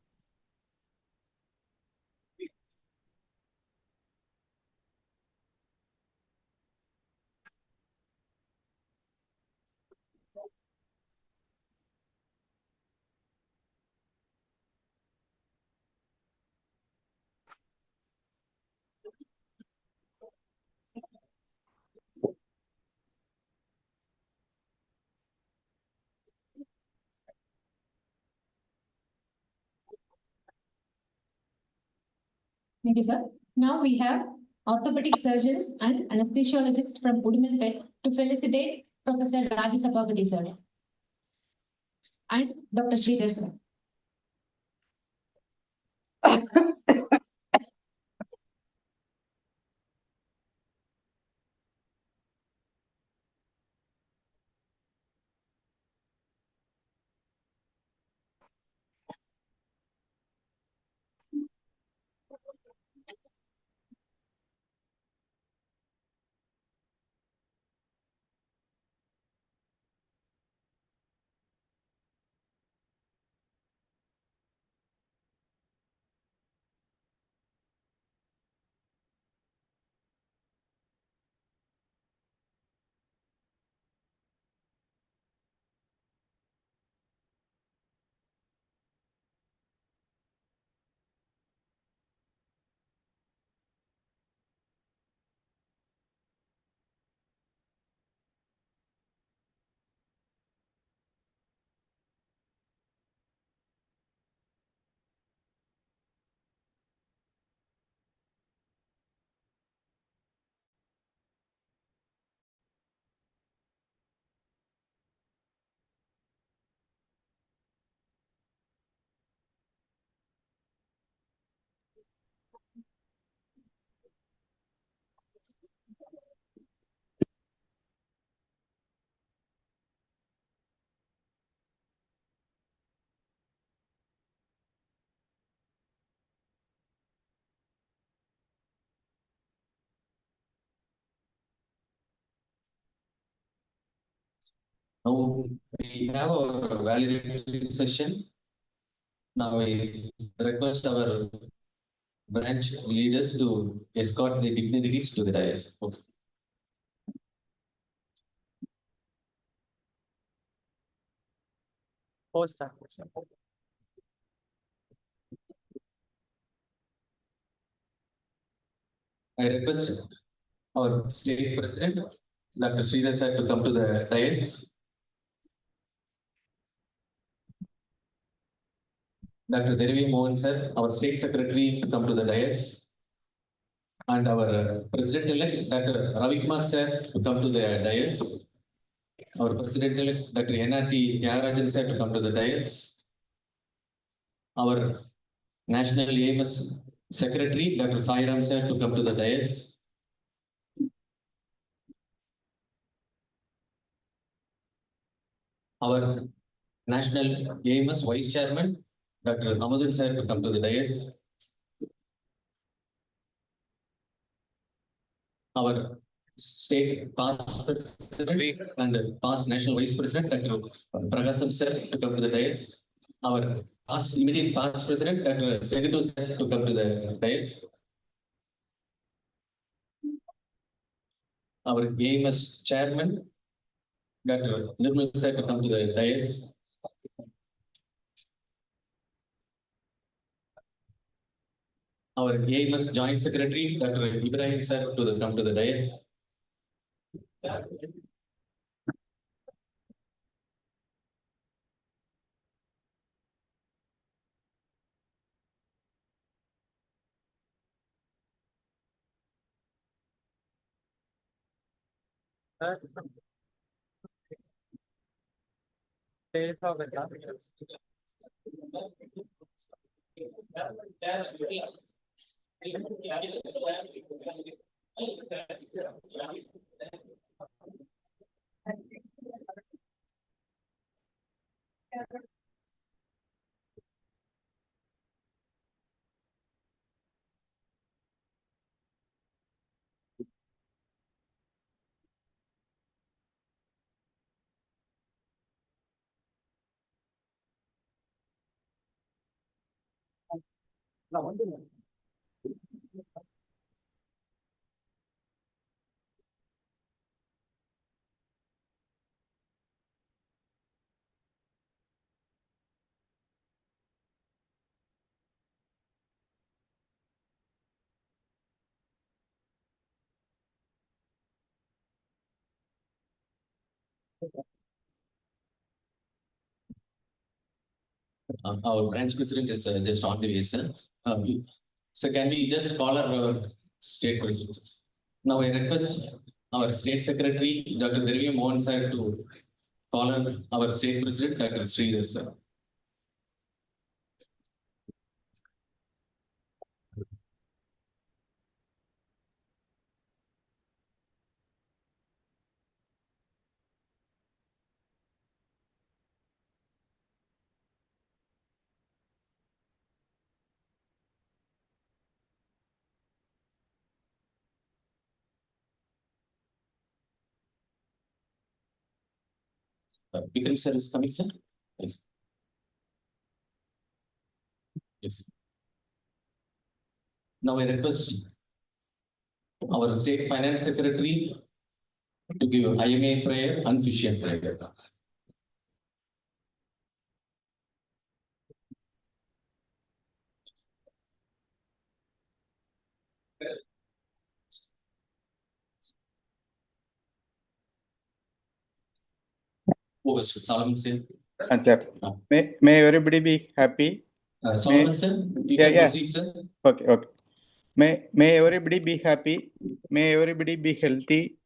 Thank you, sir. Now we have orthopedic surgeons and anesthesiologists from Udumalpet to felicitate Professor Rajasabhavati sir and Dr. Sridhar sir. Now we have our validatory session. Now I request our branch leaders to escort the dignitaries to the dais. Okay. Post. I request our state president, Dr. Sridhar sir, to come to the dais. Dr. Devi Mohan sir, our state secretary, to come to the dais. And our president-elect, Dr. Ravi Kumar sir, to come to the dais. Our president-elect, Dr. NRT Tyagarajan sir, to come to the dais. Our National AMS Secretary, Dr. Sairam sir, to come to the dais. Our National AMS Vice Chairman, Dr. Amadun sir, to come to the dais. Our State past President and past National Vice President, Dr. Prakasam sir, to come to the dais. Our immediate past President, Dr. Segatu sir, to come to the dais. Our AMS Chairman, Dr. Nirmal sir, to come to the dais. Our AMS Joint Secretary, Dr. Ibrahim sir, to come to the dais. Our branch president is just on the way, sir. So can we just call our state president? Now I request our state secretary, Dr. Dervi Mohan sir, to call our state president, Dr. Sridhar sir. Vikram sir is coming, sir. Yes. Yes. Now I request our state finance secretary to give IMA prayer and Fishian prayer. Over, Solomon sir. Sir, may everybody be happy? Solomon sir, you can proceed, sir. Okay. May everybody be happy. May everybody be healthy.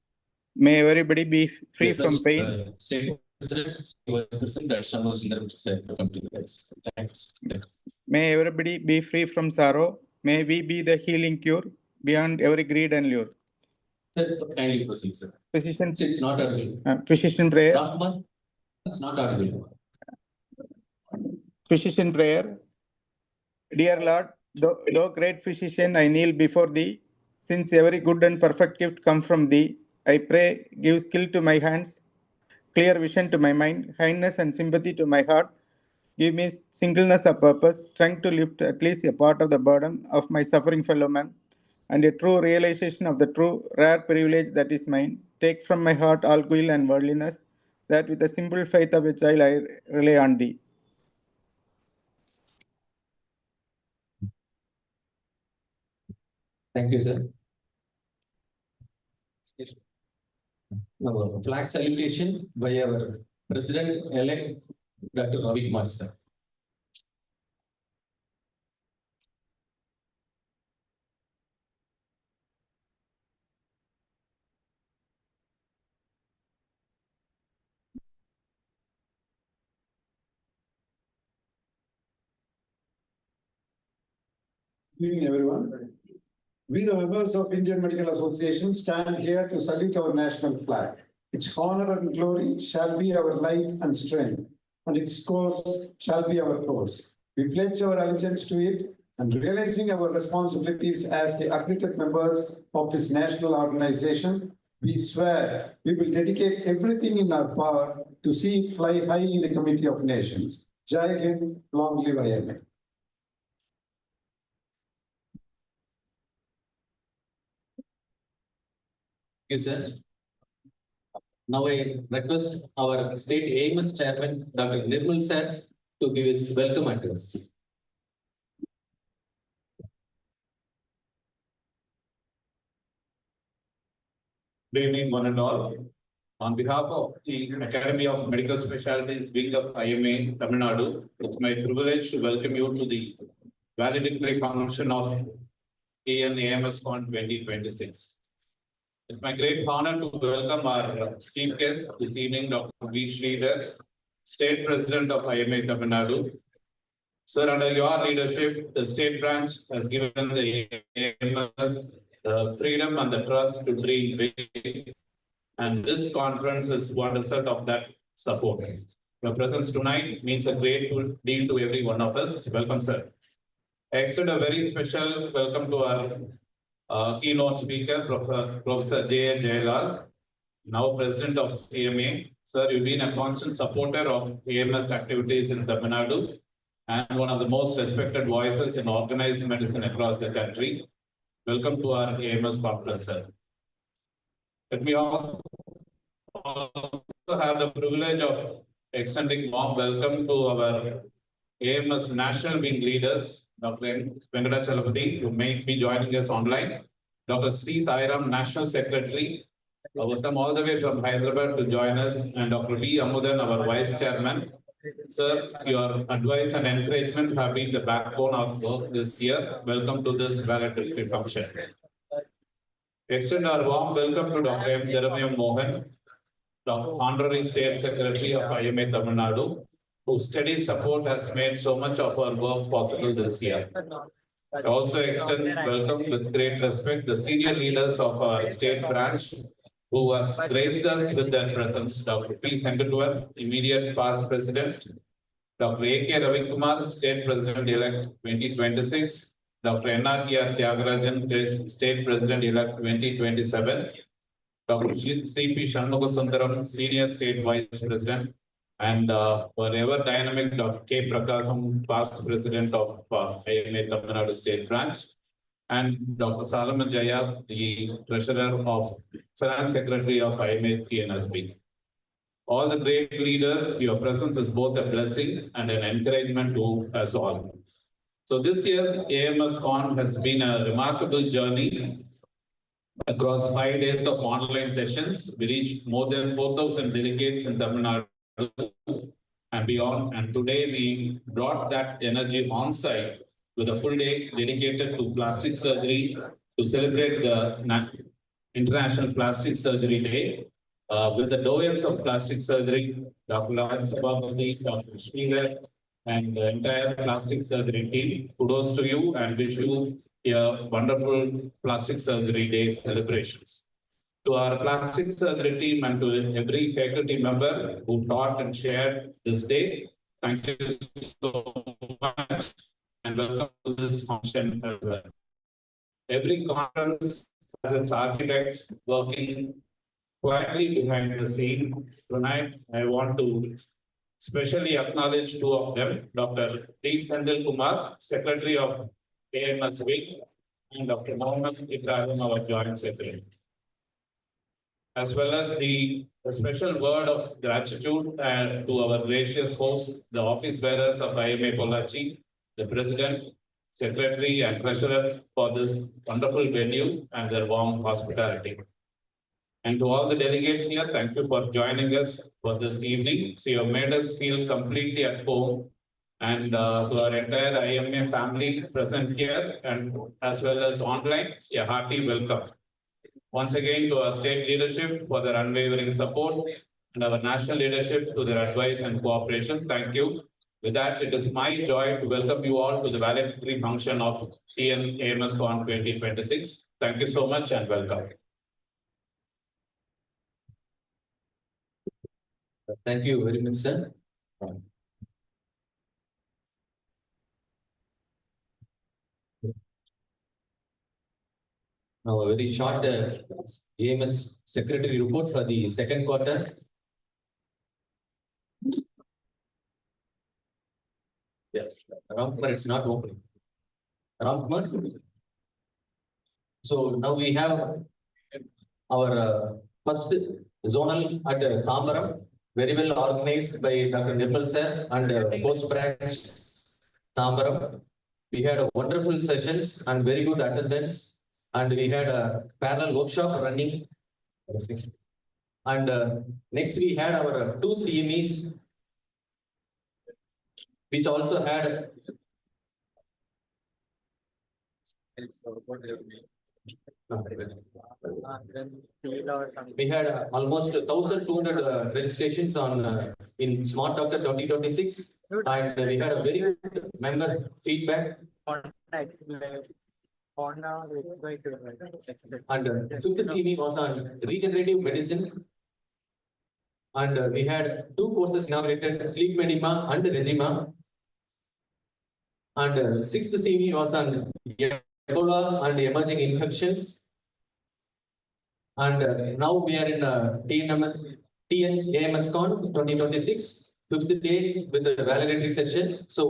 May everybody be free from pain. State President, Vice President, to come to the desk. Thanks. May everybody be free from sorrow. May we be the healing cure beyond every greed and lure. Sir, kindly proceed, sir. Physician, It's not audible. physician prayer. It's not audible. Physician prayer. Dear Lord, thou great physician, I kneel before thee. Since every good and perfect gift comes from thee, I pray, give skill to my hands, clear vision to my mind, kindness and sympathy to my heart. Give me singleness of purpose, strength to lift at least a part of the burden of my suffering fellow man, and a true realization of the true rare privilege that is mine. Take from my heart all guile and worldliness, that with the simple faith of a child I rely on thee. Thank you, sir. Now, flag salutation by our President-elect, Dr. Ravi Kumar, sir. Good evening, everyone. We, the members of Indian Medical Association, stand here to salute our national flag. Its honor and glory shall be our light and strength, and its course shall be our course. We pledge our allegiance to it, and realizing our responsibilities as the accredited members of this national organization, we swear we will dedicate everything in our power to see it fly high in the community of nations. Jai Hind, long live IMA. Thank you, sir. Now I request our state AMS chairman, Dr. Nirmal sir, to give his welcome address. Good evening, one and all. On behalf of the Academy of Medical Specialties Wing of IMA, Tamil Nadu, it's my privilege to welcome you to the valedictory function of Amscon 2026. It's my great honor to welcome our chief guest this evening, Dr. V. Sridhar, State President of IMA Tamil Nadu. Sir, under your leadership, the state branch has given the AMS the freedom and the trust to dream big. And this conference is one result of that support. Your presence tonight means a great deal to every one of us. Welcome, sir. I extend a very special welcome to our keynote speaker, Professor J. Jayalal, now President of CMA. Sir, you've been a constant supporter of AMS activities in Tamil Nadu and one of the most respected voices in organized medicine across the country. Welcome to our AMS conference, sir. Let me also have the privilege of extending warm welcome to our AMS national wing leaders, Dr. Venkatachalapati, who may be joining us online, Dr. C. Sairam, National Secretary, was come all the way from Hyderabad to join us, and Dr. V. Amudan, our Vice Chairman. Sir, your advice and encouragement have been the backbone of work this year. Welcome to this valedictory function. Extend our warm welcome to Dr. M. Dharamya Mohan, Dr. Honorary State Secretary of IMA Tamil Nadu, whose steady support has made so much of our work possible this year. I also extend welcome with great respect the senior leaders of our state branch who has graced us with their presence. Dr. P. Sengattuvar, immediate past president, Dr. A.K. Ravikumar, State President-elect 2026, Dr. N.R.T.R. Tyagarajan, State President-elect 2027, Dr. C.P. Shanmugasundaram, Senior State Vice President, and forever dynamic Dr. K. Prakasam, past President of IMA Tamil Nadu State Branch, and Dr. Salaman Jaya, the Treasurer of Finance Secretary of IMA TNSB. All the great leaders, your presence is both a blessing and an encouragement to us all. So this year's AMSCon has been a remarkable journey across 5 days of online sessions. We reached more than 4,000 delegates in Tamil Nadu and beyond. And today we brought that energy on site with a full day dedicated to plastic surgery to celebrate the International Plastic Surgery Day. With the doyens of plastic surgery, Dr. Sabapati, Dr. Sridhar, and the entire plastic surgery team, kudos to you and wish you a wonderful Plastic Surgery Day celebrations. To our plastic surgery team and to every faculty member who taught and shared this day, thank you so much and welcome to this function as well. Every conference has its architects working quietly behind the scene. Tonight, I want to especially acknowledge two of them, Dr. D. Sendil Kumar, Secretary of AMS Wing, and Dr. Mohammed Ibrahim, our Joint Secretary. As well as the special word of gratitude to our gracious hosts, the office bearers of IMA Pollachi, the President, Secretary, and Treasurer for this wonderful venue and their warm hospitality. And to all the delegates here, thank you for joining us for this evening. So you have made us feel completely at home. And to our entire IMA family present here and as well as online, a hearty welcome. Once again to our state leadership for their unwavering support and our national leadership to their advice and cooperation. Thank you. With that, it is my joy to welcome you all to the valedictory function of AMSCon 2026. Thank you so much and welcome. Thank you very much, sir. Now, a very short AMS Secretary report for the second quarter. Yeah, Ramkumar, it's not opening. Ramkumar. So now we have our first zonal at Thambaram, very well organized by Dr. Nirmal sir and post branch Thambaram. We had wonderful sessions and very good attendance, and we had a parallel workshop running And next we had our two CMEs, which also had we had almost 1,200 registrations on in Smart Doctor 2026, and we had a very good member feedback. And fifth CME was on regenerative medicine, and we had two courses inaugurated: Sleep Medima and Regima. And sixth CME was on Ebola and emerging infections. And now we are in Amscon 2026, fifth day with the validatory session. So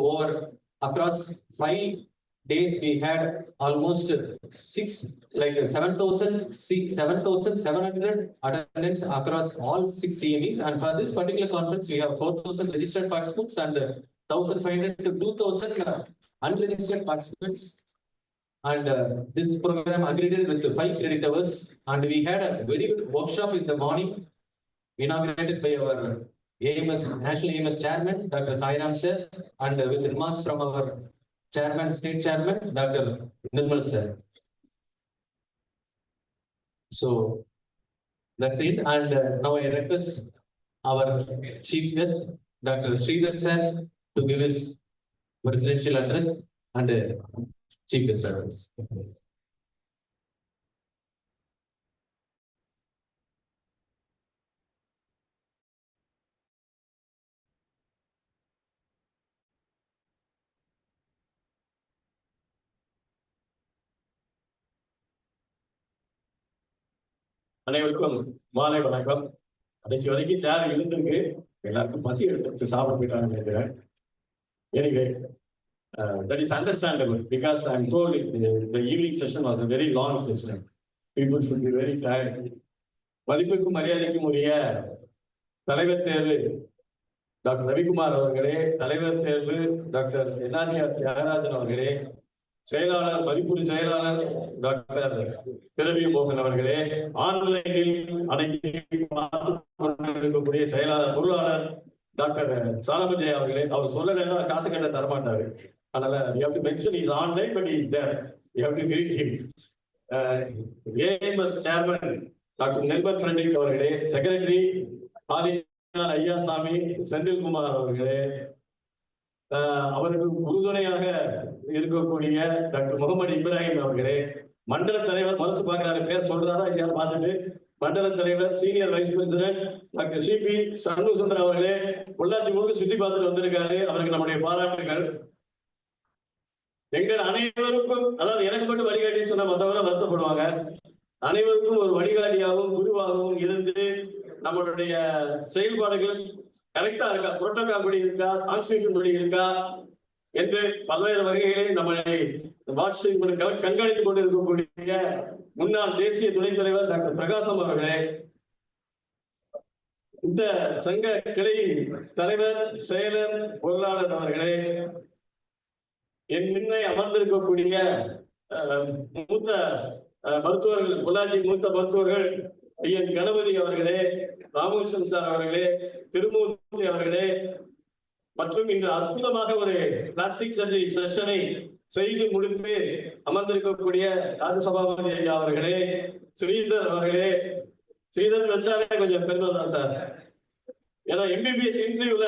across 5 days, we had almost 7,700 attendance across all 6 CMEs. And for this particular conference, we have 4,000 registered participants and 1,500 to 2,000 unregistered participants. And this program accredited with 5 credit hours. And we had a very good workshop in the morning, inaugurated by our AMS, National AMS Chairman, Dr. Sairam Sir, and with remarks from our Chairman, State Chairman, Dr. Nirmal Sir. So that's it. And now I request our Chief Guest, Dr. Sridhar Sir, to give his presidential address and Chief Guest address. அனைவருக்கும் மாலை வணக்கம். கடைசி வரைக்கும் சேர் இருந்திருக்கு, எல்லாருக்கும் பசி எடுத்து சாப்பிட போயிட்டாங்கன்னு நினைக்கிறேன். Anyway, that is understandable because I'm told the evening session was a very long session. People should be very tired. மதிப்புக்கும் மரியாதைக்கும் உரிய தலைவர் தேர்வு டாக்டர் ரவிக்குமார் அவர்களே, தலைவர் தேர்வு டாக்டர் என்ஆர்ஆர் தியாகராஜன் அவர்களே, செயலாளர் மதிப்பூர் செயலாளர் டாக்டர் திரவிய மோகன் அவர்களே, ஆன்லைனில் இருக்கக்கூடிய செயலாளர் பொருளாளர் டாக்டர் சாலமஜய் அவர்களே. அவர் சொல்லலைன்னா காசு கட்ட தரமாட்டாரு. அதனால you have to mention he's online, but he's there. You have to greet him. AMS chairman doctor நெல்பர் ஃப்ரெண்டிக் அவர்களே, செக்ரட்டரி ஐயாசாமி செந்தில்குமார் அவர்களே, அவருக்கு உறுதுணையாக இருக்கக்கூடிய டாக்டர் முகமது இப்ராஹிம் அவர்களே, மண்டல தலைவர் மறைச்சு பார்க்கிறாரு, பேர் சொல்றாரா இல்லையா பார்த்துட்டு, மண்டல தலைவர் senior vice president doctor CP Shanmuga Sundar அவர்களே, பொள்ளாச்சி முழுக்க சுற்றி பார்த்துட்டு வந்திருக்காரு, அவருக்கு நம்முடைய பாராட்டுகள். எங்கள் அனைவருக்கும், அதாவது எனக்கு மட்டும் வழிகாட்டின்னு சொன்னா மற்றவரை வருத்தப்படுவாங்க, அனைவருக்கும் ஒரு வழிகாட்டியாகவும் குருவாகவும் இருந்து நம்மளுடைய செயல்பாடுகள் கரெக்டா இருக்கா, புரோட்டோகால் படி இருக்கா, கான்ஸ்டிடியூஷன் படி இருக்கா என்று பல்வேறு வகைகளில் நம்மளை கண்காணித்துக் கொண்டு இருக்கக்கூடிய முன்னாள் தேசிய துணைத் தலைவர் டாக்டர் பிரகாசம் அவர்களே, இந்த சங்க கிளையின் தலைவர் செயலர் பொருளாளர் அவர்களே, என் முன்னே அமர்ந்திருக்கக்கூடிய மூத்த மருத்துவர்கள், பொள்ளாச்சி மூத்த மருத்துவர்கள் ஐயன் கணபதி அவர்களே, ராமகிருஷ்ணன் சார் அவர்களே, திருமூர்த்தி அவர்களே, மற்றும் இன்று அற்புதமாக ஒரு பிளாஸ்டிக் சர்ஜரி செஷனை செய்து முடித்து அமர்ந்திருக்கக்கூடிய ராஜசபாபதி ஐயா அவர்களே, ஸ்ரீதர் அவர்களே. ஸ்ரீதர் வச்சாலே கொஞ்சம் பெருமை தான் சார். ஏன்னா எம்பிபிஎஸ் இன்டர்வியூல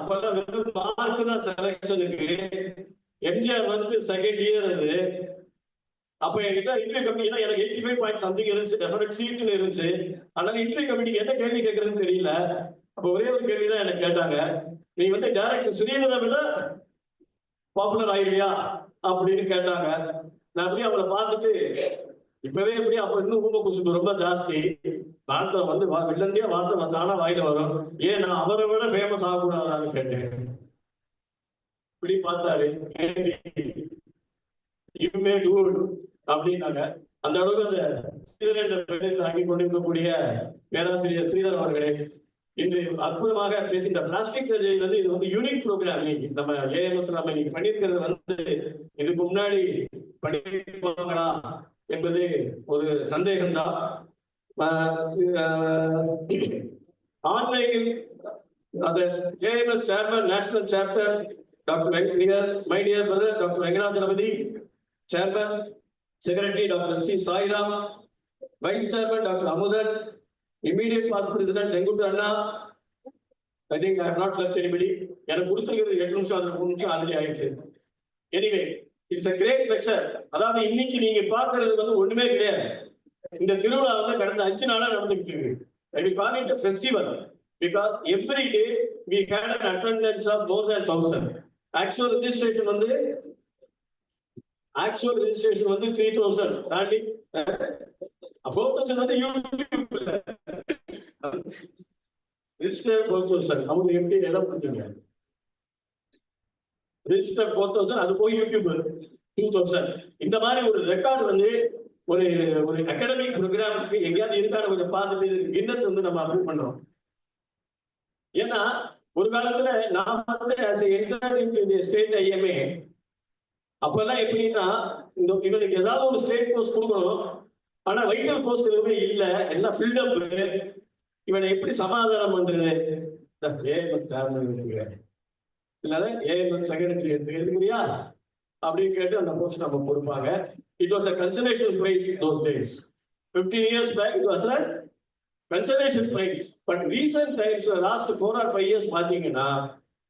அப்பெல்லாம் வெறும் மார்க் தான் செலக்ஷனுக்கு. எம்ஜிஆர் வந்து செகண்ட் இயர் அது. அப்ப என்கிட்ட இன்டர்வியூ கமிட்டினா எனக்கு 85 பாயிண்ட் சம்திங் இருந்துச்சு, டெஃபரட் சீட்னு இருந்துச்சு. அதனால இன்டர்வியூ கமிட்டிக்கு என்ன கேள்வி கேட்கறதுன்னு தெரியல. அப்ப ஒரே ஒரு கேள்விதான் எனக்கு கேட்டாங்க, நீ வந்து டைரக்டர் ஸ்ரீதரை விட பாப்புலர் ஆயிடுவியா அப்படின்னு கேட்டாங்க. நான் அப்படியே அவளை பார்த்துட்டு இப்பவே எப்படி, அப்ப இன்னும் ஊம குசும்பு ரொம்ப ஜாஸ்தி, வார்த்தை வந்து வெளிலந்தே வார்த்தை வந்தானா வாயில வரும், ஏன் நான் அவரை விட ஃபேமஸ் ஆகக்கூடாதான்னு கேட்டேன். இப்படி பார்த்தாரு, அப்படின்னாங்க. அந்த அளவுக்கு அந்த ஸ்ரீதர் தாங்கி கொண்டிருக்கக்கூடிய பேராசிரியர் ஸ்ரீதர் அவர்களே, இன்று அற்புதமாக பேசி இந்த பிளாஸ்டிக் சர்ஜரி வந்து இது வந்து யூனிக் ப்ரோக்ராம். நம்ம ஏஎம்எஸ் நம்ம இன்னைக்கு பண்ணியிருக்கிறது வந்து இதுக்கு முன்னாடி பண்ணிருப்பாங்களா என்பது ஒரு சந்தேகம்தான். Online, the AMS Chairman, National Chapter, my dear brother, Dr. Venkanath Chairman, Secretary, Dr. C. Sairam, Vice Chairman, Dr. Amudan, immediate past President, Sengutu Anna. I think I have not left anybody. Anyway, it's a great pleasure. அதாவது இன்னைக்கு நீங்க பார்க்கிறது வந்து ஒண்ணுமே கிடையாது. இந்த திருவிழா வந்து கடந்த 5 நாளா நடந்துட்டு இருக்கு. I will call it a festival because every day we had an attendance of more than 1,000. Actual registration வந்து 3,000 தாண்டி 4,000 வந்து யூடியூப்ல registered 4,000. அவங்க எப்படி இடம் கொடுத்தீங்க? registered 4,000, அது போய் யூடியூப் 2,000. இந்த மாதிரி ஒரு ரெக்கார்டு வந்து ஒரு அகாடமிக் ப்ரோக்ராமுக்கு எங்கேயாவது இருக்கான கொஞ்சம் பார்த்துட்டு கின்னஸ் வந்து நம்ம அப்ரூவ் பண்றோம். ஏன்னா ஒரு காலத்துல நான் வந்து as entered into the state IMA அப்பெல்லாம் எப்படின்னா இவனுக்கு ஏதாவது ஒரு ஸ்டேட் போஸ்ட் கொடுக்கணும், ஆனா வைட்டல் போஸ்ட் எதுவுமே இல்லை, எல்லாம் ஃபில்டப். இவனை எப்படி சமாதானம் பண்றது? இல்லாத ஏஎம்எஸ் செக்ரட்டரி எடுத்துக்கிறியா அப்படின்னு கேட்டு அந்த போஸ்ட் நம்ம கொடுப்பாங்க. It was a conservation prize those days. 15 years back it was a conservation prize. But recent times, the last 4 or 5 years பாத்தீங்கன்னா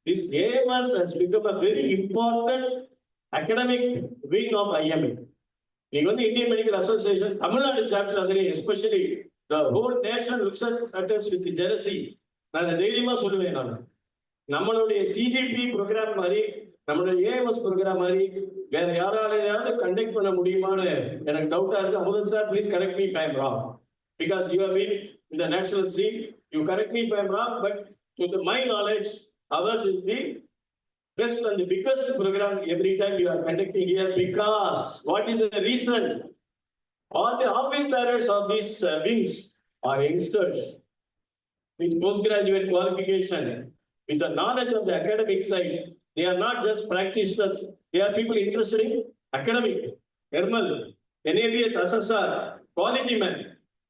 this AMS has become a very important academic wing of IMA. நீங்க வந்து Indian medical association Tamil Nadu chapter அதுல especially the whole nation looks at us with jealousy. நான் தைரியமா சொல்லுவேன், நம்மளுடைய CGP program மாதிரி நம்மளுடைய ஏஎம்எஸ் ப்ரோக்ராம் மாதிரி வேற யாராலையாவது கண்டக்ட் பண்ண முடியுமான்னு எனக்கு டவுட்டா இருக்கு. Amudhan sir, please correct me if I am wrong, because you have been in the national scene. You correct me if I am wrong, but to my knowledge ours is the best and the biggest program every time you are conducting here. Because what is the reason? All the office bearers of these wings are youngsters with postgraduate qualification, with the knowledge of the academic side. They are not just practitioners, they are people interested in academic. Ermal, NABH assessor, quality man.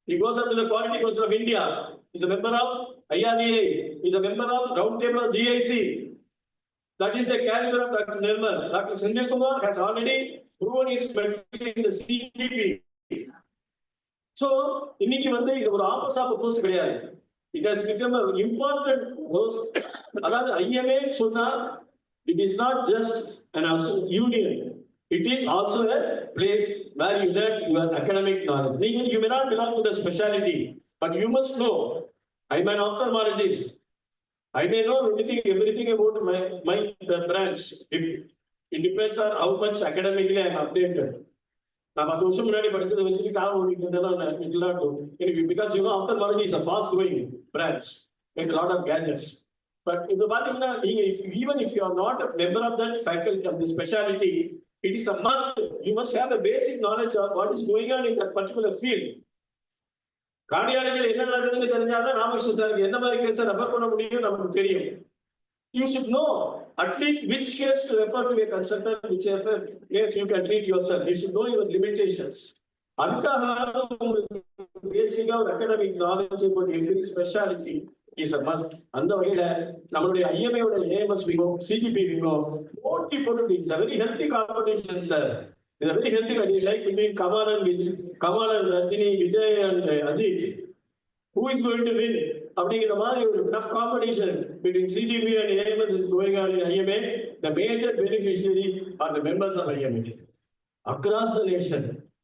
He goes up to the Quality Council of India. He's a member of IRDA. He's a member of Roundtable of GIC. That is the caliber of Dr. Nirmal. Dr. Sanjay Kumar has already proven his mettle in the CGP. So, இன்னைக்கு வந்து இது ஒரு Abbas of post கிடையாது. It has become an important post. அதாவது IMA சொன்னா it is not just an union. It is also a place where you learn your academic knowledge. You may not belong to the specialty, but you must know. I am an ophthalmologist. I may know everything about my branch. It depends on how much academically I am updated. நான் 10 வருஷம் முன்னாடி படிச்சதை வச்சுட்டு காலம் ஓடிட்டு இருந்தாலும் because ophthalmology is a fast growing branch with a lot of gadgets. But இப்ப பாத்தீங்கன்னா நீங்க even if you are not a member of that faculty of the specialty, it is a must. You must have a basic knowledge of what is going on in that particular field. கார்டியாலஜில என்ன நடக்குதுன்னு தெரிஞ்சாதான் ராமகிருஷ்ணன் சாருக்கு எந்த மாதிரி கேஸை refer பண்ண முடியும் நமக்கு தெரியும். You should know at least which case to refer to a consultant, whichever case you can treat yourself. You should know your limitations. அதுக்காக பேசிக்கா ஒரு academic knowledge about every specialty is a must. அந்த வகையில நம்மளுடைய ஐஎம்ஏயோட AMS விங்கோ CGP விங்கோ போட்டி போட்டு it's a very healthy competition, sir. It's a very healthy competition, like between Kamal and Rajini, Vijay and Ajit. Who is going to win? அப்படிங்கிற மாதிரி ஒரு tough competition between CGP and AMS is going on in IMA. The major beneficiary are the members of IMA across the nation.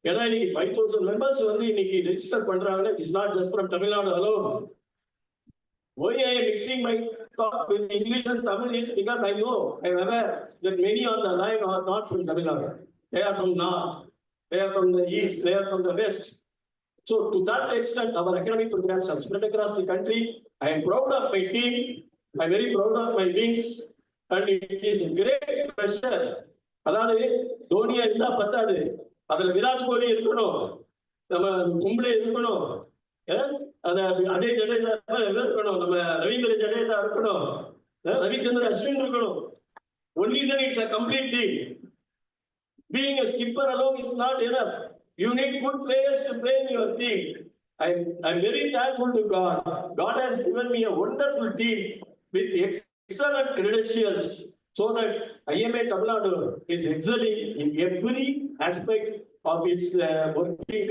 ஏன்னா இன்னைக்கு 5,000 members வந்து இன்னைக்கு register பண்றாங்கன்னா it's not just from Tamil Nadu alone. Why I am mixing my talk with English and Tamil is because I know, I am aware that many on the line are not from Tamil Nadu. They are from north, they are from the east, they are from the west. So to that extent, our academic programs have spread across the country. I am proud of my team. I am very proud of my wings. And it is a great pleasure. அதாவது தோனியா இருந்தா பத்தாது, அதுல விராட் கோலி இருக்கணும், நம்ம கும்பலே இருக்கணும், அதே ஜடேஜா இருக்கணும், நம்ம ரவீந்திர ஜடேஜா இருக்கணும், ரவிச்சந்திர அஸ்வின் இருக்கணும். Only then it's a complete team. Being a skipper alone is not enough. You need good players to play in your team. I'm very thankful to God. God has given me a wonderful team with excellent credentials so that IMA Tamil Nadu is excelling in every aspect of its working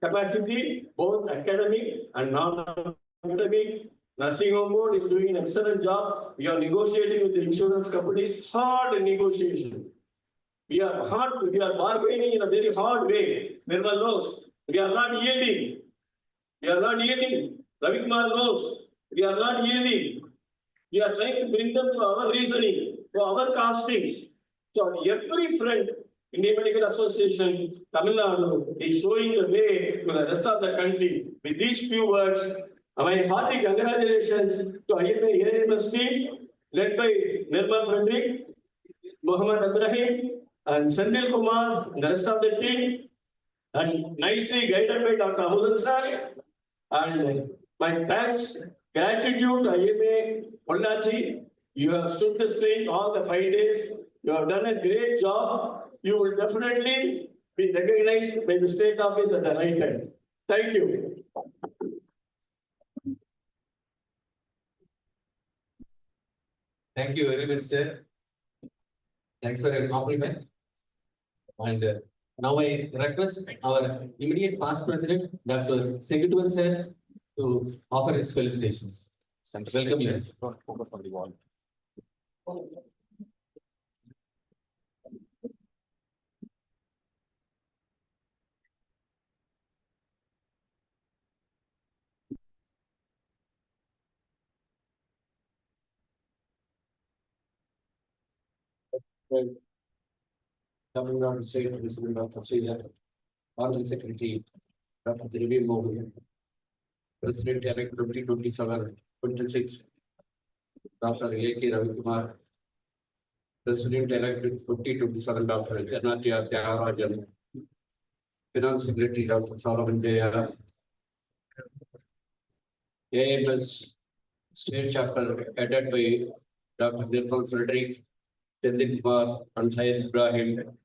capacity, both academic and non-academic. Nursing home board is doing an excellent job. We are negotiating with the insurance companies, hard negotiation. We are bargaining in a very hard way. Nirmal knows. We are not yielding. We are not yielding. Ravi Kumar knows. We are not yielding. We are trying to bring them to our reasoning, to our castings. So every friend, Indian Medical Association, Tamil Nadu, is showing the way to the rest of the country. With these few words, my hearty congratulations to IMA AMS team, led by Nirmal Frederick, Muhammad Ibrahim, and Sandil Kumar, and the rest of the team, and nicely guided by Dr. Amudan sir. And my thanks, gratitude to IMA Pollachi. You have stood the strain all the 5 days. You have done a great job. You will definitely be recognized by the state office at the right time. Thank you. Thank you very much, sir. Thanks for your compliment. And now I request our immediate past president, Dr. Segituan sir, to offer his felicitations. Welcome you. Tamil Nadu State President Dr. Sridhar, Honorary Secretary Dr. Dilip Mohan, President elect 2027-26, Dr. A.K. Ravi Kumar, President elect 2027, Dr. Janatya Tyagarajan, Finance Secretary Dr. Solomon Jaya, AMS State Chapter headed by Dr. Nirmal Frederick, Sandil Kumar, and Syed Ibrahim.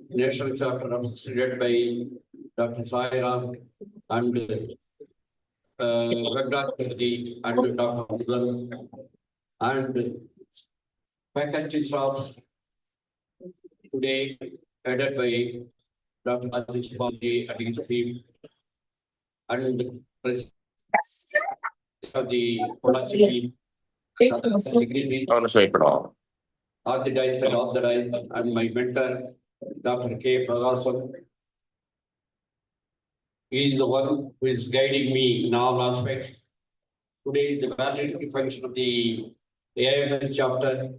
National Chapter represented by Dr. Saira and Venkatapati and Dr. Abdul, and faculty staff today headed by Dr. Aziz Baji and his team, and president of the Pollachi team, authorized and authorized, and my mentor, Dr. K. Pragasan. He is the one who is guiding me in all aspects. Today is the validity function of the AIMS chapter.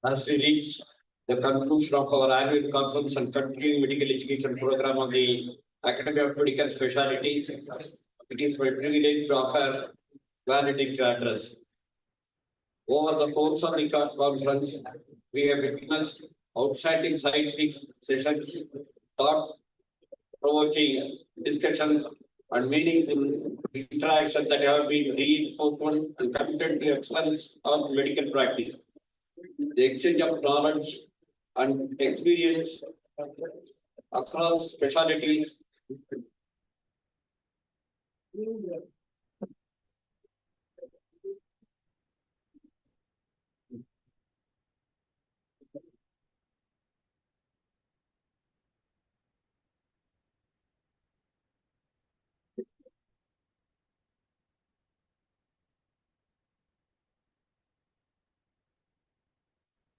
As we reach the conclusion of our annual conference and continuing medical education program of the Academy of Medical Specialties, it is my privilege to offer valedictory address. Over the course of the conference, we have witnessed outstanding scientific sessions, thought-provoking discussions, and meaningful interactions that have been reinforced and committed to excellence of medical practice. The exchange of knowledge and experience across specialties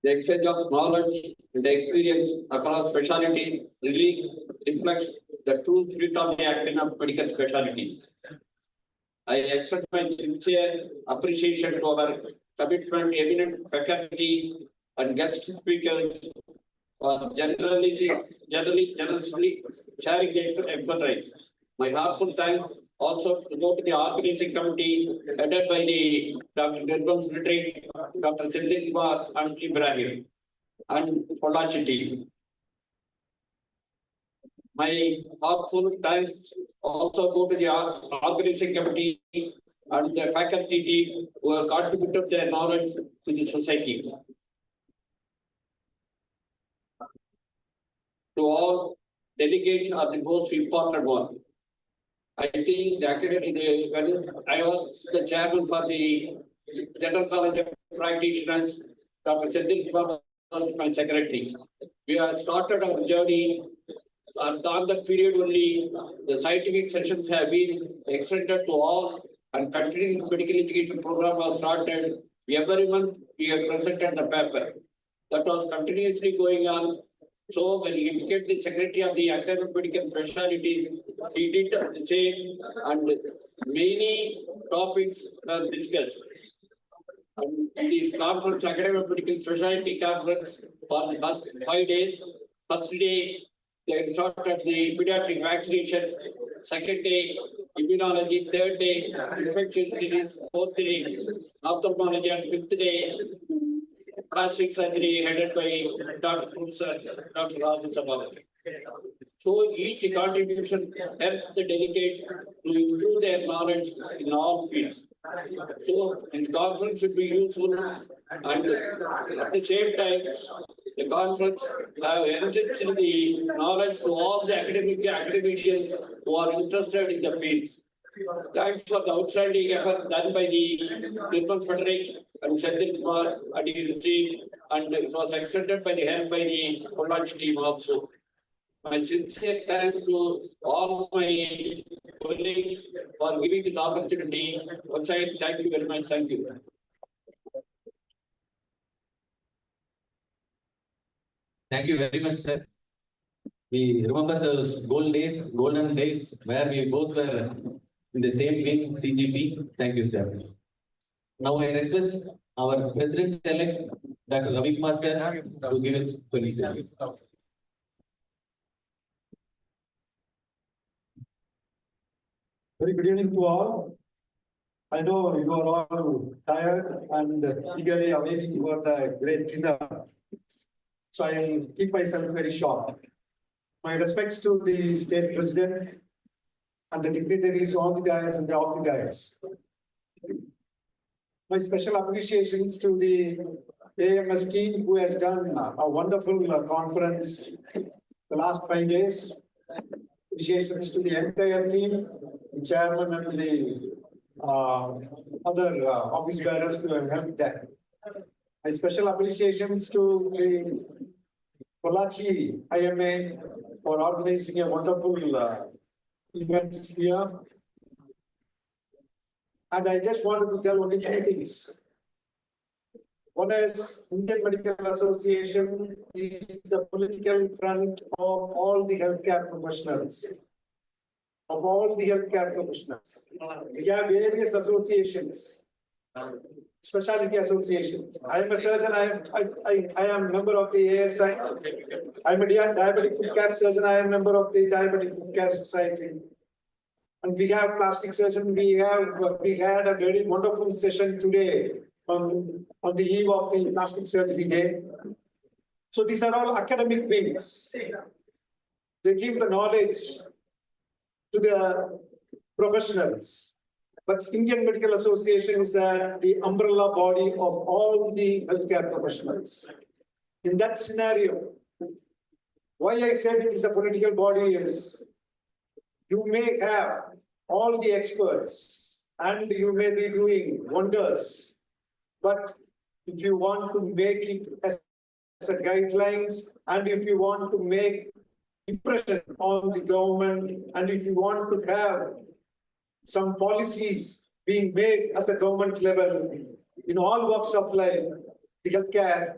the exchange of knowledge and experience across specialties really reflects the true spirit of the Academy of Medical Specialties. I extend my sincere appreciation to our commitment, eminent faculty and guest speakers for generously sharing their expertise. My heartfelt thanks also to go to the organizing committee headed by the Dr. Nirmal Frederick, Dr. Sandil Kumar, and Ibrahim. and Pollachi team. My heartful thanks also go to the organizing committee and the faculty team who have contributed their knowledge to the society. To all, delegates are the most important one. I think the academy, when I was the chairman for the General College of Practitioners, Dr. Chandil Kumar was my secretary. We have started our journey, and on that period only, the scientific sessions have been extended to all, and continuing medical education program was started. Every month, we have presented the paper. That was continuously going on. So when he became the secretary of the academic medical specialties, he did the same, and many topics are discussed. And this conference, academic medical specialty conference, for the first 5 days. First day, they started the pediatric vaccination. Second day, immunology. Third day, infectious disease. Fourth day, ophthalmology. And fifth day, plastic surgery headed by Dr. Professor Dr. Rajasabha. So each contribution helps the delegates to improve their knowledge in all fields. So this conference should be useful, and at the same time, the conference have enriched the knowledge to all the academicians who are interested in the fields. Thanks for the outstanding effort done by the Nirmal Frederick and Chandil Kumar and his team, and it was extended by the help by the Pollachi team also. My sincere thanks to all my colleagues for giving this opportunity. Once again, thank you very much. Thank you. Thank you very much, sir. We remember those golden days where we both were in the same wing, CGP. Thank you, sir. Now I request our President-elect, Dr. Ravi Kumar, sir, to give his felicitations. Very good evening to all. I know you are all tired and eagerly awaiting for the great dinner. So I'll keep myself very short. My respects to the state president and the dignitaries on the dais and off the dais. My special appreciations to the AMS team who has done a wonderful conference the last 5 days. Appreciations to the entire team, the chairman and the other office bearers who have helped that. My special appreciations to the Pollachi IMA for organizing a wonderful event here. And I just wanted to tell only 2 things. One is Indian Medical Association is the political front of all the healthcare professionals. We have various associations, specialty associations. I am a surgeon. I am member of the ASI. I am a diabetic foot care surgeon. I am member of the Diabetic Foot Care Society. And we have plastic surgeon. We had a very wonderful session today on the eve of the Plastic Surgery Day. So these are all academic wings. They give the knowledge to the professionals. But Indian Medical Association is the umbrella body of all the healthcare professionals. In that scenario, why I said it is a political body is you may have all the experts and you may be doing wonders. But if you want to make it as a guidelines, and if you want to make impression on the government, and if you want to have some policies being made at the government level in all walks of life, Indian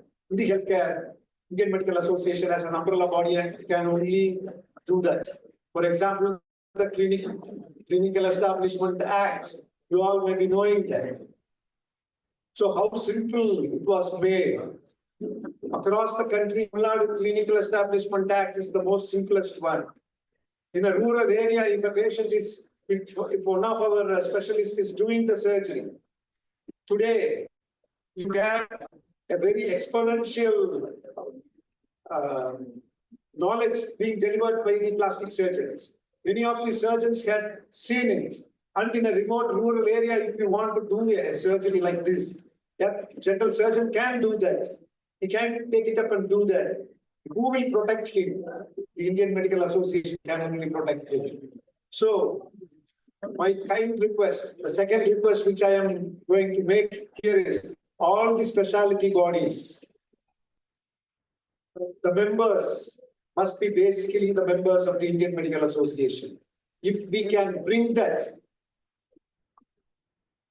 Medical Association as an umbrella body can only do that. For example, the Clinical Establishment Act, you all may be knowing that. So how simple it was made. Across the country, the Clinical Establishment Act is the most simplest one. In a rural area, if a patient is, if one of our specialists is doing the surgery, today you have a very exponential knowledge being delivered by the plastic surgeons. Many of the surgeons had seen it. And in a remote rural area, if you want to do a surgery like this, a general surgeon can do that. He can take it up and do that. Who will protect him? The Indian Medical Association can only protect him. So, my kind request, the second request which I am going to make here is all the specialty bodies, the members must be basically the members of the Indian Medical Association. If we can bring that,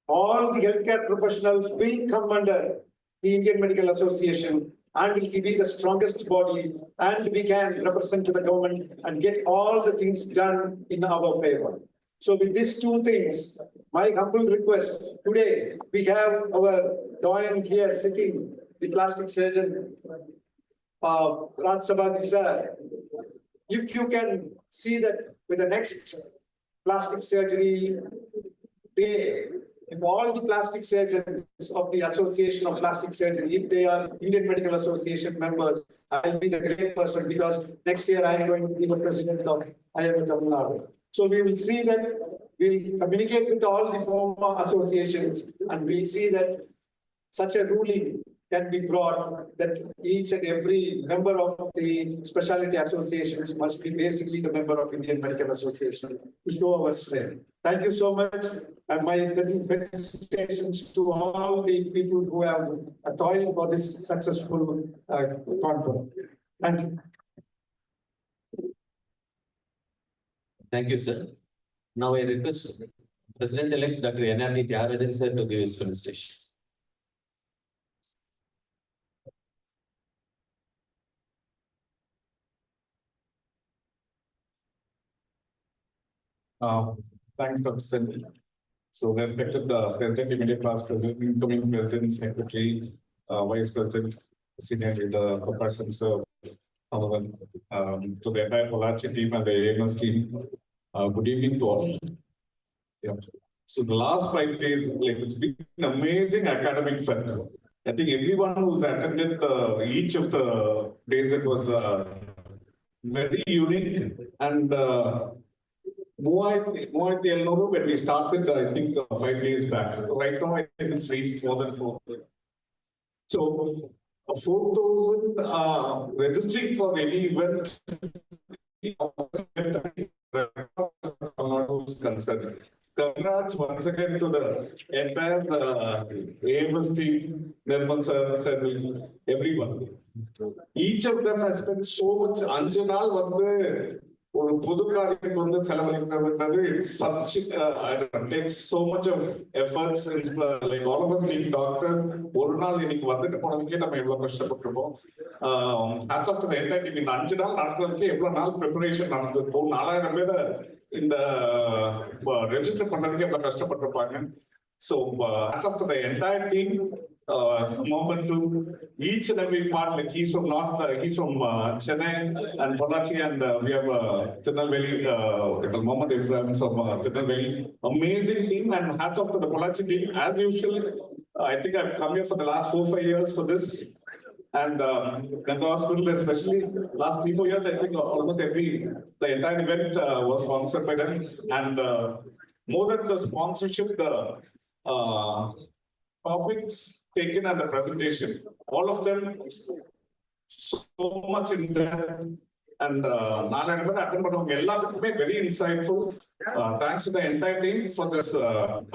all the healthcare professionals will come under the Indian Medical Association and it will be the strongest body and we can represent to the government and get all the things done in our favor. So with these two things, my humble request, today we have our doyen here sitting, the plastic surgeon, Raj Sabadi sir. If you can see that with the next plastic surgery day, if all the plastic surgeons of the Association of Plastic Surgery, if they are Indian Medical Association members, I'll be the great person because next year I am going to be the president of IIM Tamil Nadu. So we will see that, we'll communicate with all the former associations and we'll see that such a ruling can be brought that each and every member of the specialty associations must be basically the member of Indian Medical Association to show our strength. Thank you so much. And my felicitations to all the people who have toiled for this successful conference. Thank you. Thank you, sir. Now I request President-elect Dr. N.R.D. Tyagarajan sir to give his felicitations. Thanks, Dr. Sen. So respected President, immediate class President, incoming President, Secretary, Vice President, Senior Leader, Corporation, Sir, to the entire Polachi team and the AMS team, good evening to all. Yeah. So the last 5 days, like it's been an amazing academic fest. I think everyone who's attended each of the days, it was very unique and when we started, I think 5 days back. Right now, I think it's reached more than 4,000. So, 4,000 registering for any event concerned. Congrats once again to the entire AMS team, Nirmal sir, everyone. Each of them has spent so much. Anjanal ஒரு பொது காரியத்துக்கு வந்து செலவழிக்கிறதுன்றது takes so much of efforts, like all of us being doctors, ஒரு நாள் இன்னைக்கு வந்துட்டு போனதுக்கே நம்ம எவ்வளவு கஷ்டப்பட்டிருப்போம். Hats off to the entire team. இந்த 5 நாள் நடத்துறதுக்கே எவ்வளவு நாள் ப்ரிப்பரேஷன் நடந்திருக்கும். 4000 பேர் இந்த ரெஜிஸ்டர் பண்றதுக்கே எவ்வளவு கஷ்டப்பட்டிருப்பாங்க. So hats off to the entire team. Moment to each and every part, like he's from Chennai and Pollachi, and we have Tirunelveli, Mohammed Ibrahim from Tirunelveli. Amazing team, and hats off to the Pollachi team. As usual, I think I've come here for the last 4-5 years for this. And Ganga Hospital, especially last 3-4 years, I think almost the entire event was sponsored by them. And more than the sponsorship, the topics taken at the presentation, all of them so much in depth and very insightful. Thanks to the entire team for this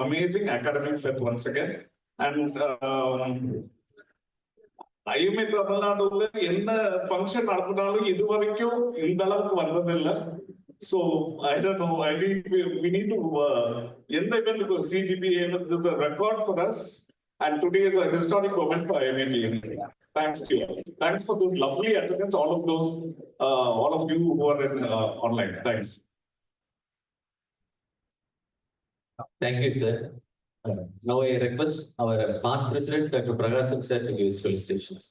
amazing academic fest once again. And IIM Tamil Nadu என்ன function நடத்தினாலும் இது வரைக்கும் இந்த அளவுக்கு வந்ததில்லை. So I don't know. I think we need to end the event because CGP AMS is a record for us, and today is a historic moment for IIM. Thanks to you. Thanks for those lovely attendance. All of you who are in online. Thanks. Thank you, sir. Now I request our past president, Dr. Pragasham sir, to give his felicitations.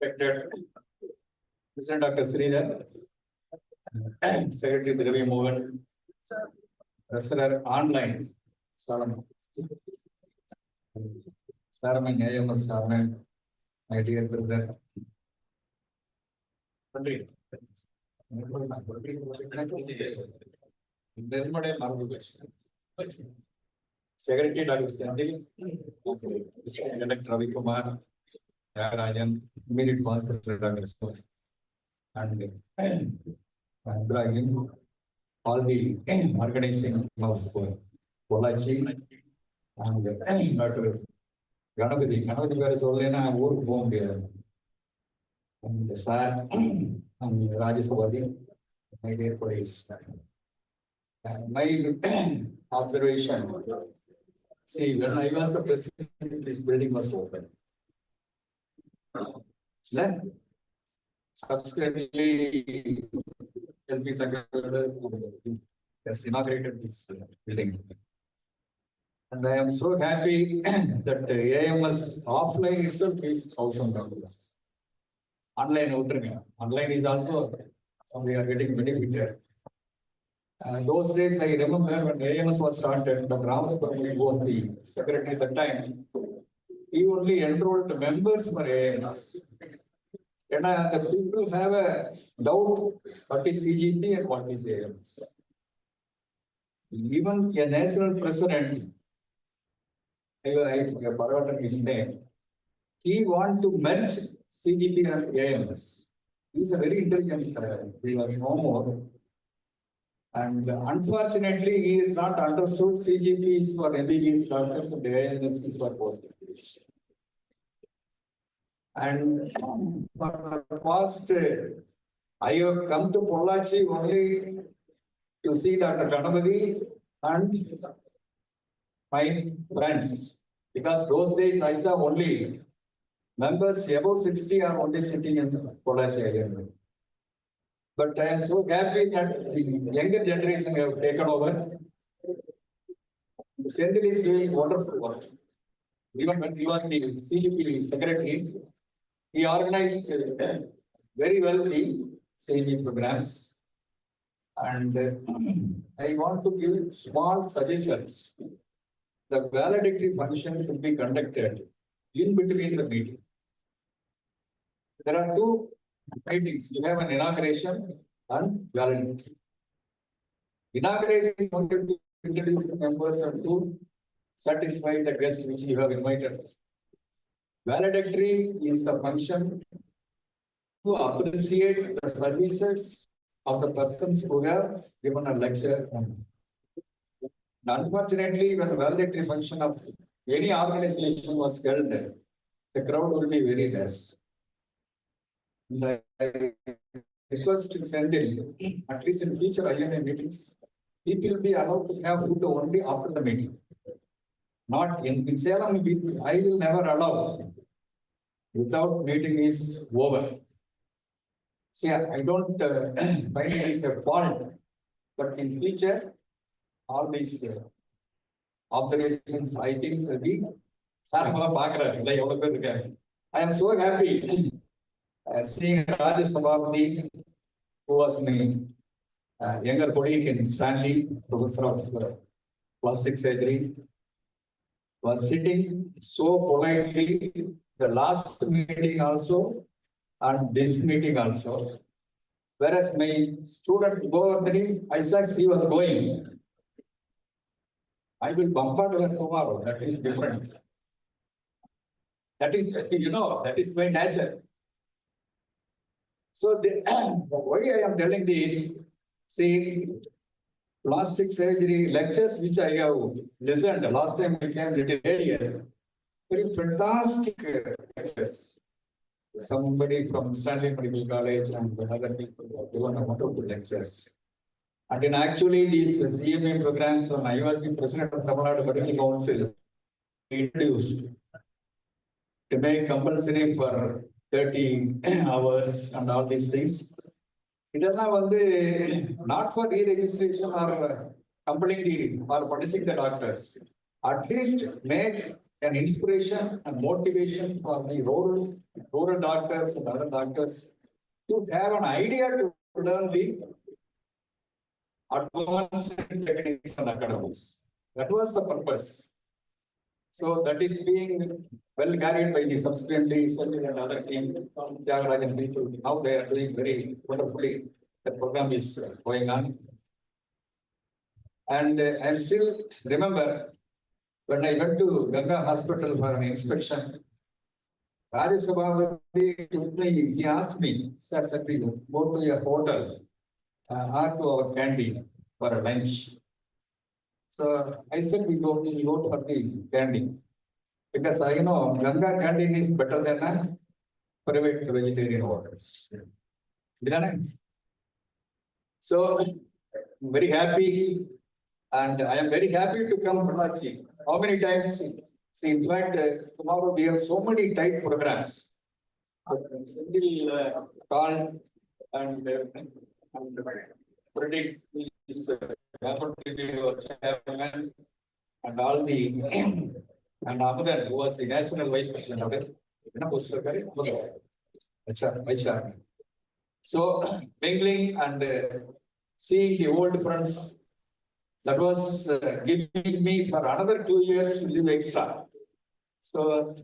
Respected President Dr. Sridhar, Secretary Ravi Mohan, Treasurer online, Saram, Sarman, AMS Sarman, my dear brother. Secretary Dr. Sandil, Elect Ravi Kumar, Rajan, immediate boss Dr. Sandil, and Ibrahim, all the organizing of Polachi and Dr. Ganapati. Ganapati was only na work home there. And the sir and Rajasabadi, my dear colleagues. My observation, see, when I was the president, this building was open. Then, subsequently, LP has inaugurated this building. And I am so happy that AMS offline itself is 1,000 dollars. Online is also, we are getting benefited. Those days, I remember when AMS was started, Dr. Amscon was the secretary at the time. He only enrolled members for AMS. And the people have a doubt what is CGP and what is AMS. Even a national president, I forgot his name, he want to merge CGP and AMS. He is a very intelligent guy. He was no more. And unfortunately, he is not understood. CGP is for MBBS doctors and AMS is for postgraduates. And for the past, I have come to Pollachi only to see Dr. Ganapati and my friends. Because those days I saw only members above 60 are only sitting in Pollachi again. But I am so happy that the younger generation have taken over. Sendil is doing wonderful work. Even when he was the CGP secretary, he organized very well the CGP programs. And I want to give small suggestions. The valedictory function should be conducted in between the meeting. There are two meetings. You have an inauguration and valedictory. Inauguration is only to introduce the members and to satisfy the guests which you have invited. Valedictory is the function to appreciate the services of the persons who have given a lecture. Unfortunately, when the valedictory function of any organization was held, the crowd will be very less. And I request to send in, at least in future INA meetings, people will be allowed to have food only after the meeting. Not in Salem, I will never allow without meeting is over. See, I don't find it is a fault, but in future, all these observations, I think will be. I am so happy seeing Rajasabadi, who was my younger colleague in Stanley, professor of plastic surgery, was sitting so politely the last meeting also and this meeting also. Whereas my student Govardhani, I saw she was going. I will bombard her tomorrow. That is different. That is, that is my nature. So why I am telling this, see, plastic surgery lectures which I have listened last time I came little earlier, very fantastic lectures. Somebody from Stanley Medical College and other people have given a wonderful lectures. And in actually these CMA programs, when I was the president of Tamil Nadu Medical Council, introduced to make compulsory for 30 hours and all these things. It is not for re-registration or compelling the or punishing the doctors. At least make an inspiration and motivation for the rural doctors and other doctors to have an idea to learn the advanced techniques and academics. That was the purpose. So that is being well carried by the subsequently Sunil and other team, Tyagarajan people. Now they are doing very wonderfully. The program is going on. And I still remember when I went to Ganga Hospital for an inspection, Rajesh Sabhavati took me, he asked me, sir, go to a hotel or to our canteen for a lunch. So I said, we go for the canteen. Because I know Ganga canteen is better than a private vegetarian hotels. So I'm very happy, and I am very happy to come to Malachi. How many times? See, in fact, tomorrow we have so many tight programs. Still called and predict is chairman and all the and Amudan, who was the national vice president of it. So mingling and seeing the old friends, that was giving me for another 2 years to live extra. So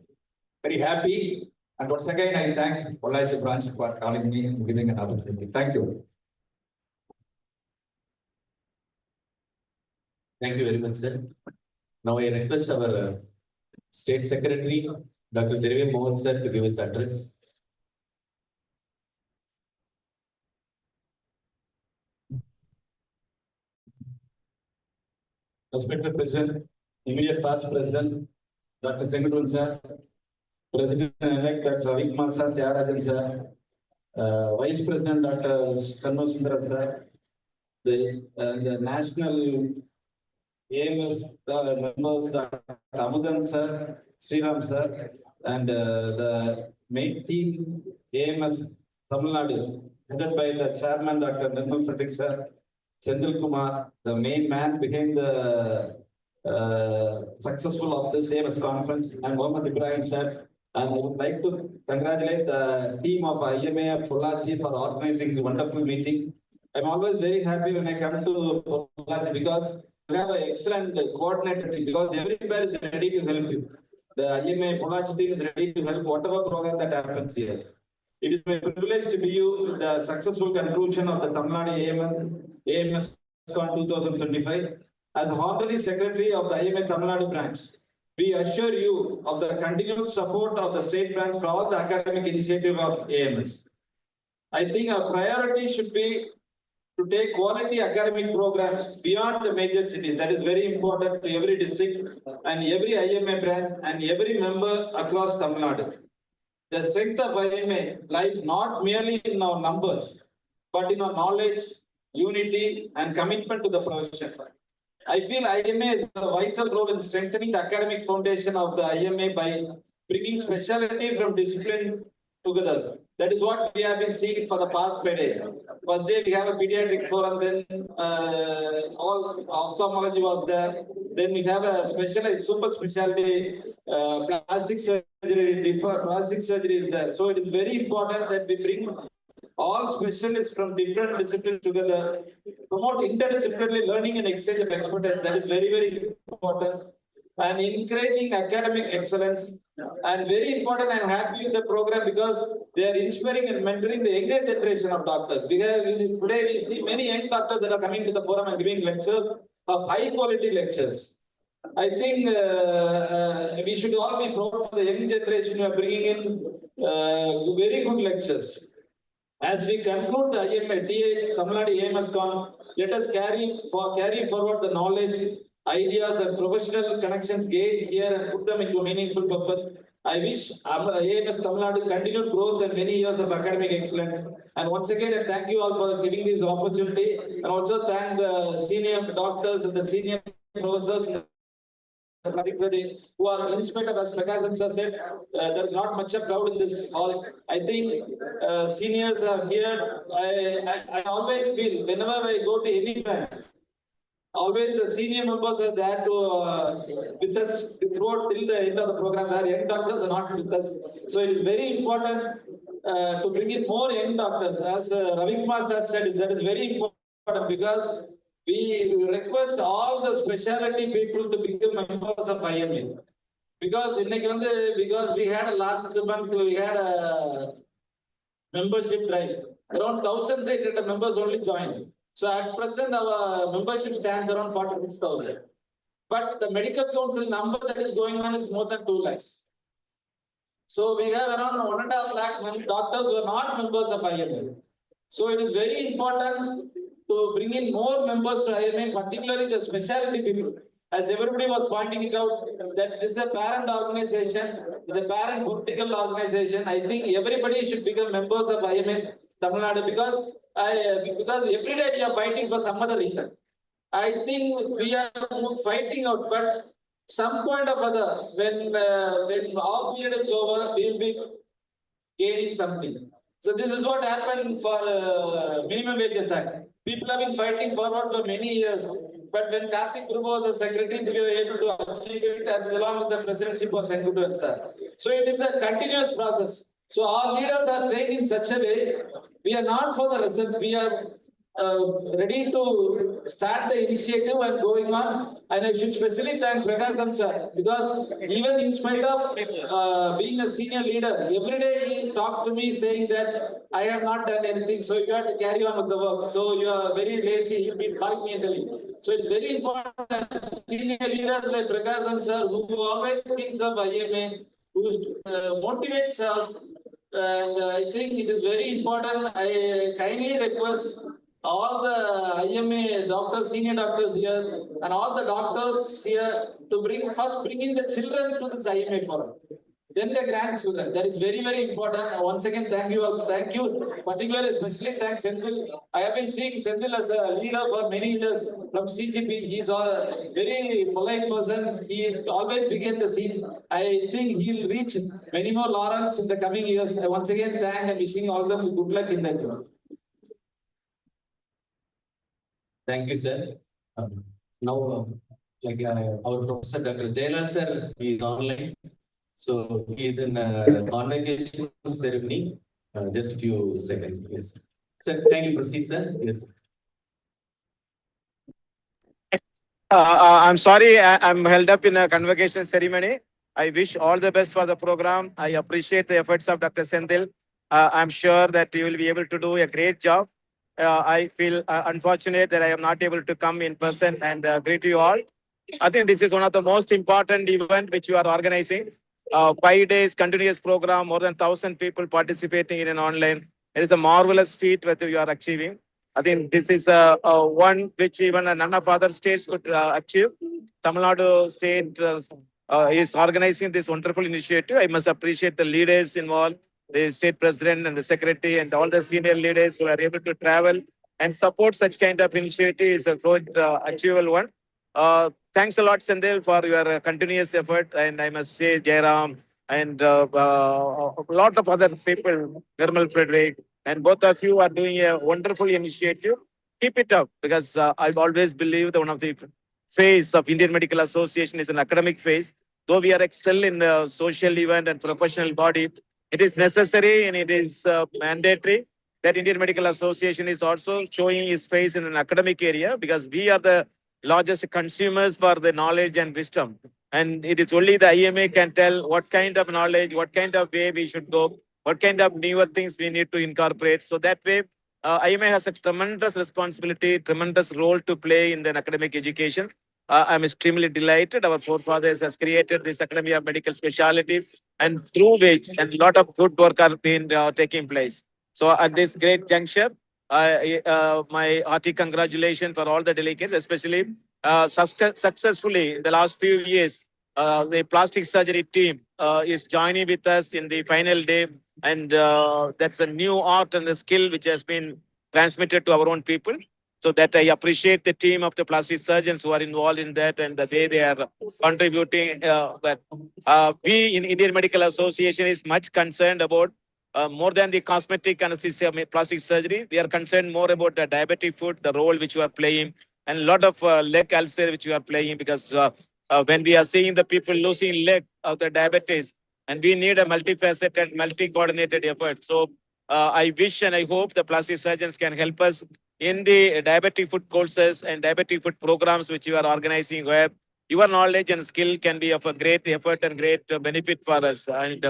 very happy. And once again, I thank Pollachi branch for calling me and giving an opportunity. Thank you. Thank you very much, sir. Now I request our State Secretary, Dr. Dervi Mohan sir, to give his address. Respected President, immediate past President, Dr. Sengatun sir, President-elect Dr. Ravikmar sir, Tyagarajan sir, Vice President Dr. Kanno Sundara sir, the National AMS members, Dr. Amudan sir, Sriram sir, and the main team AMS Tamil Nadu, headed by the chairman Dr. Nirmal Frederick sir, Chandil Kumar, the main man behind the successful of this AMS conference, and Mohammed Ibrahim sir. And I would like to congratulate the team of IMA of Pollachi for organizing this wonderful meeting. I'm always very happy when I come to Pollachi because we have an excellent coordinator team, because everybody is ready to help you. The IMA Pollachi team is ready to help whatever program that happens here. It is my privilege to be you the successful conclusion of the Tamil Nadu AMS 2025. As Honorary Secretary of the IMA Tamil Nadu branch, we assure you of the continued support of the state branch for all the academic initiative of AMS. I think our priority should be to take quality academic programs beyond the major cities. That is very important to every district and every IMA branch and every member across Tamil Nadu. The strength of IMA lies not merely in our numbers, but in our knowledge, unity, and commitment to the profession. I feel IMA is a vital role in strengthening the academic foundation of the IMA by bringing specialty from discipline together. That is what we have been seeing for the past 5 days. First day we have a pediatric forum, then all ophthalmology was there. Then we have a specialized super specialty plastic surgery, plastic surgery is there. So it is very important that we bring all specialists from different disciplines together, promote interdisciplinary learning and exchange of expertise. That is very, very important. And encouraging academic excellence. And very important, I'm happy with the program because they are inspiring and mentoring the younger generation of doctors. Because today we see many young doctors that are coming to the forum and giving lectures of high quality lectures. I think we should all be proud for the young generation who are bringing in very good lectures. As we conclude the IMA Tamil Nadu Amscon, let us carry forward the knowledge, ideas, and professional connections gained here and put them into meaningful purpose. I wish AMS Tamil Nadu continued growth and many years of academic excellence. And once again, I thank you all for giving this opportunity, and also thank the senior doctors and the senior professors who are inspired, as Prakasham sir said, there is not much of crowd in this hall. I think seniors are here. I always feel whenever I go to any branch, always the senior members are there to with us throughout till the end of the program, where young doctors are not with us. So it is very important to bring in more young doctors. As Ravi Kumar sir said, that is very important because we request all the specialty people to become members of IMA. Because we had a last month, we had a membership drive. Around 1,800 members only joined. So at present, our membership stands around 46,000. But the medical council number that is going on is more than 2 lakhs. So we have around 1.5 lakh doctors who are not members of IMA. So it is very important to bring in more members to IMA, particularly the specialty people. As everybody was pointing it out, that this is a parent organization, it's a parent political organization. I think everybody should become members of IMA Tamil Nadu because every day we are fighting for some other reason. I think we are fighting out, but some point of other, when our period is over, we will be gaining something. So this is what happened for minimum wages act. People have been fighting forward for many years. But when Karthik Prabhu was the secretary, we were able to achieve it and along with the presidency of Sengudu sir. So it is a continuous process. So our leaders are trained in such a way, we are not for the results, we are ready to start the initiative and going on. And I should especially thank Prakasam sir because even in spite of being a senior leader, every day he talked to me saying that I have not done anything, so you have to carry on with the work. So you are very lazy, you'll be calling me and telling me. So it's very important that senior leaders like Prakasam sir, who always thinks of IMA, who motivates us. And I think it is very important. I kindly request all the IMA doctors, senior doctors here, and all the doctors here to bring in the children to this IMA forum. Then the grandchildren. That is very, very important. Once again, thank you all. Thank you. Particularly, especially thanks Senthil. I have been seeing Senthil as a leader for many years from CGP. He's a very polite person. He is always begin the scenes. I think he'll reach many more laurels in the coming years. I once again thank and wishing all them good luck in that job. Thank you, sir. Now, our professor Dr. Jailal sir is online. So he is in a convocation ceremony. Just a few seconds, please. Sir, kindly proceed, sir. Yes. I'm sorry, I'm held up in a convocation ceremony. I wish all the best for the program. I appreciate the efforts of Dr. Senthil. I'm sure that you will be able to do a great job. I feel unfortunate that I am not able to come in person and greet you all. I think this is one of the most important events which you are organizing. 5 days continuous program, more than 1,000 people participating in an online. It is a marvelous feat that you are achieving. I think this is one which even none of other states could achieve. Tamil Nadu state is organizing this wonderful initiative. I must appreciate the leaders involved, the state president and the secretary and all the senior leaders who are able to travel and support such kind of initiative is a good achievable one. Thanks a lot, Senthil, for your continuous effort. And I must say, Jairam and a lot of other people, Nirmal Frederick, and both of you are doing a wonderful initiative. Keep it up because I've always believed that one of the phase of Indian Medical Association is an academic phase. Though we are still in the social event and professional body, it is necessary and it is mandatory that Indian Medical Association is also showing its face in an academic area because we are the largest consumers for the knowledge and wisdom. And it is only the IMA can tell what kind of knowledge, what kind of way we should go, what kind of newer things we need to incorporate. So that way, IMA has a tremendous responsibility, tremendous role to play in the academic education. I'm extremely delighted. Our forefathers has created this Academy of Medical Specialties and through which a lot of good work are being taking place. So at this great juncture, my hearty congratulations for all the delegates, especially successfully the last few years. The plastic surgery team is joining with us in the final day, and that's a new art and the skill which has been transmitted to our own people. So that I appreciate the team of the plastic surgeons who are involved in that and the way they are contributing. But we in Indian Medical Association is much concerned about more than the cosmetic anesthesia plastic surgery. We are concerned more about the diabetic foot, the role which you are playing, and a lot of leg ulcer which you are playing because when we are seeing the people losing leg of the diabetes, And we need a multifaceted, multi-coordinated effort. So I wish and I hope the plastic surgeons can help us in the diabetic foot courses and diabetic foot programs which you are organizing, where your knowledge and skill can be of a great effort and great benefit for us. And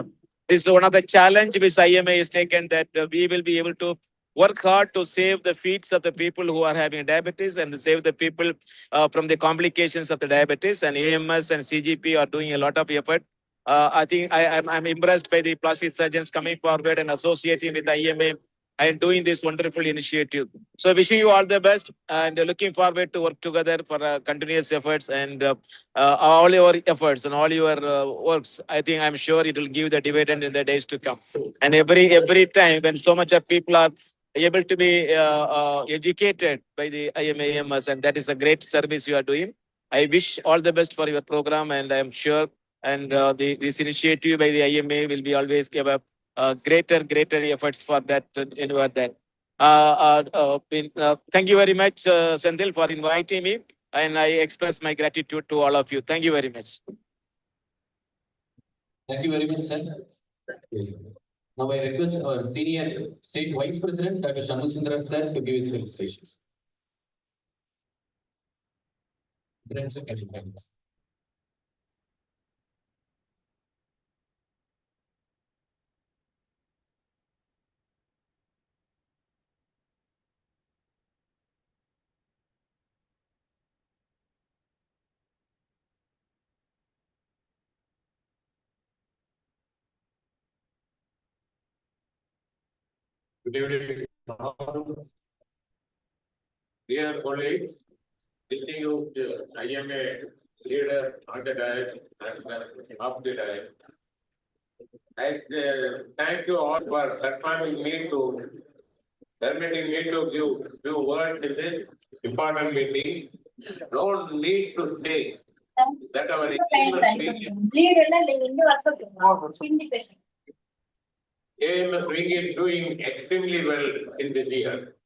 this is one of the challenge which IMA is taken, that we will be able to work hard to save the feet of the people who are having diabetes and save the people from the complications of the diabetes. And AMS and CGP are doing a lot of effort. I think I'm impressed by the plastic surgeons coming forward and associating with IMA and doing this wonderful initiative. So wishing you all the best and looking forward to work together for continuous efforts and all your efforts and all your works. I'm sure it will give the dividend in the days to come. And every time when so much of people are able to be educated by the IMAMS, and that is a great service you are doing. I wish all the best for your program, and I am sure this initiative by the IMA will be always give up greater efforts for that that. Thank you very much, Senthil, for inviting me, and I express my gratitude to all of you. Thank you very much. Thank you very much, sir. Yes. Now I request our senior state vice president, Dr. Shanmusundaram sir, to give his felicitations. Good evening, dear colleagues, distinguished IMA leader on the diet and off the diet. I thank you all for permitting me to give few words in this important meeting. No need to say that our AMS wing is doing extremely well in this year.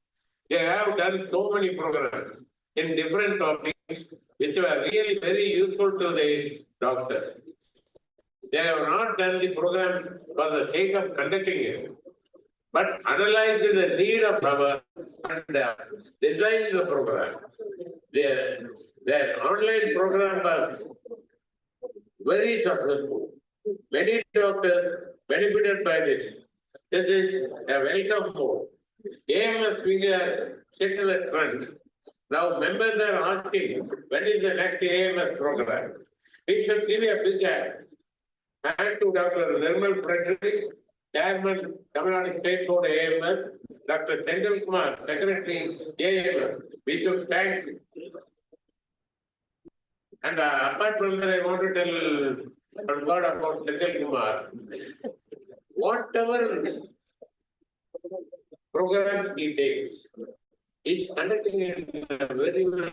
They have done so many programs in different topics which were really very useful to the doctor. They have not done the program for the sake of conducting it, but analyzed the need of our and designed the program. Their online program was very successful. Many doctors benefited by this. This is a welcome move. AMS figure set the trend. Now members are asking, when is the next AMS program? We should give a big hand to Dr. Nirmal Frederick, Chairman, Tamil Nadu State Board AMS, Dr. Sendil Kumar, Secretary AMS. We should thank. And apart from that, I want to tell a word about Sendil Kumar. Whatever programs he takes, he's conducting it in a very well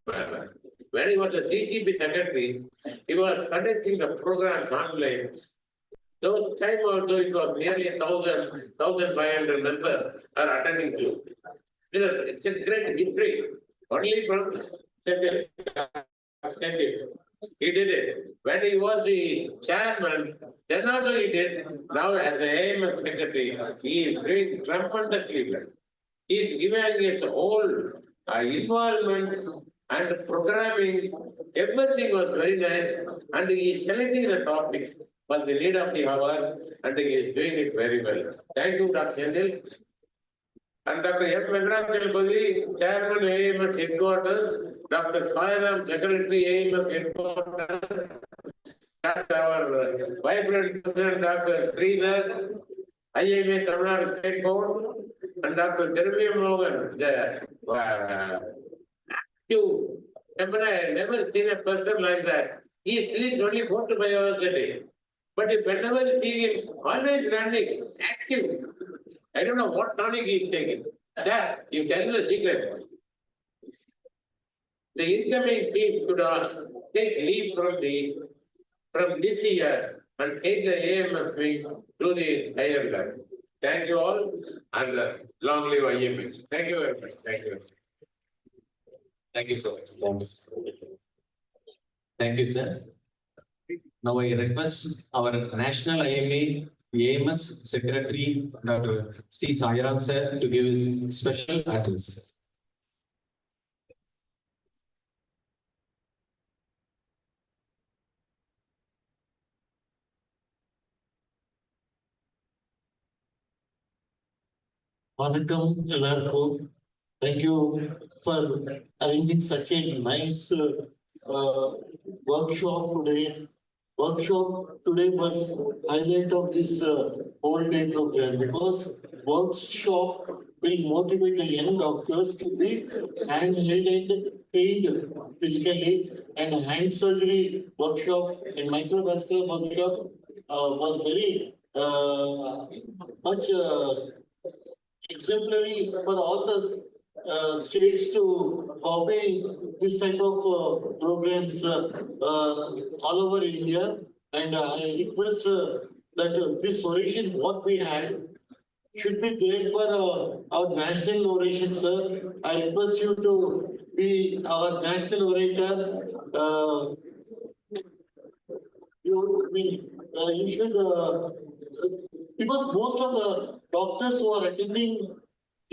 manner. When he was the CGP secretary, he was conducting the programs online. Those time also it was nearly 1,500 members are attending to. It's a great history. Only from he did it. When he was the chairman, then also he did. Now as the AMS secretary, he is doing tremendously well. He is giving his whole involvement and programming. Everything was very nice, and he is selecting the topics for the need of the hour, and he is doing it very well. Thank you, Dr. Sendil. And Dr. S. Venkatraman, Chairman AMS Headquarters, Dr. Sayaram, Secretary AMS Headquarters, our vibrant President Dr. Sridhar, IMA Tamil Nadu State Board, and Dr. Jeremy Mohan, the active. I never seen a person like that. He sleeps only 4 to 5 hours a day. But if whenever you see him, always running, active. I don't know what tonic he is taking. Sir, you tell the secret. The incoming team should take leave from this year and take the AMS wing to the higher level. Thank you all, and long live IMS. Thank you very much. Thank you. Thank you so much. Thank you, sir. Now I request our National IMA AMS Secretary, Dr. C. Sairam sir, to give his special address. வணக்கம் எல்லாருக்கும். Thank you for arranging such a nice workshop today. Workshop today was highlight of this whole day program because workshop will motivate the young doctors to be handheld and trained physically, and hand surgery workshop and microvascular workshop was very much exemplary for all the states to copy this type of programs all over India. And I request that this oration, what we had, should be there for our national oration, sir. I request you to be our national orator. You should, because most of the doctors who are attending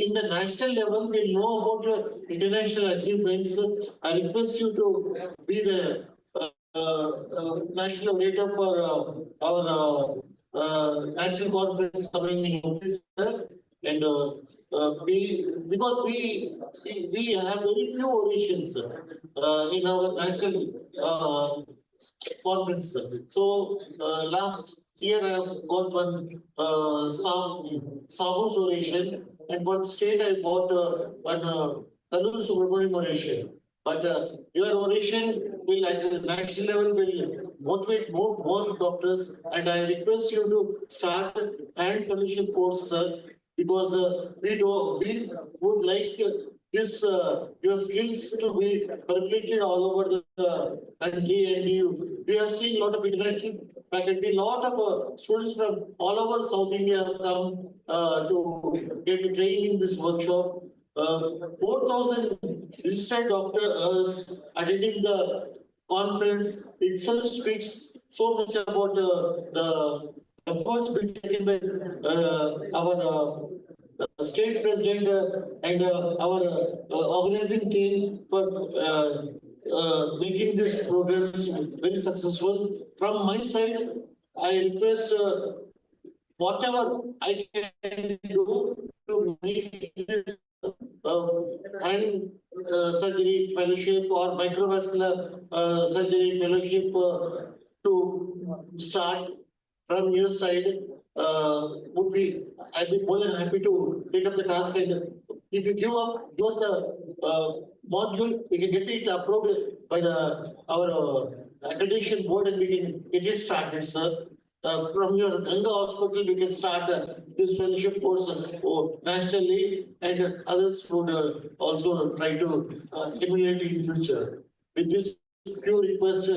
in the national level will know about your international achievements. I request you to be the national orator for our national conference coming in office, sir. And because we have very few orations in our national conference. So last year I have got one Sabu's oration, and for the state I bought one Talul Subramanian oration. But your oration will at the national level will motivate more doctors, and I request you to start hand fellowship course, sir, because we would like this your skills to be perpetuated all over the country, and we have seen a lot of international faculty, a lot of students from all over South India have come to get trained in this workshop. 4,000 registered doctors attending the conference itself speaks so much about the efforts being taken by our state president and our organizing team for making this programs very successful. From my side, I request whatever I can do to make this hand surgery fellowship or microvascular surgery fellowship to start from your side would be, I'd be more than happy to take up the task. And if you give us the module, we can get it approved by our accreditation board, and we can get it started, sir. From your Ganga hospital, we can start this fellowship course nationally, and others would also try to emulate in future. With this few requests,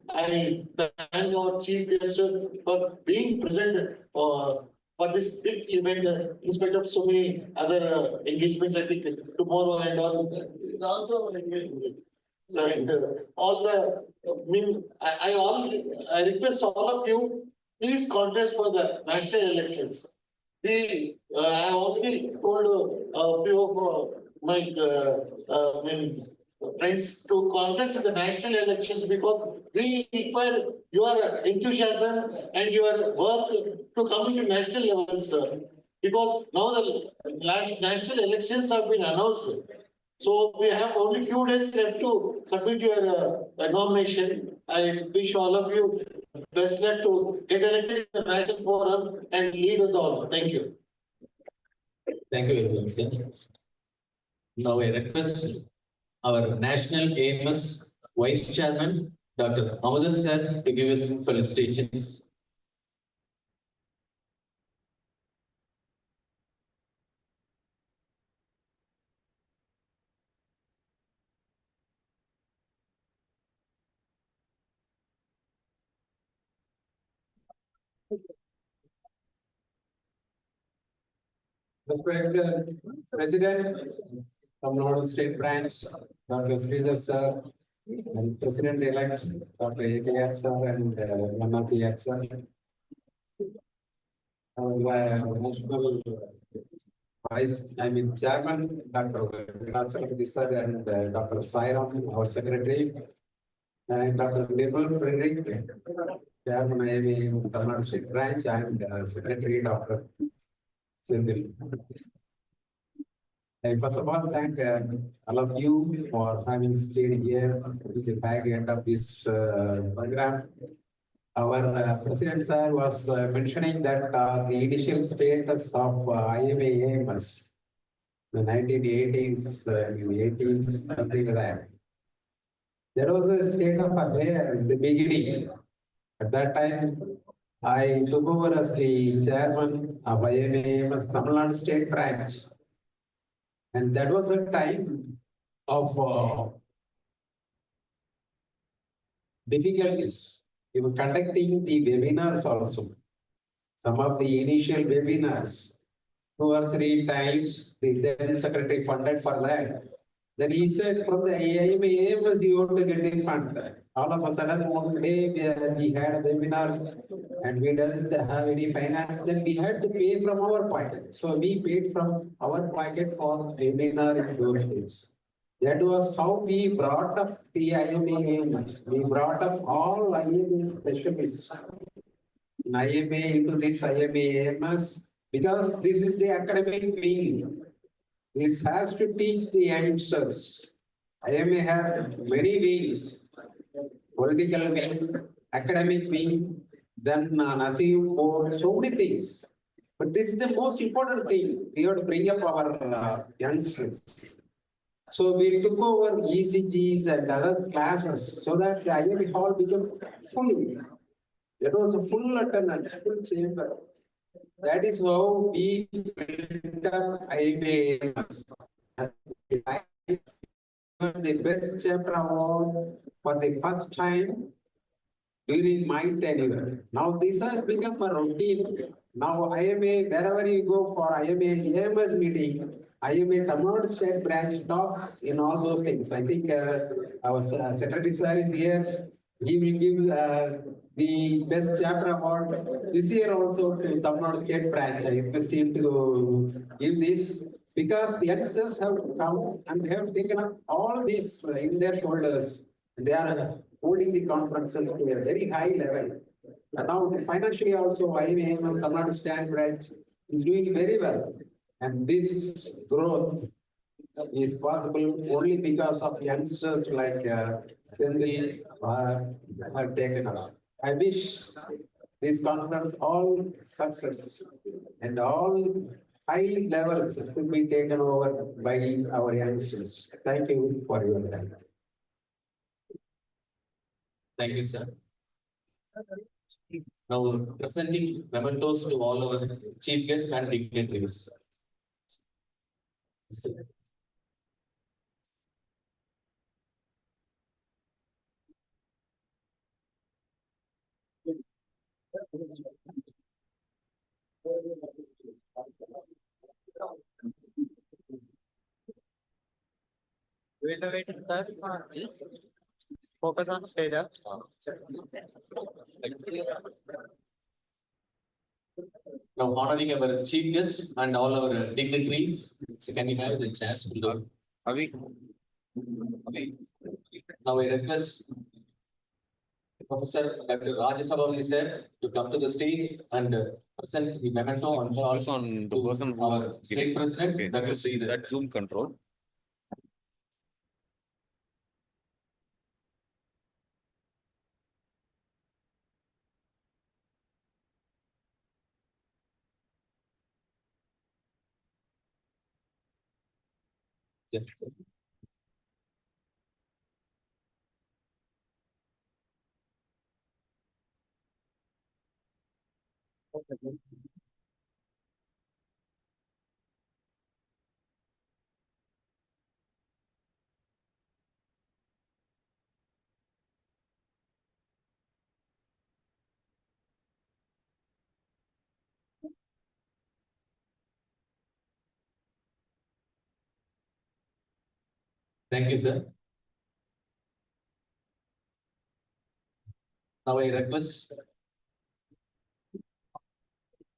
I thank our chief guest for being present for this big event, in spite of so many other engagements. I think tomorrow and all. It's also an engagement. And all the, I request all of you, please contest for the national elections. I have already told a few of my friends to contest in the national elections, because we require your enthusiasm and your work to come into national level, sir. Because now the last national elections have been announced. So we have only few days left to submit your nomination. I wish all of you best luck to get elected in the national forum and lead us all. Thank you. Thank you very much, sir. Now I request our National AMS Vice Chairman, Dr. Amadan sir, to give his felicitations. Respected President from Northern State Branch, Dr. Sridhar sir, And President-elect Dr. A.K.R. sir and Namathi sir. Our national Chairman Dr. Rajaswamy sir and Dr. Sairam, our secretary, and Dr. Nirmal Frederick, Chairman IAM Tamil Nadu State Branch, and Secretary Dr. Sindhil. I first of all thank all of you for having stayed here to the back end of this program. Our President sir was mentioning that the initial status of IMA-AMS, the 1980s, 18s, something like that. There was a state of affair in the beginning. At that time, I took over as the chairman of IMA-AMS Tamil Nadu State Branch. And that was a time of difficulties in conducting the webinars also. Some of the initial webinars, 2 or 3 times, the then secretary funded for that. Then he said, from the AIMAMS, you want to get the fund. All of a sudden, one day we had a webinar and we didn't have any finance. Then we had to pay from our pocket. So we paid from our pocket for webinar in those days. That was how we brought up the IMAMs. We brought up all IMA specialists in IMA into this IMAMS because this is the academic wing. This has to teach the youngsters. IMA has many wings, political wing, academic wing, then Nasim board, so many things. But this is the most important thing. We have to bring up our youngsters. So we took over ECGs and other classes so that the IMA hall became full. It was a full attendance, full chamber. That is how we built up IMAMS. The best chapter award for the first time during my tenure. Now this has become a routine. Now IMA, wherever you go for IMA AMS meeting, IMA Tamil Nadu State Branch talks in all those things. I think our Secretary Sir is here. He will give the best chapter award this year also to Tamil Nadu State Branch. I request him to give this because the youngsters have come and they have taken up all these in their shoulders. They are holding the conferences to a very high level. And now financially also, IMAMS Tamil Nadu State Branch is doing very well. And this growth is possible only because of youngsters like Sindhil have taken up. I wish this conference all success and all high levels will be taken over by our youngsters. Thank you for your time. Thank you, sir. Now presenting mementos to all our chief guests and dignitaries. Wait, sir. Focus on stage. Now honoring our chief guest and all our dignitaries. So can we have the chairs pulled up? Now I request Professor Dr. Rajasabhavali sir to come to the stage and present the memento on Charles on the person our state president, okay. Dr. Sridhar. That Zoom control. Thank you, sir. Now I request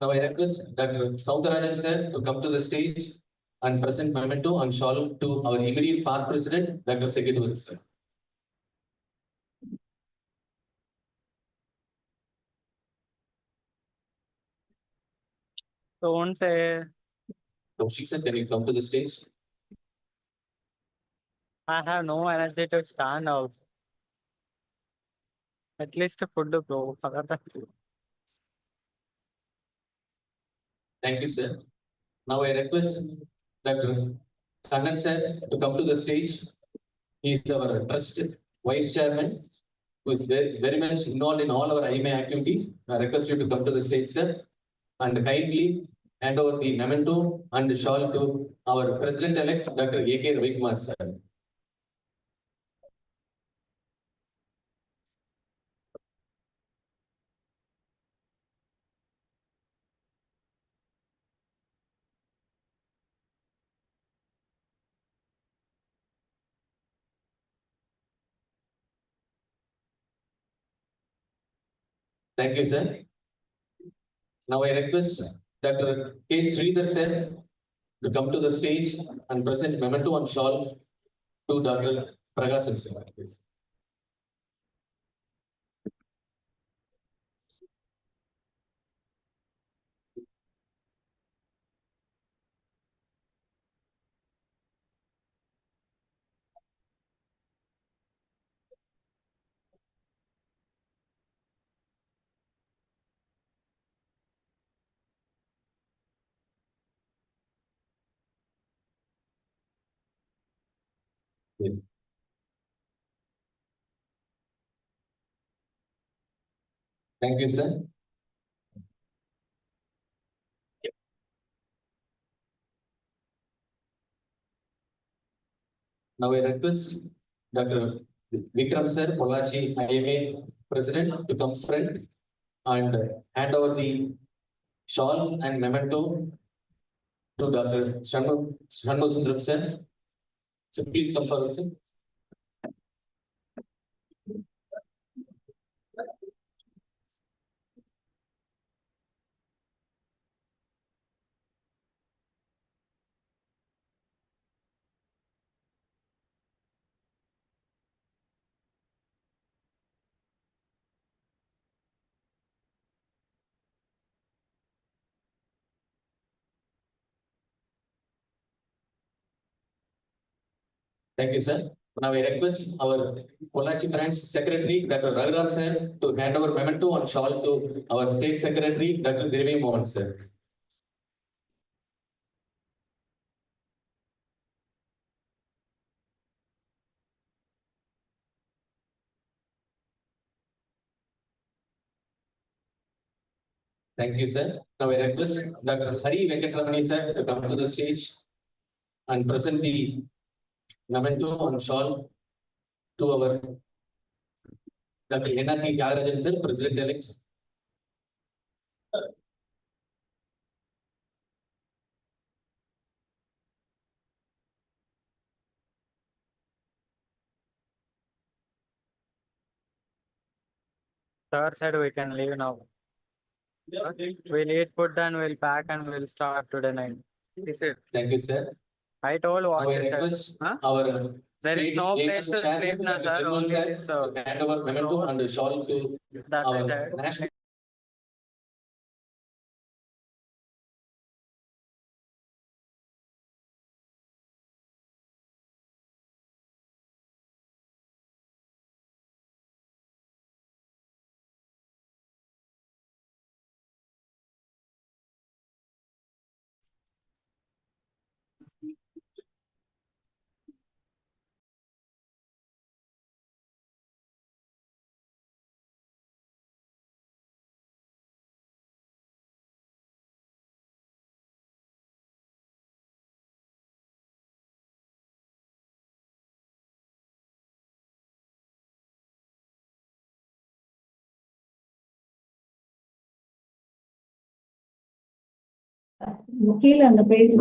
Dr. Soundarajan sir to come to the stage and present memento and shawl to our immediate past president, Dr. Segedwal sir. Don't say. Kaushik sir, can you come to the stage? I have no energy to stand out. At least food to go. Thank you, sir. Now I request Dr. Kannan sir to come to the stage. He is our trust vice chairman, who is very much involved in all our IMA activities. I request you to come to the stage, sir, and kindly hand over the memento and shawl to our president-elect, Dr. A.K. Ravikumar sir. Thank you, sir. Now I request Dr. K. Sridhar sir to come to the stage and present memento and shawl to Dr. Pragasham sir. Please. Yes. Thank you, sir. Now I request Dr. Vikram sir, Pollachi IMA president, to come front and hand over the shawl and memento to Dr. Shanmugam sir. So please come forward, sir. Thank you, sir. Now I request our Pollachi branch secretary, Dr. Raghuram sir, to hand over memento and shawl to our state secretary, Dr. Devi Mohan sir. Thank you, sir. Now I request Dr. Hari Venkatramani sir to come to the stage and present the memento and shawl to our Dr. Enati Tyagarajan sir, President-elect. Sir said we can leave now. We'll eat food and we'll pack and we'll start today night. He said. Thank you, sir. I told what Now I he request said. Huh? our There is no place to sleep now, sir. Only this, to hand over memento and a shawl to that our I said. national. கீழே அந்த page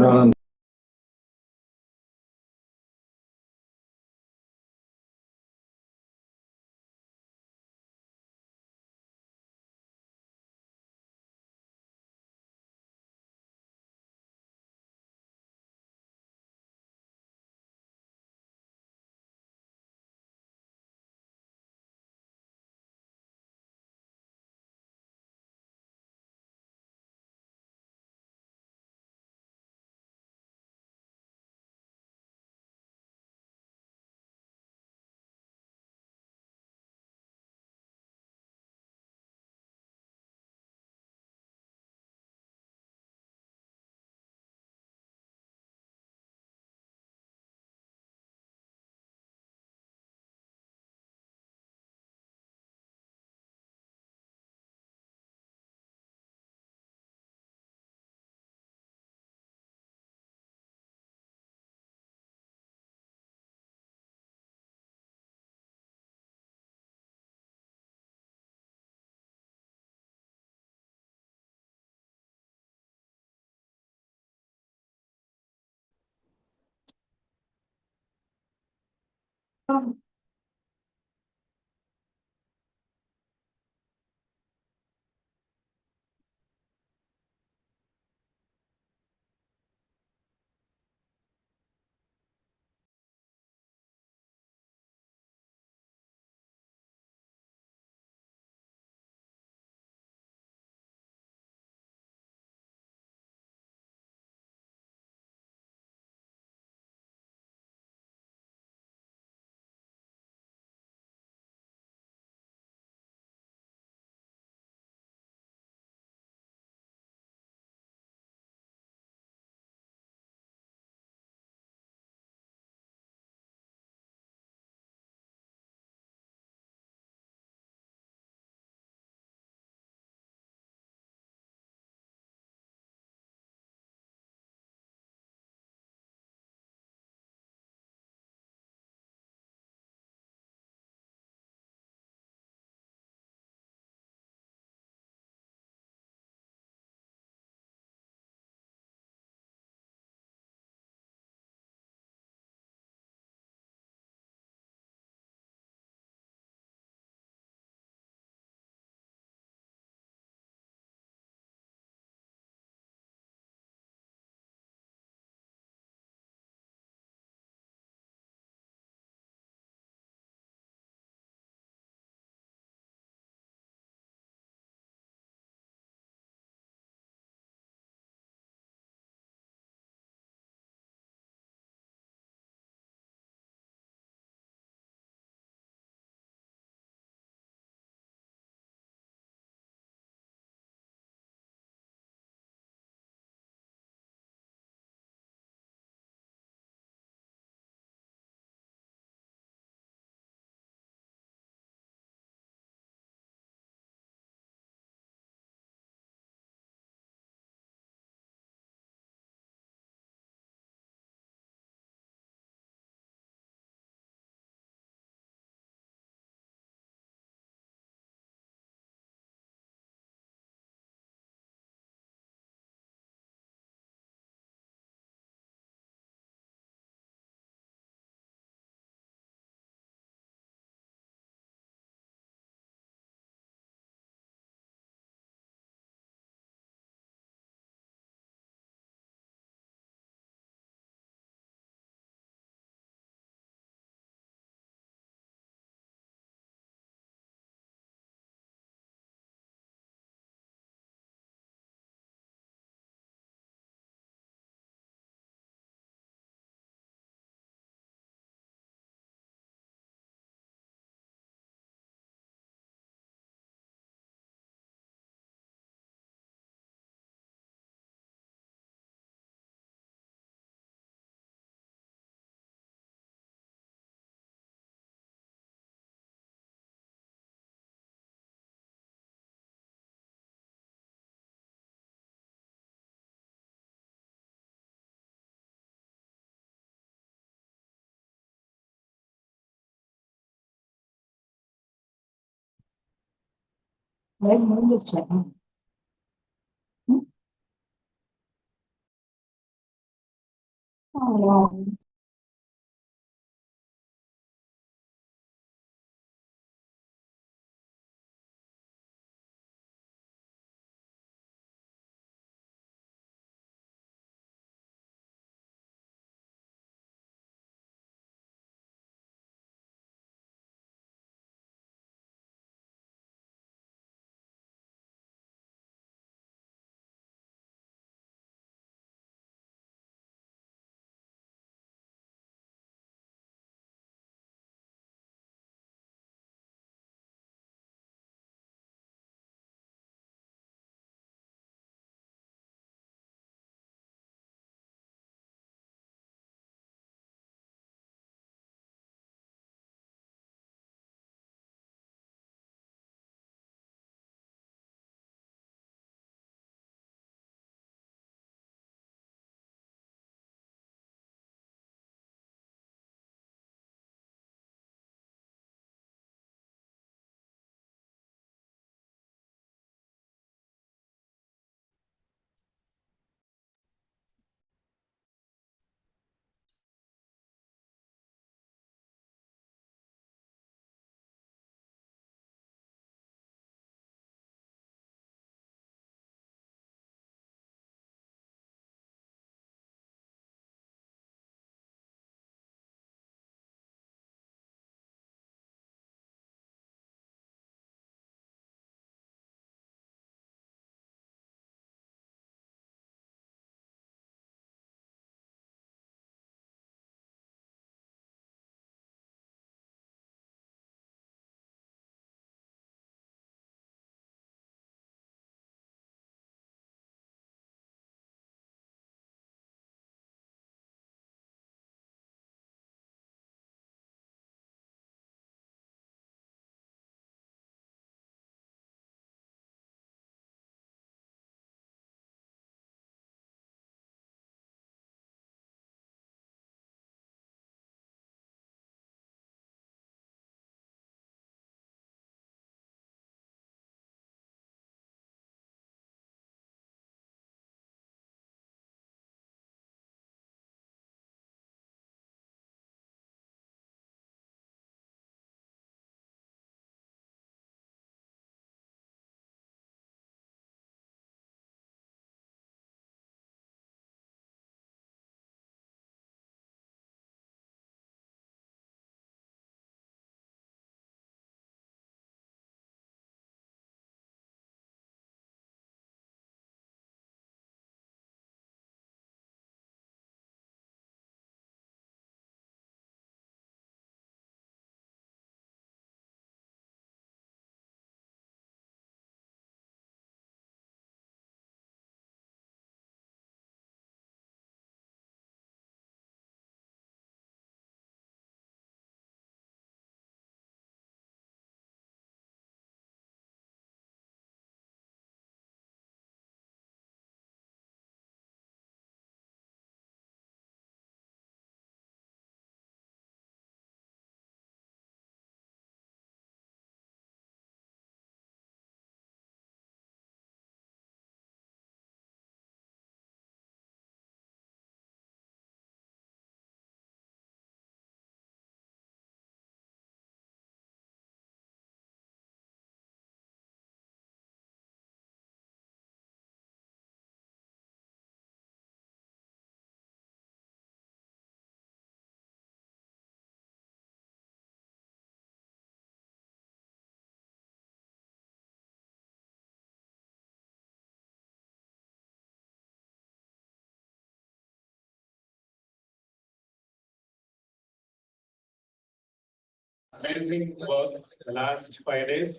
amazing work the last 5 days.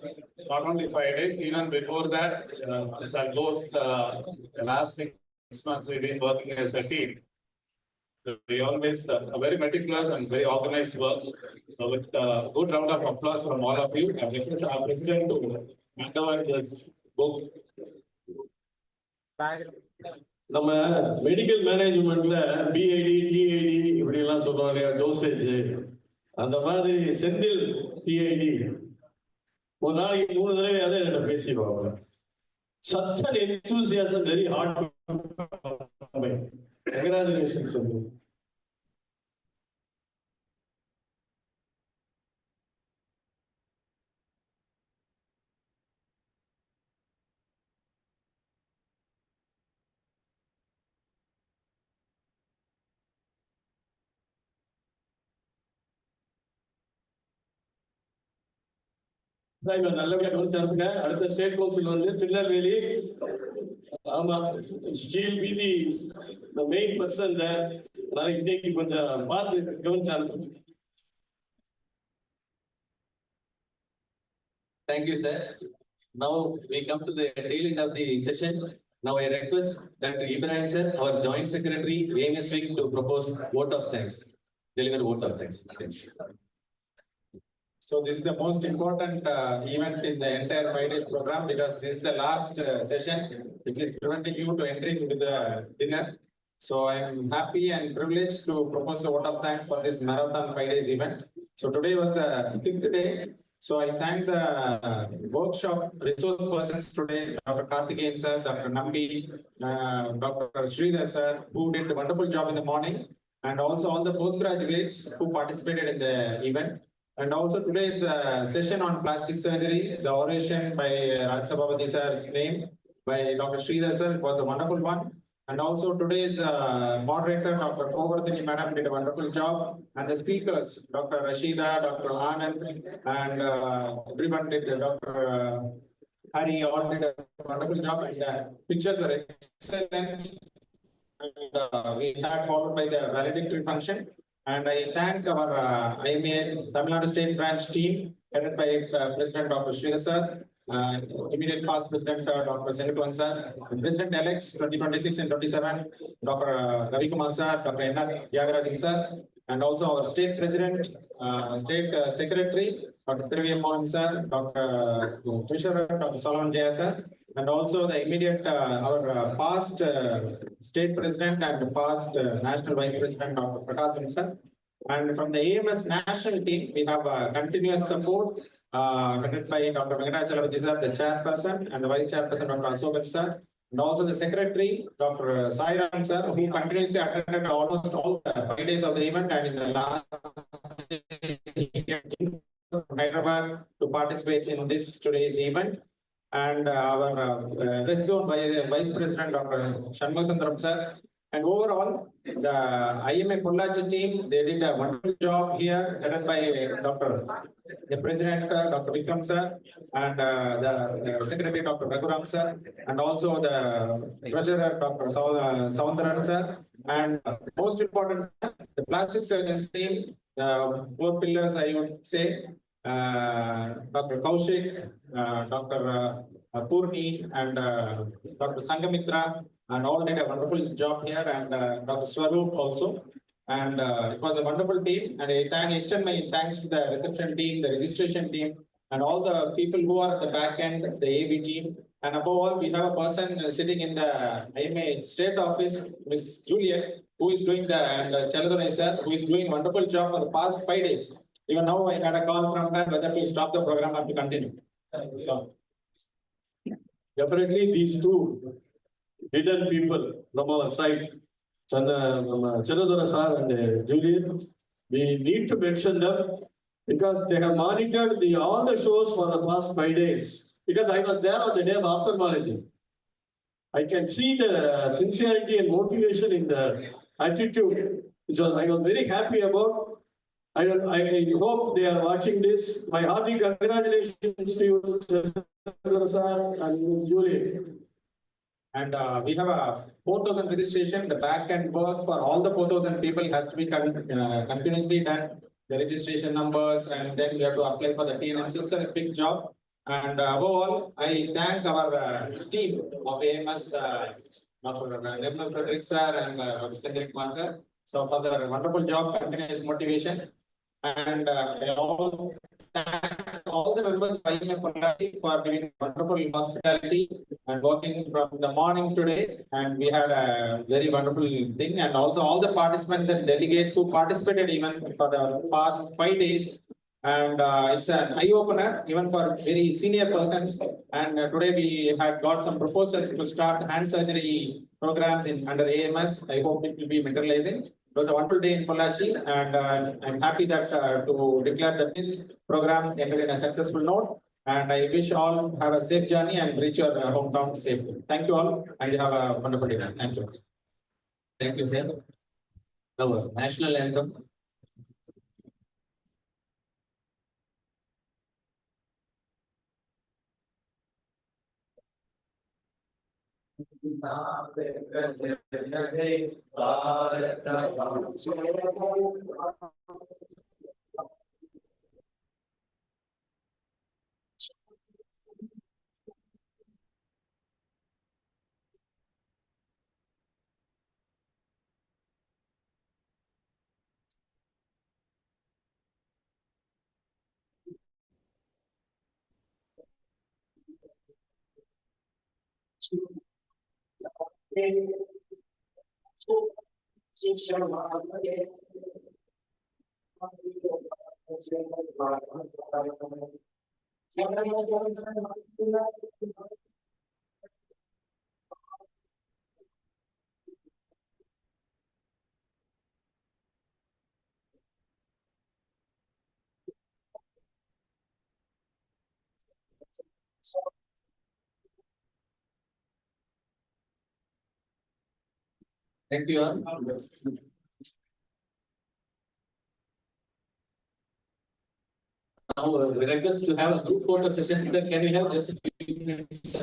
Not only 5 days, even before that, it's almost the last 6 months we've been working as a team. So we always a very meticulous and very organized work. So with a good round of applause from all of you, I request our president to hand over this book. நம்ம medical மேனேஜ்மெண்ட்ல PID DID இப்படி எல்லாம் சொல்றாங்க dosage அந்த மாதிரி Senthil DID ஒரு நாளைக்கு 3 தடவை அதை என்ன பேசிடுவாங்க. Such an enthusiasm, very hard to come by. Congratulations, Sandeep. நல்லபடியா கவனிச்சு அனுப்புங்க. அடுத்த ஸ்டேட் கவுன்சில் வந்து திருநெல்வேலி. ஆமா, she'll be the main person there. நான் இன்னைக்கு கொஞ்சம் பார்த்து கவனிச்சு அனுப்புங்க. Thank you, sir. Now we come to the tail end of the session. Now I request Dr. Ibrahim sir, our Joint Secretary, AMS Wing, to propose vote of thanks. Deliver vote of thanks. Thank you. So this is the most important event in the entire 5 days program because this is the last session which is preventing you to entering into the dinner. So I am happy and privileged to propose a vote of thanks for this marathon 5 days event. So today was the 5th day. So I thank the workshop resource persons today, Dr. Karthikeyan sir, Dr. Nambi, Dr. Sridhar sir, who did a wonderful job in the morning, and also all the postgraduates who participated in the event. And also today's session on plastic surgery, the oration by Rajsabhavati sir's name by Dr. Sridhar sir, it was a wonderful one. And also today's moderator, Dr. Kovardhani madam, did a wonderful job. And the speakers, Dr. Rashida, Dr. Anand, and everyone did, Dr. Hari, all did a wonderful job. And pictures were excellent. And we had followed by the valedictory function. And I thank our IMA Tamil Nadu State Branch team, headed by President Dr. Sridhar sir, immediate past President Dr. Senatwan sir, President-elects 2026 and 27, Dr. Ravi Kumar sir, Dr. N.R. Tyagarajan sir, and also our State President, State Secretary, Dr. Trivia Mohan sir, Dr. Treasurer, Dr. Solomon Jaya sir, and also the immediate, our past State President and past National Vice President, Dr. Prakash sir. And from the AMS national team, we have continuous support headed by Dr. Venkatachalapati sir, the chairperson, and the vice chairperson, Dr. Asokan sir, and also the secretary, Dr. Sairam sir, who continuously attended almost all the 5 days of the event, and in the last Hyderabad to participate in this today's event. And our West Zone Vice President, Dr. Shanmugam sir. And overall, the IMA Pollachi team, they did a wonderful job here, headed by the President, Dr. Vikram sir, and the Secretary, Dr. Raghuram sir, and also the Treasurer, Dr. Soundaran sir. And most important, the plastic surgeons team, 4 pillars, I would say, Dr. Kaushik, Dr. Purni, and Dr. Sangamitra, and all did a wonderful job here, and Dr. Swaroop also. And it was a wonderful team, and I extend my thanks to the reception team, the registration team, and all the people who are at the back end, the AV team. And above all, we have a person sitting in the IMA state office, Miss Juliet, who is doing the, and Chaladone sir, who is doing a wonderful job for the past 5 days. Even now, I had a call from her whether to stop the program or to continue. So, definitely these two hidden people from our side, Chaladone sir and Juliet, we need to mention them because they have monitored all the shows for the past 5 days. Because I was there on the day of ophthalmology. I can see the sincerity and motivation in the attitude, which I was very happy about. I hope they are watching this. My hearty congratulations to you, sir, and Ms. Julie. And we have a 4,000 registration. The back end work for all the 4,000 people has to be continuously done the registration numbers, and then we have to apply for the TNMC. It's a big job. And above all, I thank our team of AMS, Dr. Nirmal Frederick sir and Dr. Kumar sir. So for the wonderful job, continuous motivation. And I all thank all the members of IMF for giving wonderful hospitality and working from the morning today. And we had a very wonderful thing. And also all the participants and delegates who participated even for the past 5 days. And it's an eye opener even for very senior persons. And today we had got some proposals to start hand surgery programs in under AMS. I hope it will be materializing. It was a wonderful day in Pollachi, and I'm happy that to declare that this program ended in a successful note. And I wish all have a safe journey and reach your hometown safely. Thank you all, and you have a wonderful day. Thank you. Thank you, sir. Now, national anthem. Thank you all. Now, we request to have a group photo session. Sir, can we have just a few minutes?